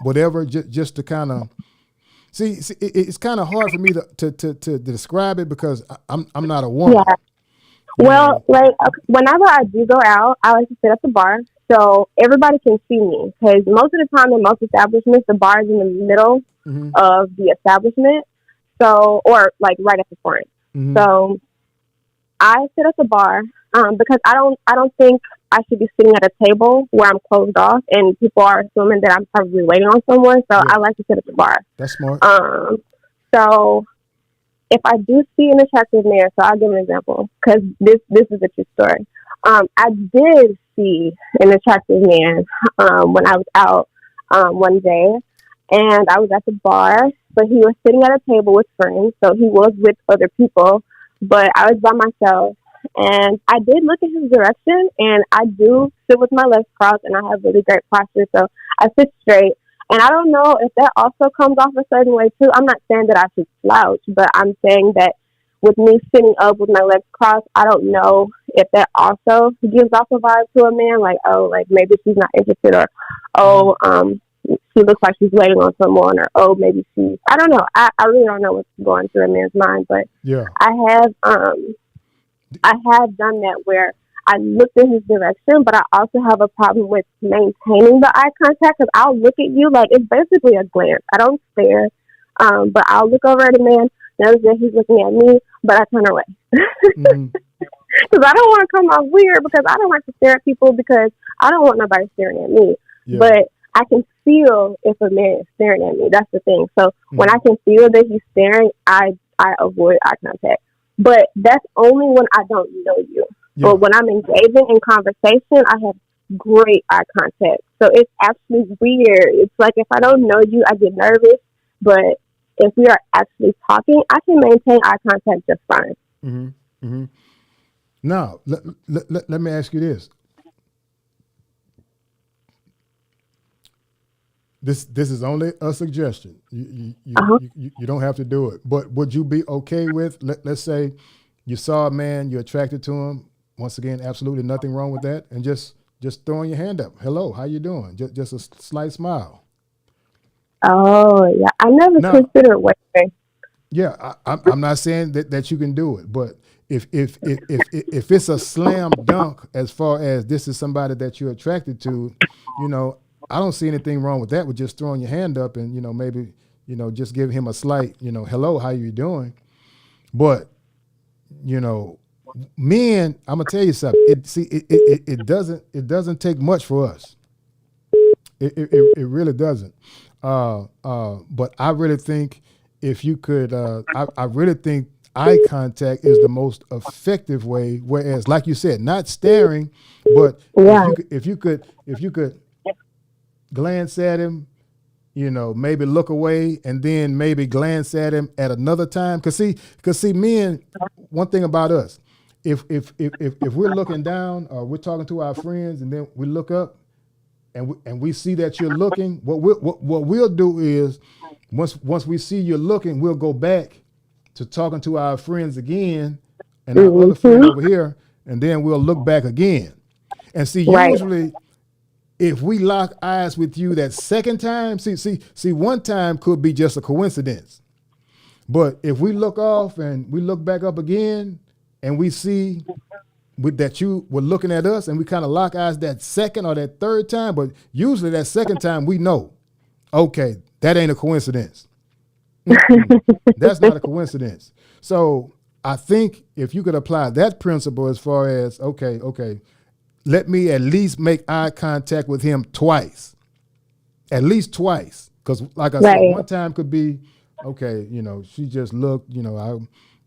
whatever, just to kind of see it's kind of hard for me to describe it because I'm not a woman. Yeah. Well, like whenever I do go out, I like to sit at the bar so everybody can see me. Because most of the time in most establishments, the bar is in the middle Mm-hmm. of the establishment, so or like right at the front. Mm-hmm. So I sit at the bar because I don't think I should be sitting at a table where I'm closed off and people are assuming that I'm probably waiting on someone. So I like to sit at the bar. That's smart. So if I do see an attractive man, so I'll give an example because this is a true story. I did see an attractive man when I was out one day, and I was at the bar, but he was sitting at a table with friends, so he was with other people, but I was by myself, and I did look in his direction, and I do sit with my legs crossed, and I have really great posture, so I sit straight. And I don't know if that also comes off a certain way too. I'm not saying that I should slouch, but I'm saying that with me sitting up with my legs crossed, I don't know if that also gives off a vibe to a man, like, oh, like maybe she's not interested, or oh, she looks like she's waiting on someone, or oh, maybe she's, I don't know. I really don't know what's going through a man's mind, but Yeah. I have done that where I looked in his direction, but I also have a problem with maintaining the eye contact because I'll look at you like it's basically a glance. I don't stare, but I'll look over at a man, notice that he's looking at me, but I turn away. Mm-hmm. Because I don't want to come off weird because I don't like to stare at people because I don't want nobody staring at me. Yeah. But I can feel if a man is staring at me. That's the thing. So when I can feel that he's staring, I avoid eye contact. But that's only when I don't know you. Yeah. But when I'm engaging in conversation, I have great eye contact. So it's actually weird. It's like if I don't know you, I get nervous. But if we are actually talking, I can maintain eye contact just fine. Mm-hmm. Mm-hmm. Now, let me ask you this. This is only a suggestion. You don't have to do it. But would you be okay with, let's say you saw a man, you're attracted to him. Once again, absolutely nothing wrong with that. And just throwing your hand up. Hello, how you doing? Just a slight smile. Oh, yeah. I never considered waiting. Yeah, I'm not saying that you can do it, but if it's a slam dunk as far as this is somebody that you're attracted to, I don't see anything wrong with that, with just throwing your hand up and maybe just give him a slight hello, how you doing. But men, I'm gonna tell you something. It doesn't take much for us. It really doesn't. But I really think if you could, I really think eye contact is the most effective way. Whereas, like you said, not staring, but if you could glance at him, maybe look away and then maybe glance at him at another time. Cause see, men, one thing about us, if we're looking down or we're talking to our friends and then we look up and we see that you're looking, what we'll do is once we see you're looking, we'll go back to talking to our friends again and our other friend over here, and then we'll look back again. And see, usually if we lock eyes with you that second time, see, one time could be just a coincidence. But if we look off and we look back up again and we see that you were looking at us and we kind of lock eyes that second or that third time, but usually that second time we know, okay, that ain't a coincidence. That's not a coincidence. So I think if you could apply that principle as far as, okay, let me at least make eye contact with him twice, at least twice. Because like I said, one time could be, okay, she just looked,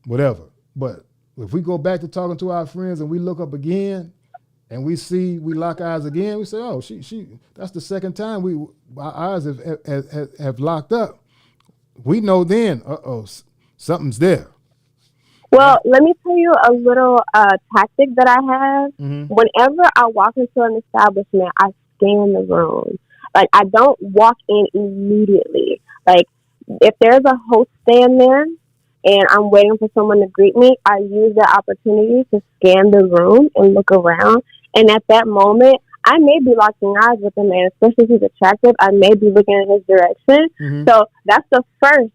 whatever. But If we go back to talking to our friends and we look up again and we lock eyes again, we say, oh, she that's the second time our eyes have locked up. We know then, something's there. Well, let me tell you a little tactic that I have. Mm-hmm. Whenever I walk into an establishment, I scan the room. Like, I don't walk in immediately. Like, if there's a host stand there and I'm waiting for someone to greet me, I use that opportunity to scan the room and look around. And at that moment, I may be locking eyes with a man, especially if he's attractive. I may be looking in his direction. Mm-hmm. So that's the first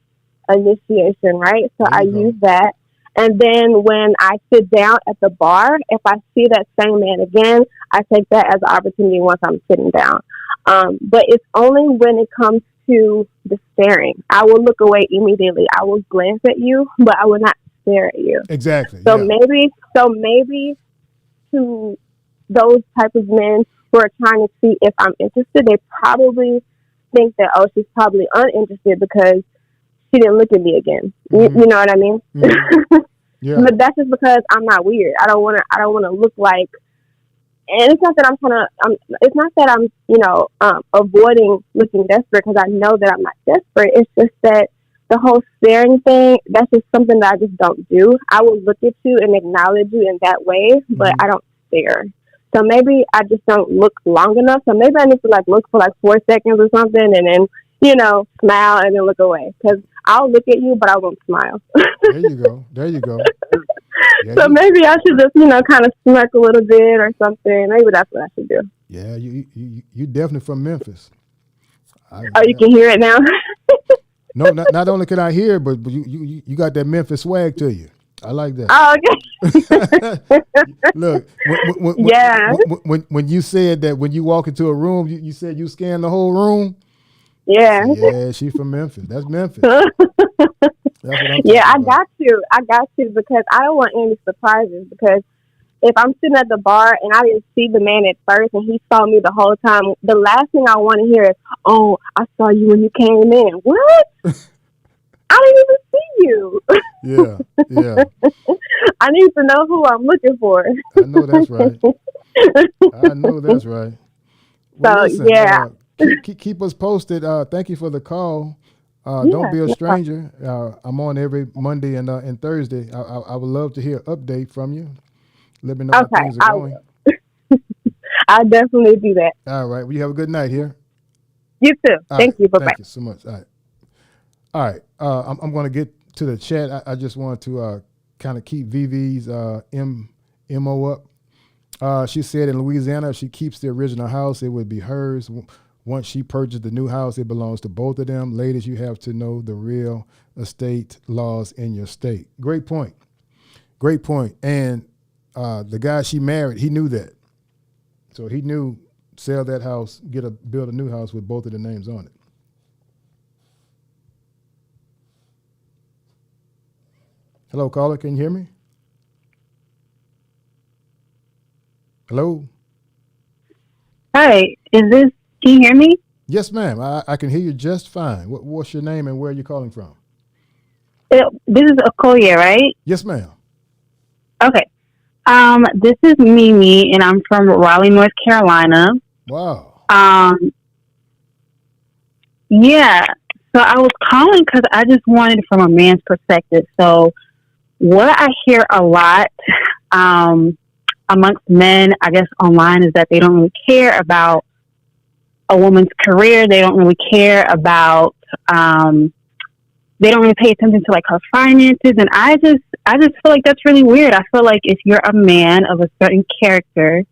initiation, right? So I use that. And then when I sit down at the bar, if I see that same man again, I take that as an opportunity once I'm sitting down. But it's only when it comes to the staring. I will look away immediately. I will glance at you, but I will not stare at you. Exactly. So maybe to those type of men who are trying to see if I'm interested, they probably think that, oh, she's probably uninterested because she didn't look at me again. Mm-hmm. You know what I mean? Mm-hmm. Yeah. But that's just because I'm not weird. I don't want to look like. And it's not that it's not that I'm avoiding looking desperate, because I know that I'm not desperate. It's just that the whole staring thing, that's just something that I just don't do. I will look at you and acknowledge you in that way, but I don't stare. So maybe I just don't look long enough. So maybe I need to look for 4 seconds or something, and then smile and then look away, because I'll look at you, but I won't smile. There you go. Yeah, so maybe I should just, kind of smirk a little bit or something. Maybe that's what I should do. Yeah, you definitely from Memphis. You can hear it now? No, not only can I hear it, but you got that Memphis swag to you. I like that. Oh, okay. Look, when you said that when you walk into a room, you said you scan the whole room. Yeah. Yeah, she's from Memphis. That's Memphis. That's what I'm I got you, because I don't want any surprises, because if I'm sitting at the bar and I didn't see the man at first and he saw me the whole time, the last thing I want to hear is, oh, I saw you when you came in. What? I didn't even see you. Yeah. I need to know who I'm looking for. I know that's right. Well, listen, keep us posted. Thank you for the call. Don't be a stranger. I'm on every Monday and Thursday. I would love to hear an update from you. Let me know how things are going. I'll definitely do that. All right. Well, you have a good night here. You too. Thank you. Bye-bye. Thank you so much. All right. I'm going to get to the chat. I just want to kind of keep VV's MO up. She said in Louisiana, if she keeps the original house, it would be hers. Once she purchased the new house, it belongs to both of them. Ladies, you have to know the real estate laws in your state. Great point. And the guy she married, he knew that. So he knew, sell that house, build a new house with both of the names on it. Hello, caller, can you hear me? Hello? Hi, can you hear me? Yes, ma'am. I can hear you just fine. What's your name and where are you calling from? This is Okoye, right? Yes, ma'am. Okay. This is Mimi, and I'm from Raleigh, North Carolina. Wow. Yeah. So I was calling because I just wanted from a man's perspective. So what I hear a lot amongst men, I guess online, is that they don't really care about a woman's career. They don't really care about, they don't really pay attention to her finances. And I just feel like that's really weird. I feel like if you're a man of a certain character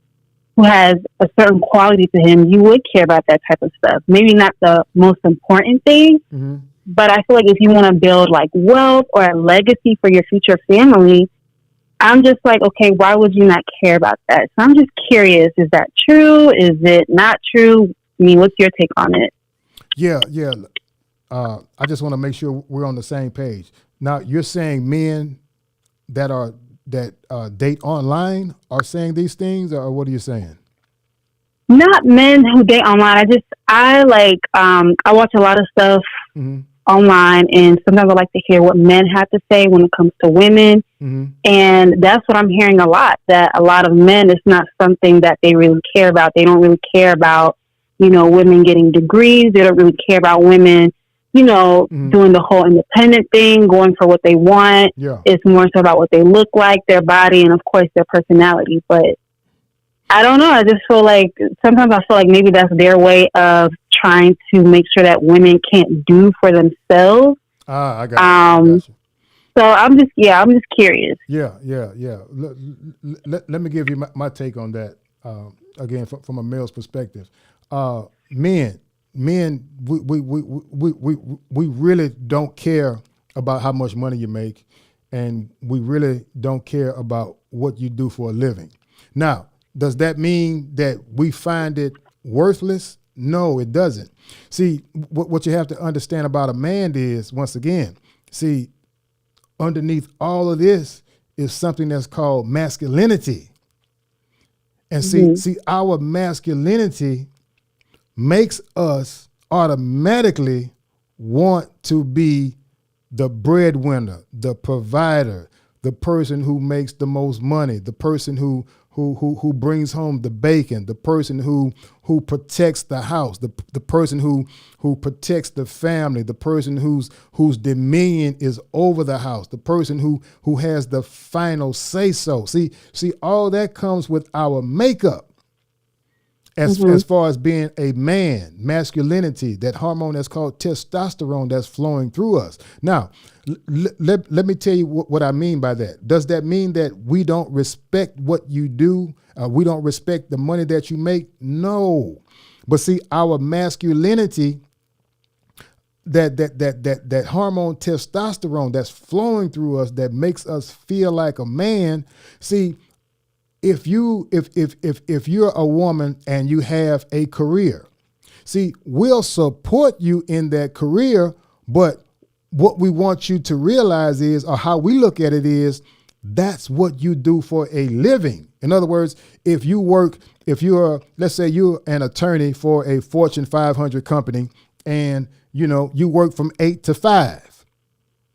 who has a certain quality to him, you would care about that type of stuff. Maybe not the most important thing, but I feel like if you want to build wealth or a legacy for your future family, I'm just okay, why would you not care about that? So I'm just curious, is that true? Is it not true? I mean, what's your take on it? Yeah. I just want to make sure we're on the same page. Now, you're saying men that date online are saying these things, or what are you saying? Not men who date online. I watch a lot of stuff online, and sometimes I like to hear what men have to say when it comes to women. Mm-hmm. And that's what I'm hearing a lot, that a lot of men, it's not something that they really care about. They don't really care about, women getting degrees. They don't really care about women, doing the whole independent thing, going for what they want. Yeah. It's more so about what they look like, their body, and of course their personality. But I don't know. I just feel like sometimes I feel like maybe that's their way of trying to make sure that women can't do for themselves. I got you. So I'm just curious. Yeah. Let me give you my take on that. Again, from a male's perspective, men, we really don't care about how much money you make, and we really don't care about what you do for a living. Now, does that mean that we find it worthless? No, it doesn't. See, what you have to understand about a man is, once again, see, underneath all of this is something that's called masculinity. And see, our masculinity makes us automatically want to be the breadwinner, the provider, the person who makes the most money, the person who brings home the bacon, the person who protects the house, the person who protects the family, the person whose dominion is over the house, the person who has the final say so. See, all that comes with our makeup. As far as being a man, masculinity, that hormone that's called testosterone that's flowing through us. Now, let me tell you what I mean by that. Does that mean that we don't respect what you do? We don't respect the money that you make? No. But see, our masculinity, that hormone testosterone that's flowing through us, that makes us feel like a man. See, if you're a woman and you have a career, see, we'll support you in that career, but what we want you to realize is, or how we look at it is, that's what you do for a living. In other words, let's say you're an attorney for a Fortune 500 company, and you work from 8 to 5.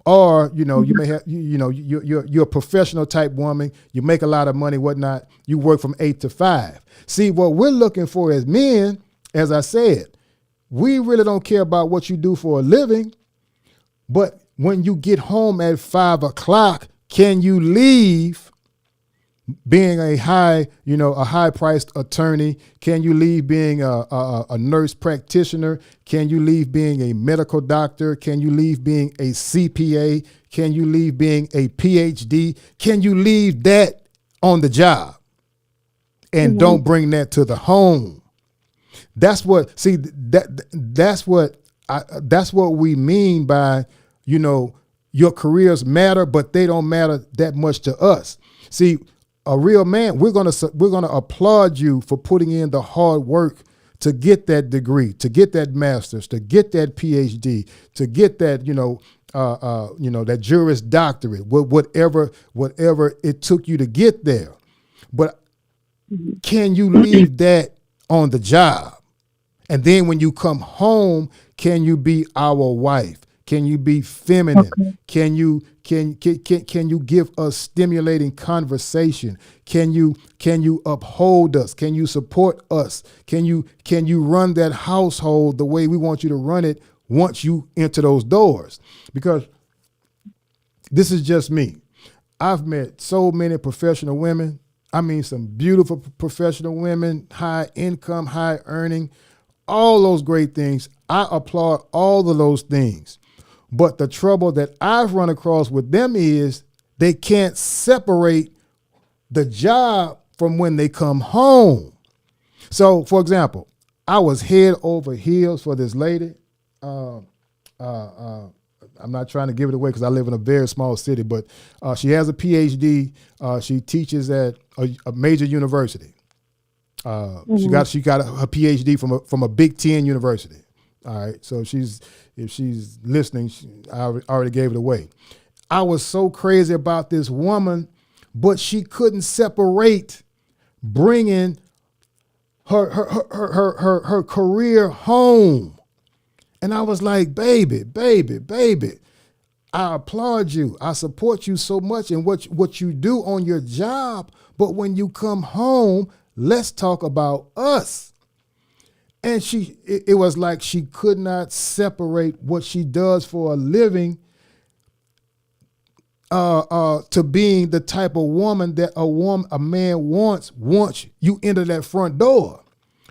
Or, you may have, you're a professional type woman, you make a lot of money, whatnot, you work from 8 to 5. See, what we're looking for as men, as I said, we really don't care about what you do for a living, but when you get home at 5 o'clock, can you leave being a high-priced attorney? Can you leave being a nurse practitioner? Can you leave being a medical doctor? Can you leave being a CPA? Can you leave being a PhD? Can you leave that on the job and don't bring that to the home? That's what we mean by, your careers matter, but they don't matter that much to us. See, a real man, we're gonna applaud you for putting in the hard work to get that degree, to get that master's, to get that PhD, to get that that Juris Doctorate, whatever it took you to get there. But can you leave that on the job? And then when you come home, can you be our wife? Can you be feminine? Okay. Can you give us stimulating conversation? Can you uphold us? Can you support us? Can you run that household the way we want you to run it once you enter those doors? Because this is just me. I've met so many professional women. I mean, some beautiful professional women, high income, high earning, all those great things. I applaud all of those things. But the trouble that I've run across with them is they can't separate the job from when they come home. So, for example, I was head over heels for this lady. I'm not trying to give it away because I live in a very small city, but she has a PhD. She teaches at a major university. She got her PhD from a Big Ten university. All right, so if she's listening, I already gave it away. I was so crazy about this woman, but she couldn't separate bringing her career home And I was like, baby, baby, baby, I applaud you. I support you so much in what you do on your job. But when you come home, let's talk about us. And it was like she could not separate what she does for a living to being the type of woman that a man wants once you enter that front door.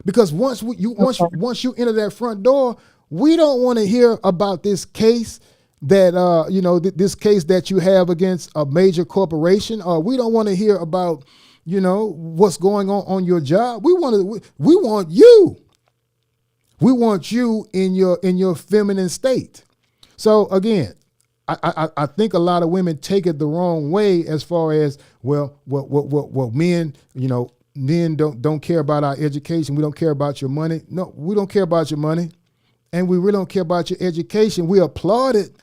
Because once you enter that front door, we don't want to hear about this case that this case that you have against a major corporation, or we don't want to hear about what's going on your job. We want you. We want you in your feminine state. So again, I think a lot of women take it the wrong way as far as what men men don't care about our education. We don't care about your money. No, we don't care about your money, and we really don't care about your education. We applaud it,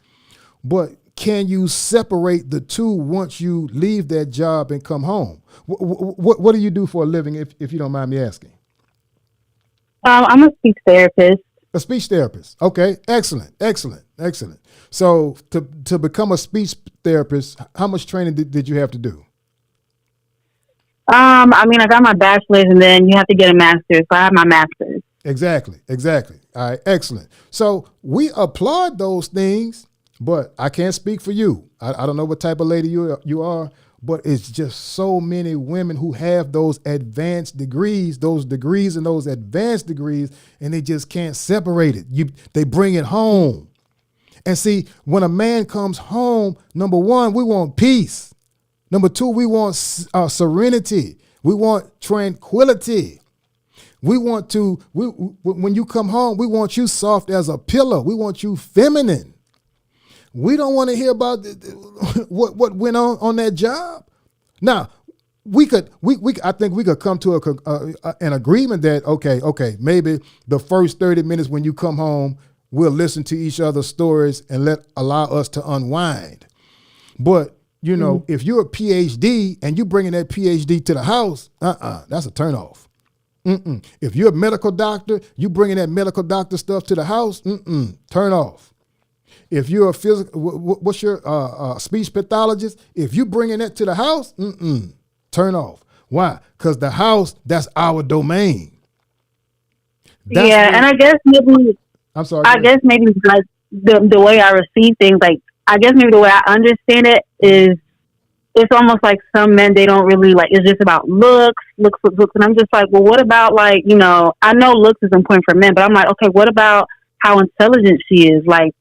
but can you separate the two once you leave that job and come home? What do you do for a living, if you don't mind me asking? I'm a speech therapist. A speech therapist. Okay, excellent. So to become a speech therapist, how much training did you have to do? I got my bachelor's, and then you have to get a master's. So I have my master's. Exactly. All right, excellent. So we applaud those things, but I can't speak for you. I don't know what type of lady you are, but it's just so many women who have those advanced degrees, and those advanced degrees, and they just can't separate it. They bring it home. And see, when a man comes home, number one, we want peace. Number two, we want serenity. We want tranquility. We want when you come home, we want you soft as a pillow. We want you feminine. We don't want to hear about what went on that job. Now, I think we could come to an agreement that, okay, maybe the first 30 minutes when you come home, we'll listen to each other's stories and allow us to unwind. But if you're a PhD and you bringing that PhD to the house, that's a turnoff. If you're a medical doctor, you bringing that medical doctor stuff to the house, turn off. If you're a what's your speech pathologist? If you bringing that to the house, turn off. Why? Because the house, that's our domain. And I guess maybe I'm sorry. I guess maybe like the way I receive things, like I guess maybe the way I understand it is, it's almost like some men, they don't really like, it's just about looks. And I'm just like, well, what about like, I know looks is important for men, but I'm like, okay, what about how intelligent she is? Like,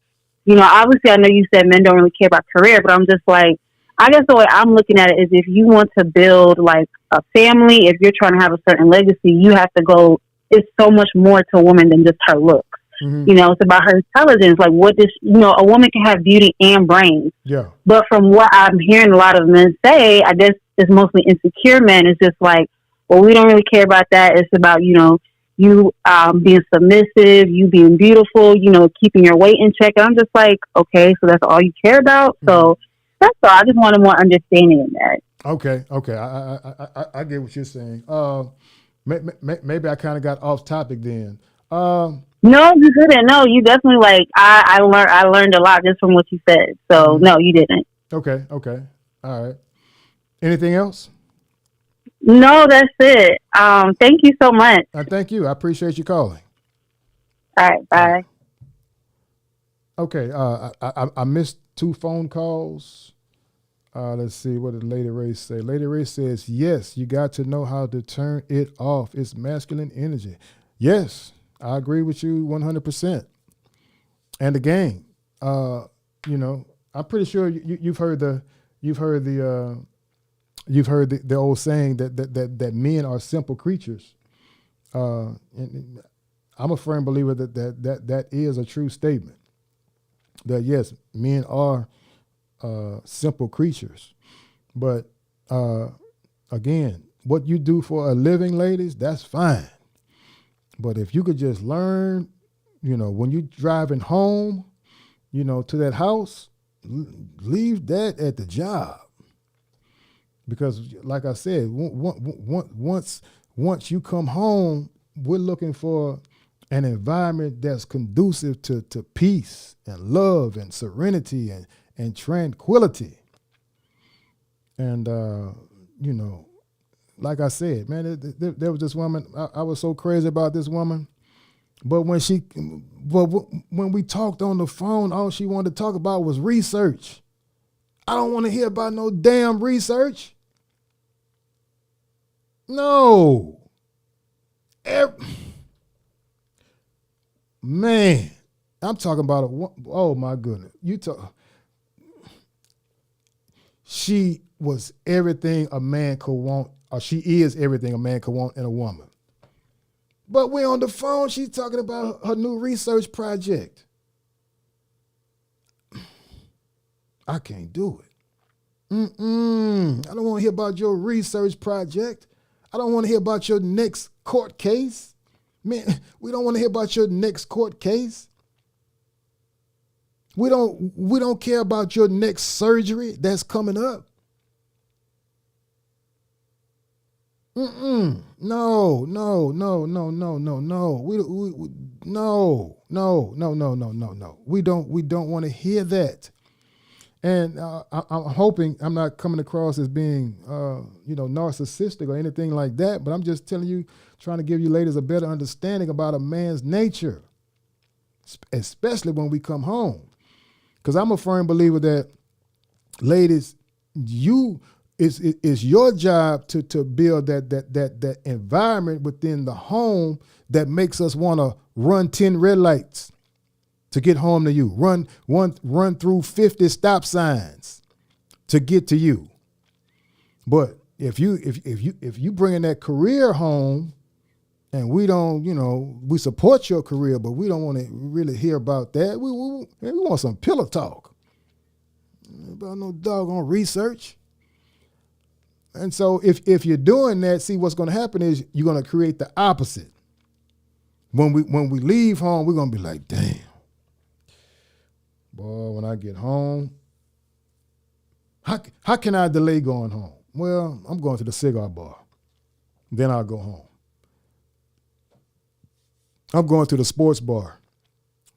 obviously I know you said men don't really care about career, but I'm just like, I guess the way I'm looking at it is, if you want to build like a family, if you're trying to have a certain legacy, you have to go, it's so much more to a woman than just her looks. Mm-hmm. It's about her intelligence. Like, what does, a woman can have beauty and brains. Yeah. But from what I'm hearing a lot of men say, I guess it's mostly insecure men. It's just like, well, we don't really care about that. It's about, you being submissive, you being beautiful, keeping your weight in check. And I'm just like, okay, so that's all you care about. Mm-hmm. So that's all. I just wanted more understanding in that. Okay. I get what you're saying. Maybe I kind of got off topic then. No, you didn't. No, you definitely like. I learned a lot just from what you said. So no, you didn't. Okay. All right. Anything else? No, that's it. Thank you so much. Thank you. I appreciate you calling. All right. Bye. Okay. I missed 2 phone calls. Let's see, what did Lady Ray say? Lady Ray says, yes, you got to know how to turn it off. It's masculine energy. Yes, I agree with you 100%. And again, I'm pretty sure you've heard the old saying that men are simple creatures. And I'm a firm believer that is a true statement. That yes, men are simple creatures, but again, what you do for a living, ladies, that's fine. But if you could just learn, when you're driving home, to that house, leave that at the job. Because like I said, once you come home, we're looking for an environment that's conducive to peace and love and serenity and tranquility. And, you know, like I said, man, there was this woman, I was so crazy about this woman. But when we talked on the phone, all she wanted to talk about was research. I don't want to hear about no damn research. No. Man, I'm talking about oh my goodness. She was everything a man could want, or she is everything a man could want in a woman. But we're on the phone, she's talking about her new research project. I can't do it. I don't want to hear about your research project. I don't want to hear about your next court case. Man, we don't want to hear about your next court case. We don't care about your next surgery that's coming up. No. We don't want to hear that. And I'm hoping I'm not coming across as being, narcissistic or anything like that. But I'm just telling you, trying to give you ladies a better understanding about a man's nature, especially when we come home. Because I'm a firm believer that, ladies, it's your job to build that environment within the home that makes us want to run 10 red lights to get home to you. Run through 50 stop signs to get to you. But if you bring in that career home, and we don't, we support your career, but we don't want to really hear about that. We want some pillow talk about no doggone research. And so if you're doing that, see what's going to happen is you're going to create the opposite. When we leave home, we're going to be like, damn, boy, when I get home, how can I delay going home? Well, I'm going to the cigar bar. Then I'll go home. I'm going to the sports bar.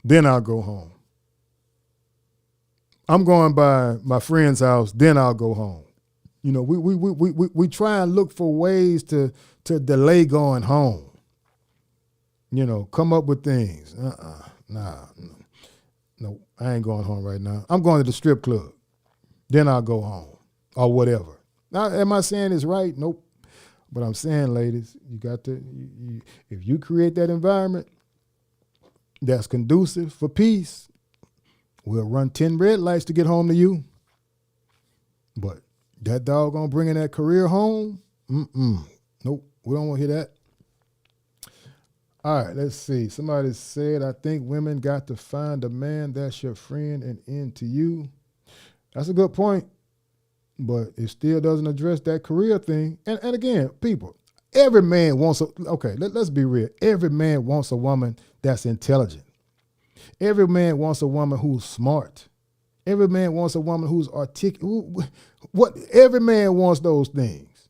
Then I'll go home. I'm going by my friend's house. Then I'll go home. We try and look for ways to delay going home. Come up with things. No, I ain't going home right now. I'm going to the strip club. Then I'll go home or whatever. Now, am I saying it's right? Nope. But I'm saying, ladies, you got to, if you create that environment that's conducive for peace, we'll run 10 red lights to get home to you. But that dog gonna bring in that career home? Nope, we don't want to hear that. All right, let's see. Somebody said, I think women got to find a man that's your friend and into you. That's a good point. But it still doesn't address that career thing. And again, people, every man wants let's be real. Every man wants a woman that's intelligent. Every man wants a woman who's smart. Every man wants a woman who's articulate. Every man wants those things.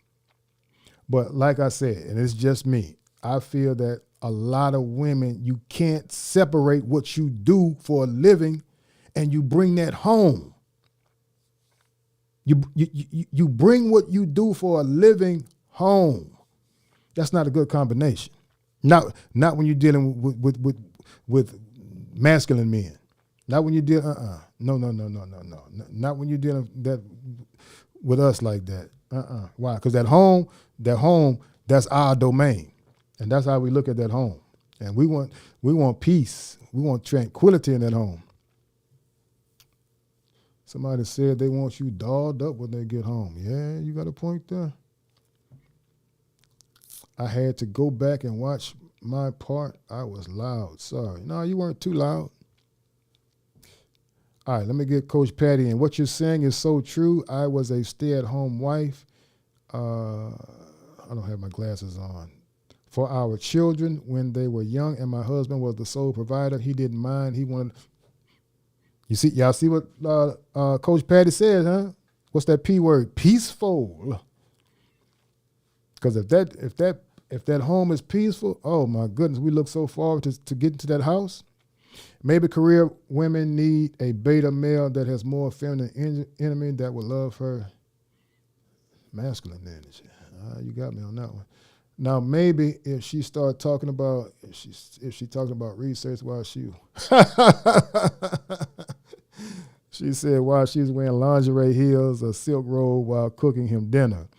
But like I said, and it's just me, I feel that a lot of women, you can't separate what you do for a living and you bring that home. You bring what you do for a living home. That's not a good combination. Not when you're dealing with masculine men. Not when you deal. No. Not when you're dealing that with us like that. Why? Because that home, that's our domain, and that's how we look at that home. And we want peace. We want tranquility in that home. Somebody said they want you dolled up when they get home. Yeah, you got a point there. I had to go back and watch my part. I was loud. Sorry. No, you weren't too loud. All right, let me get Coach Patty in. What you're saying is so true. I was a stay-at-home wife. I don't have my glasses on. For our children when they were young, and my husband was the sole provider. He didn't mind. He wanted. Y'all see what Coach Patty said, huh? What's that P word? Peaceful. Because if that if that home is peaceful, oh my goodness, we look so forward to getting to that house. Maybe career women need a beta male that has more feminine energy that will love her masculine energy. You got me on that one. Now, maybe if she start talking about, if she talking about research while she said while she's wearing lingerie heels, a silk robe while cooking him dinner.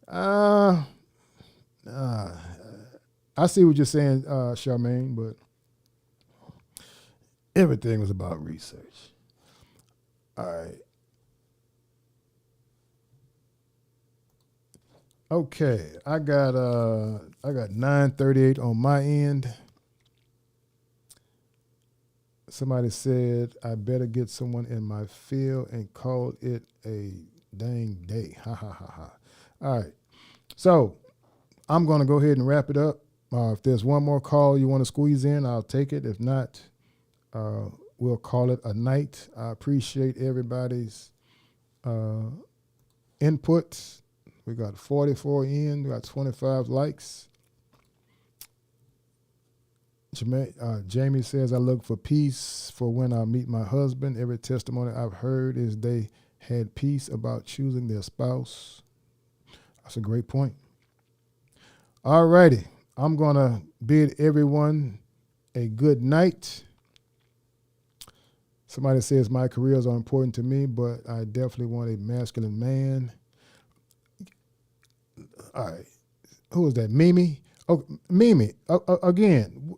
I see what you're saying, Charmaine, but everything was about research. All right. Okay, I got 9:38 on my end. Somebody said I better get someone in my field and call it a dang day. Ha ha ha ha. All right. So I'm going to go ahead and wrap it up. If there's one more call you want to squeeze in, I'll take it. If not, we'll call it a night. I appreciate everybody's input. We got 44 in. We got 25 likes. Jamie says, I look for peace for when I meet my husband. Every testimony I've heard is they had peace about choosing their spouse. That's a great point. All righty. I'm going to bid everyone a good night. Somebody says my careers are important to me, but I definitely want a masculine man. All right. Who is that? Mimi? Oh, Mimi, again,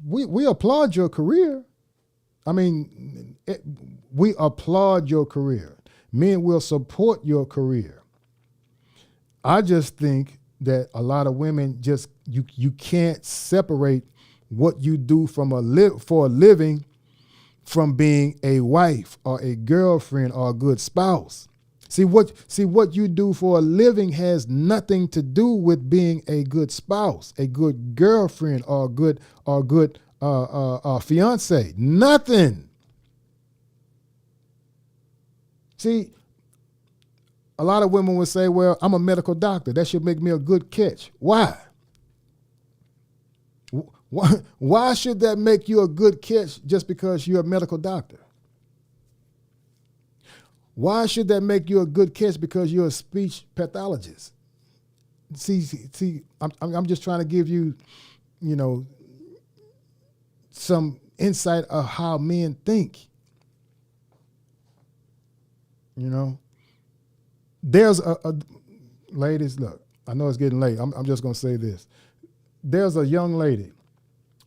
we applaud your career. I mean, we applaud your career. Men will support your career. I just think that a lot of women just, you can't separate what you do from for a living from being a wife or a girlfriend or a good spouse. See what you do for a living has nothing to do with being a good spouse, a good girlfriend, or a good fiance. Nothing. See, a lot of women would say, "Well, I'm a medical doctor. That should make me a good catch." Why? Why should that make you a good catch just because you're a medical doctor? Why should that make you a good catch because you're a speech pathologist? See, I'm just trying to give you, some insight of how men think. There's a ladies, look, I know it's getting late. I'm just gonna say this. There's a young lady.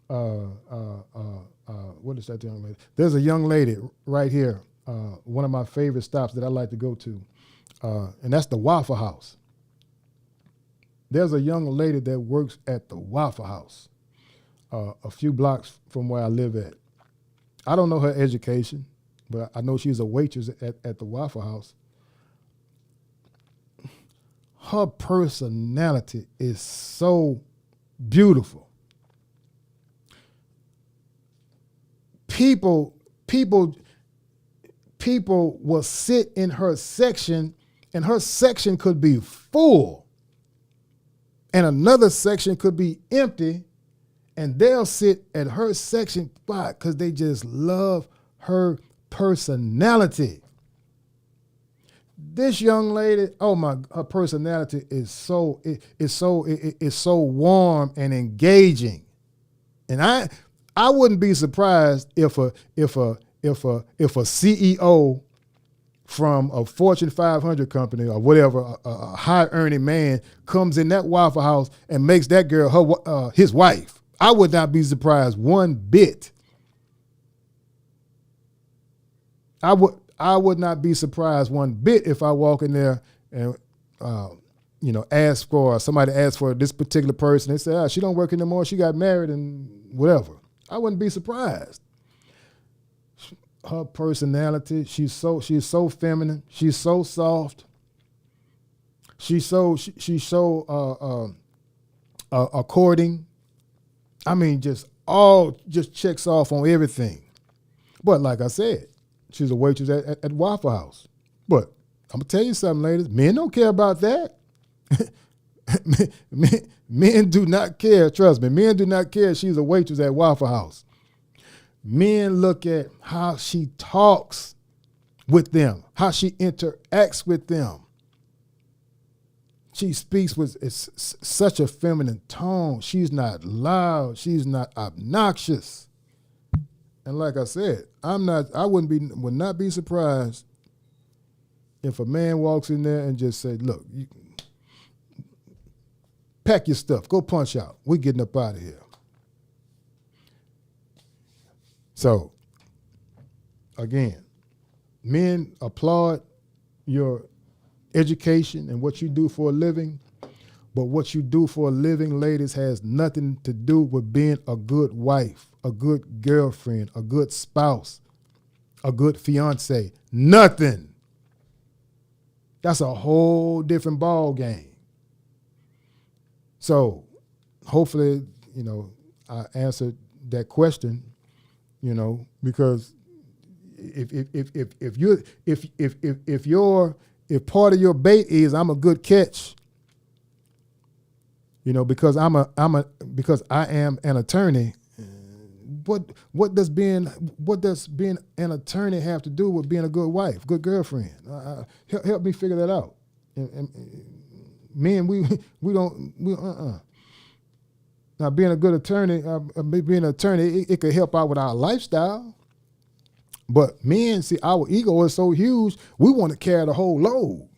What is that young lady? There's a young lady right here. One of my favorite stops that I like to go to, and that's the Waffle House. There's a young lady that works at the Waffle House, a few blocks from where I live at. I don't know her education, but I know she's a waitress at the Waffle House. Her personality is so beautiful. People will sit in her section, and her section could be full, and another section could be empty, and they'll sit at her section spot because they just love her personality. This young lady, her personality is so warm and engaging, and I wouldn't be surprised if a CEO from a Fortune 500 company or whatever, a high-earning man, comes in that Waffle House and makes that girl his wife. I would not be surprised one bit. I would not be surprised one bit if I walk in there and somebody asked for this particular person. They say, she don't work anymore. She got married and whatever. I wouldn't be surprised. Her personality, she's so feminine. She's so soft. She's so according. I mean, just checks off on everything. But like I said, she's a waitress at Waffle House. But I'm gonna tell you something, ladies. Men don't care about that. Men do not care. Trust me, men do not care. She's a waitress at Waffle House. Men look at how she talks with them, how she interacts with them. She speaks with such a feminine tone. She's not loud. She's not obnoxious. And like I said, I would not be surprised if a man walks in there and just say, look, pack your stuff, go punch out. We're getting up out of here. So, again, men applaud your education and what you do for a living, but what you do for a living, ladies, has nothing to do with being a good wife, a good girlfriend, a good spouse, a good fiance. Nothing. That's a whole different ball game. So, hopefully, I answered that question. Because if part of your bait is I'm a good catch, because because I am an attorney, what does being an attorney have to do with being a good wife, good girlfriend? Help me figure that out. And men, we don't. Now, being a good attorney, it could help out with our lifestyle. But men, see, our ego is so huge, we want to carry the whole load.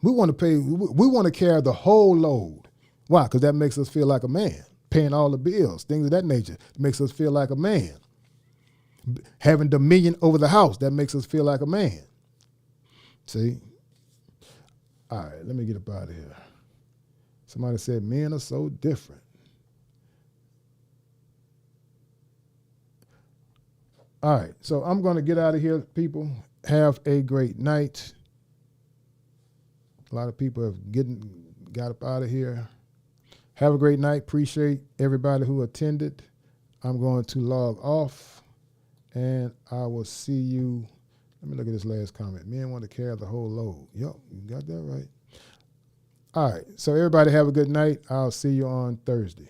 We want to carry the whole load. Why? Because that makes us feel like a man. Paying all the bills, things of that nature, it makes us feel like a man. Having dominion over the house, that makes us feel like a man. See? All right, let me get up out of here. Somebody said men are so different. All right, so I'm going to get out of here, people. Have a great night. A lot of people have got up out of here. Have a great night. Appreciate everybody who attended. I'm going to log off, and I will see you. Let me look at this last comment. Men want to carry the whole load. Yep, you got that right. All right, so everybody have a good night. I'll see you on Thursday.